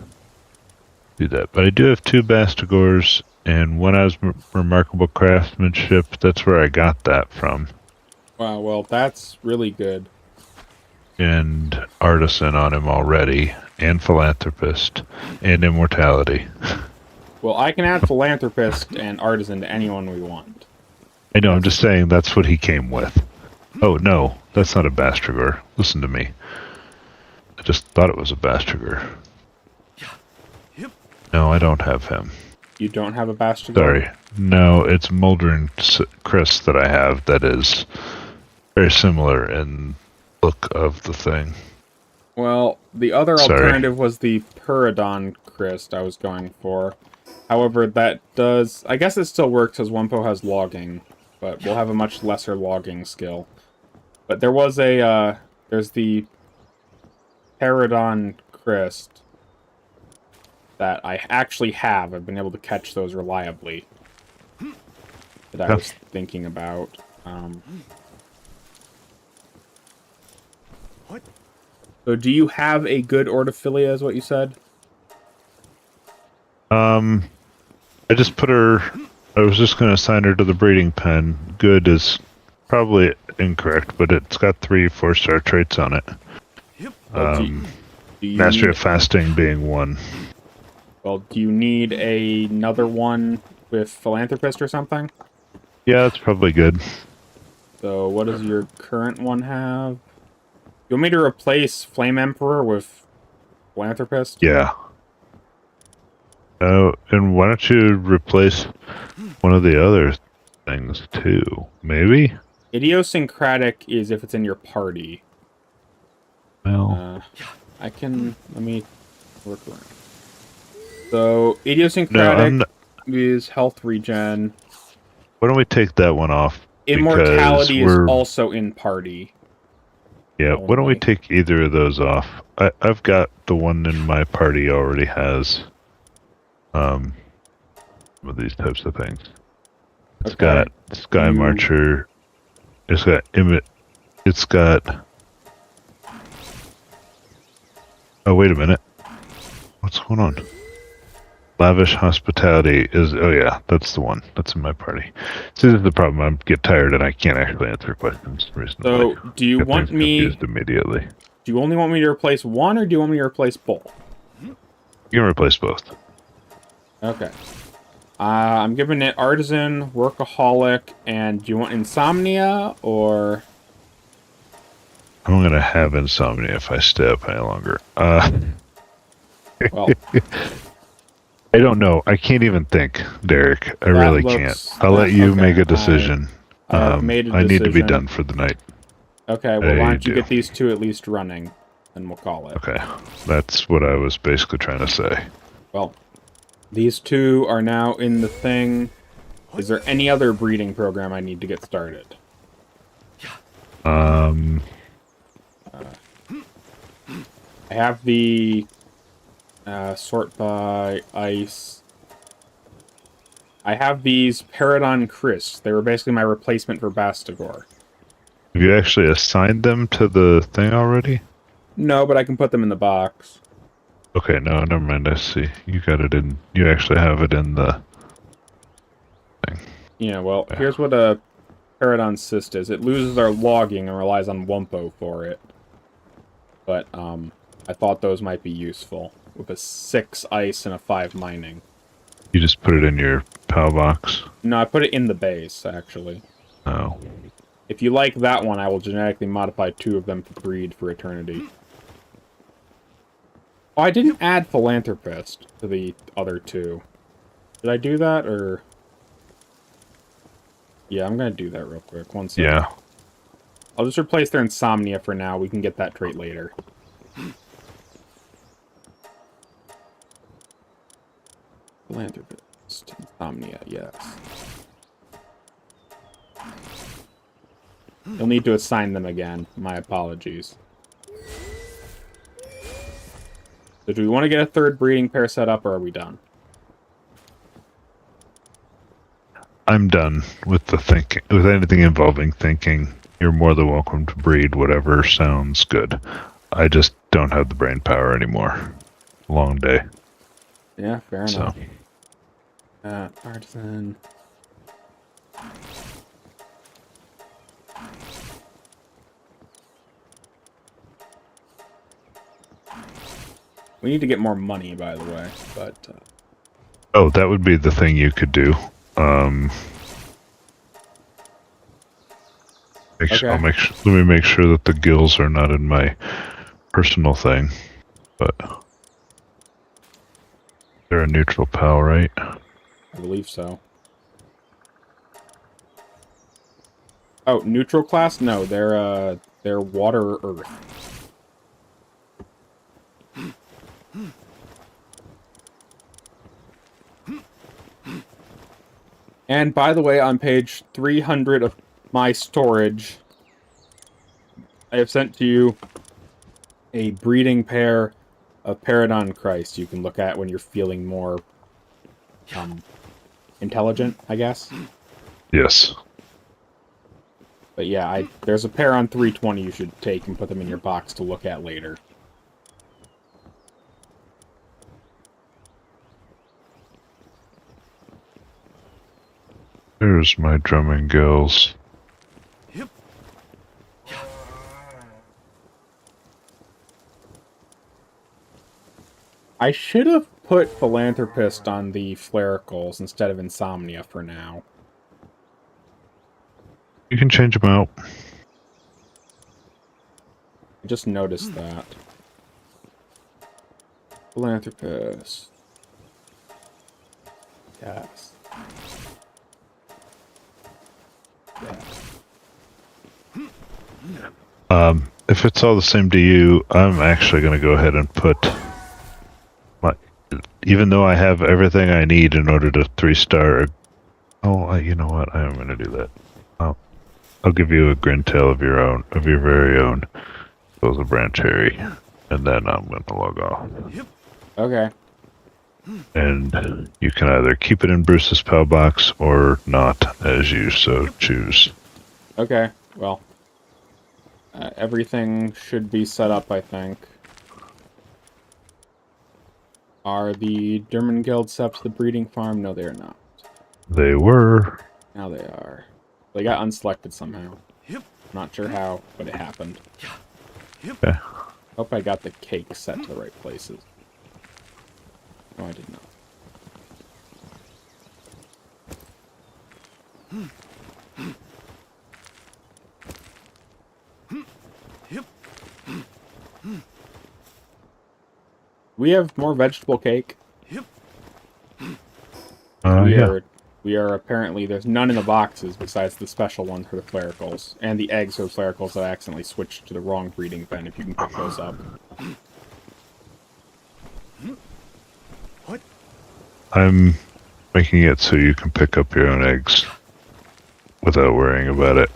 do that. But I do have 2 Bastigors, and when I was Remarkable Craftsmanship, that's where I got that from. Wow, well, that's really good. And Artisan on him already, and Philanthropist, and Immortality. Well, I can add Philanthropist and Artisan to anyone we want. I know, I'm just saying that's what he came with. Oh, no, that's not a Bastigor. Listen to me. I just thought it was a Bastigor. Yep. No, I don't have him. You don't have a Bastigor? Sorry. No, it's Moldrin Chris that I have that is very similar in look of the thing. Well, the other Sorry. alternative was the Puridon Crest I was going for. However, that does... I guess it still works as Wumpo has logging, but we'll have a much lesser logging skill. But there was a, there's the Puridon Crest that I actually have. I've been able to catch those reliably. That I was thinking about. What? So do you have a good Ortophilia, is what you said? I just put her... I was just going to assign her to the breeding pen. Good is probably incorrect, but it's got 3 4-star traits on it. Well, do you Mastery need, of Fasting being 1. well, do you need another one with Philanthropist or something? Yeah, that's probably good. So what does your current one have? You want me to replace Flame Emperor with Philanthropist? Yeah. Oh, and why don't you replace one of the other things too? Maybe? Idiosyncratic is if it's in your party. Well, I can... Let me work around. So, no, Idiosyncratic is health regen. why don't we take that one off? Immortality is we're- also in party. Yeah, why don't we only. take either of those off? I've got the one in my party already has some of these types of things. It's Okay. got Sky You- Marcher. It's got It's got. Oh, wait a minute. What's going on? Lavish Hospitality is... Oh yeah, that's the one. That's in my party. See, this is the problem. I get tired and I can't actually answer questions recently. So, do you Get want things me... confused immediately. Do you only want me to replace one, or do you want me to replace both? You can replace both. Okay. I'm giving it Artisan, Workaholic, and do you want Insomnia, or... I'm gonna have insomnia if I stay up any longer. Well, I don't know. I can't even think, Derek. I really looks- can't. I'll let you okay, make a decision. I have made a I need to be decision. done for the night. okay, well, you why don't you do. get these two at least running, and we'll call it. Okay, that's what I was basically trying to say. Well, these two are now in the thing. Is there any other breeding program I need to get started? I have the sort by ice. I have these Paradon Chris. They were basically my replacement for Bastigor. Have you actually assigned them to the thing already? No, but I can put them in the box. Okay, no, never mind. I see. You got it in. You actually have it in the thing. Yeah, well, here's what a Paradon Cyst is. It loses our logging and relies on Wumpo for it. But, I thought those might be useful. With a 6 ice and a 5 mining. You just put it in your PAL box. No, I put it in the base, actually. Oh, If you like that one, I will genetically modify 2 of them to breed for eternity. Oh, I didn't add Philanthropist to the other 2. Did I do that, or... Yeah, I'm gonna do that real quick. One second. yeah. I'll just replace their Insomnia for now. We can get that trait later. Philanthropist. Insomnia, yes. You'll need to assign them again. My apologies. So do we want to get a 3rd breeding pair set up, or are we done? I'm done with the thinking. With anything involving thinking, you're more than welcome to breed whatever sounds good. I just don't have the brain power anymore. Long day. Yeah, fair So. enough. Artisan. We need to get more money, by the way, but... Oh, that would be the thing you could do. Okay. Let me make sure that the gills are not in my personal thing. But they're a neutral PAL, right? I believe so. Oh, neutral class? No, they're water or earth. And by the way, on page 300 of my storage, I have sent to you a breeding pair of Paradon Christ you can look at when you're feeling more intelligent, I guess. Yes. But yeah, there's a pair on 320 you should take and put them in your box to look at later. There's my drumming gills. I should have put Philanthropist on the Flericals instead of Insomnia for now. You can change them out. I just noticed that. Philanthropist. Yes. Yes. If it's all the same to you, I'm actually going to go ahead and put my... Even though I have everything I need in order to 3-star... Oh, you know what? I am going to do that. I'll give you a Grintail of your own, of your very own. So a branch cherry. And then I'm going to log off. Okay. And you can either keep it in Bruce's PAL box or not, as you so choose. Okay, well. Everything should be set up, I think. Are the German Guild Seps the breeding farm? No, they are not. They were. Now they are. They got unselected somehow. Not sure how, but it happened. Okay. Hope I got the cake set to the right places. No, I did not. We have more vegetable cake. We are apparently, there's none in the boxes besides the special one for the Clericals. And the eggs for the Clericals that I accidentally switched to the wrong breeding pen, if you can pick those up. What? I'm making it so you can pick up your own eggs without worrying about it.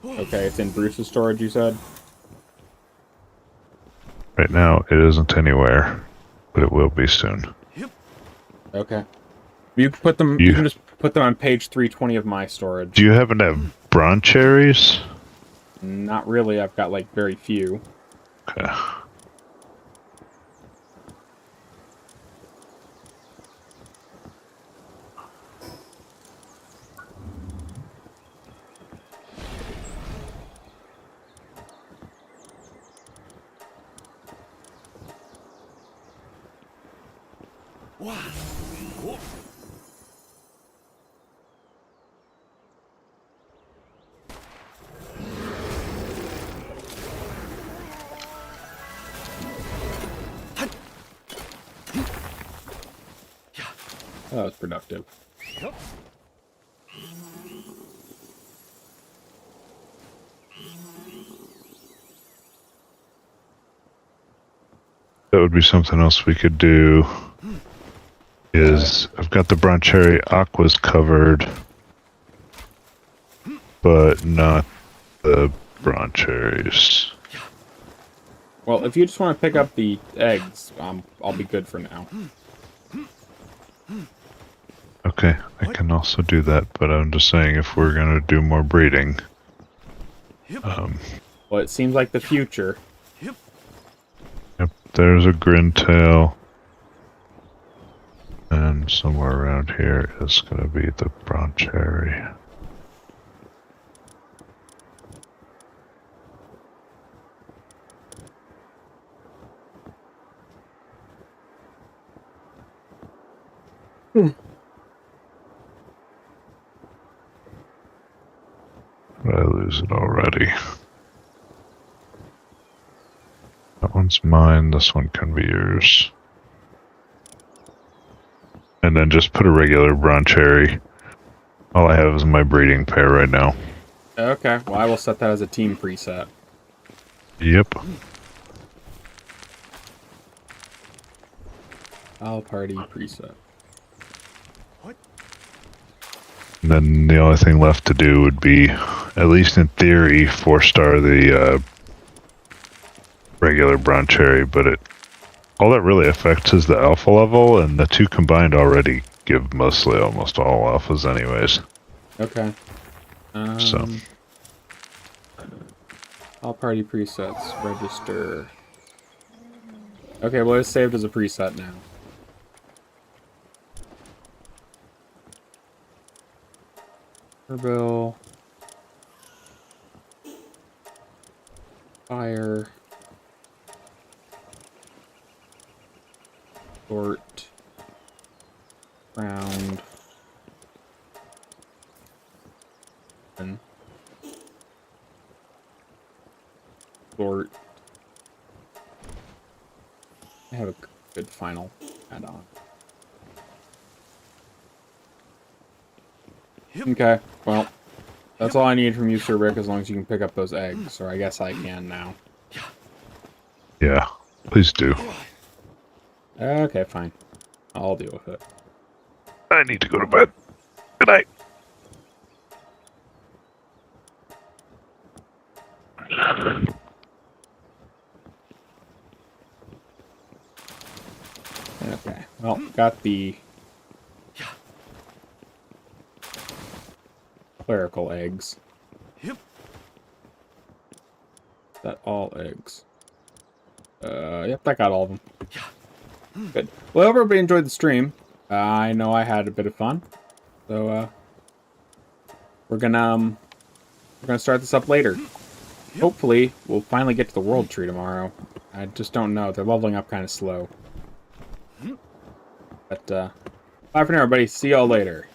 Okay, it's in Bruce's storage, you said? Right now, it isn't anywhere, but it will be soon. Okay. You can put them. You can just put them on page 320 of my storage. Do you happen to have broncherries? Not really. I've got like very few. Okay. That was productive. That would be something else we could do. Is I've got the broncherry aquas covered, but not the broncherries. Well, if you just want to pick up the eggs, I'll be good for now. Okay, I can also do that, but I'm just saying if we're gonna do more breeding. Well, it seems like the future. Yep, there's a Grintail. And somewhere around here is gonna be the broncherry. Did I lose it already? That one's mine, this one can be yours. and then just put a regular brown cherry. All I have is my breeding pair right now. Okay, well, I will set that as a team preset. Yep. All party preset. And then the only thing left to do would be, at least in theory, 4-star the regular brown cherry, but all that really affects is the alpha level, and the two combined already give mostly almost all alphas anyways. Okay. So. All party presets. Register. Okay, well, it's saved as a preset now. Turbo. Fire. Short. Round. And short. I have a good final add-on. Okay, well, that's all I need from you, Sir Rick, as long as you can pick up those eggs, or I guess I can now. Yeah, please do. Okay, fine. I'll deal with it. I need to go to bed. Good night. Okay, well, got the clerical eggs. Yep. Is that all eggs? Yep, I got all of them. Good. Well, everybody enjoyed the stream. I know I had a bit of fun. So, we're gonna start this up later. Hopefully, we'll finally get to the world tree tomorrow. I just don't know. They're leveling up kind of slow. But, bye for now, everybody. See y'all later.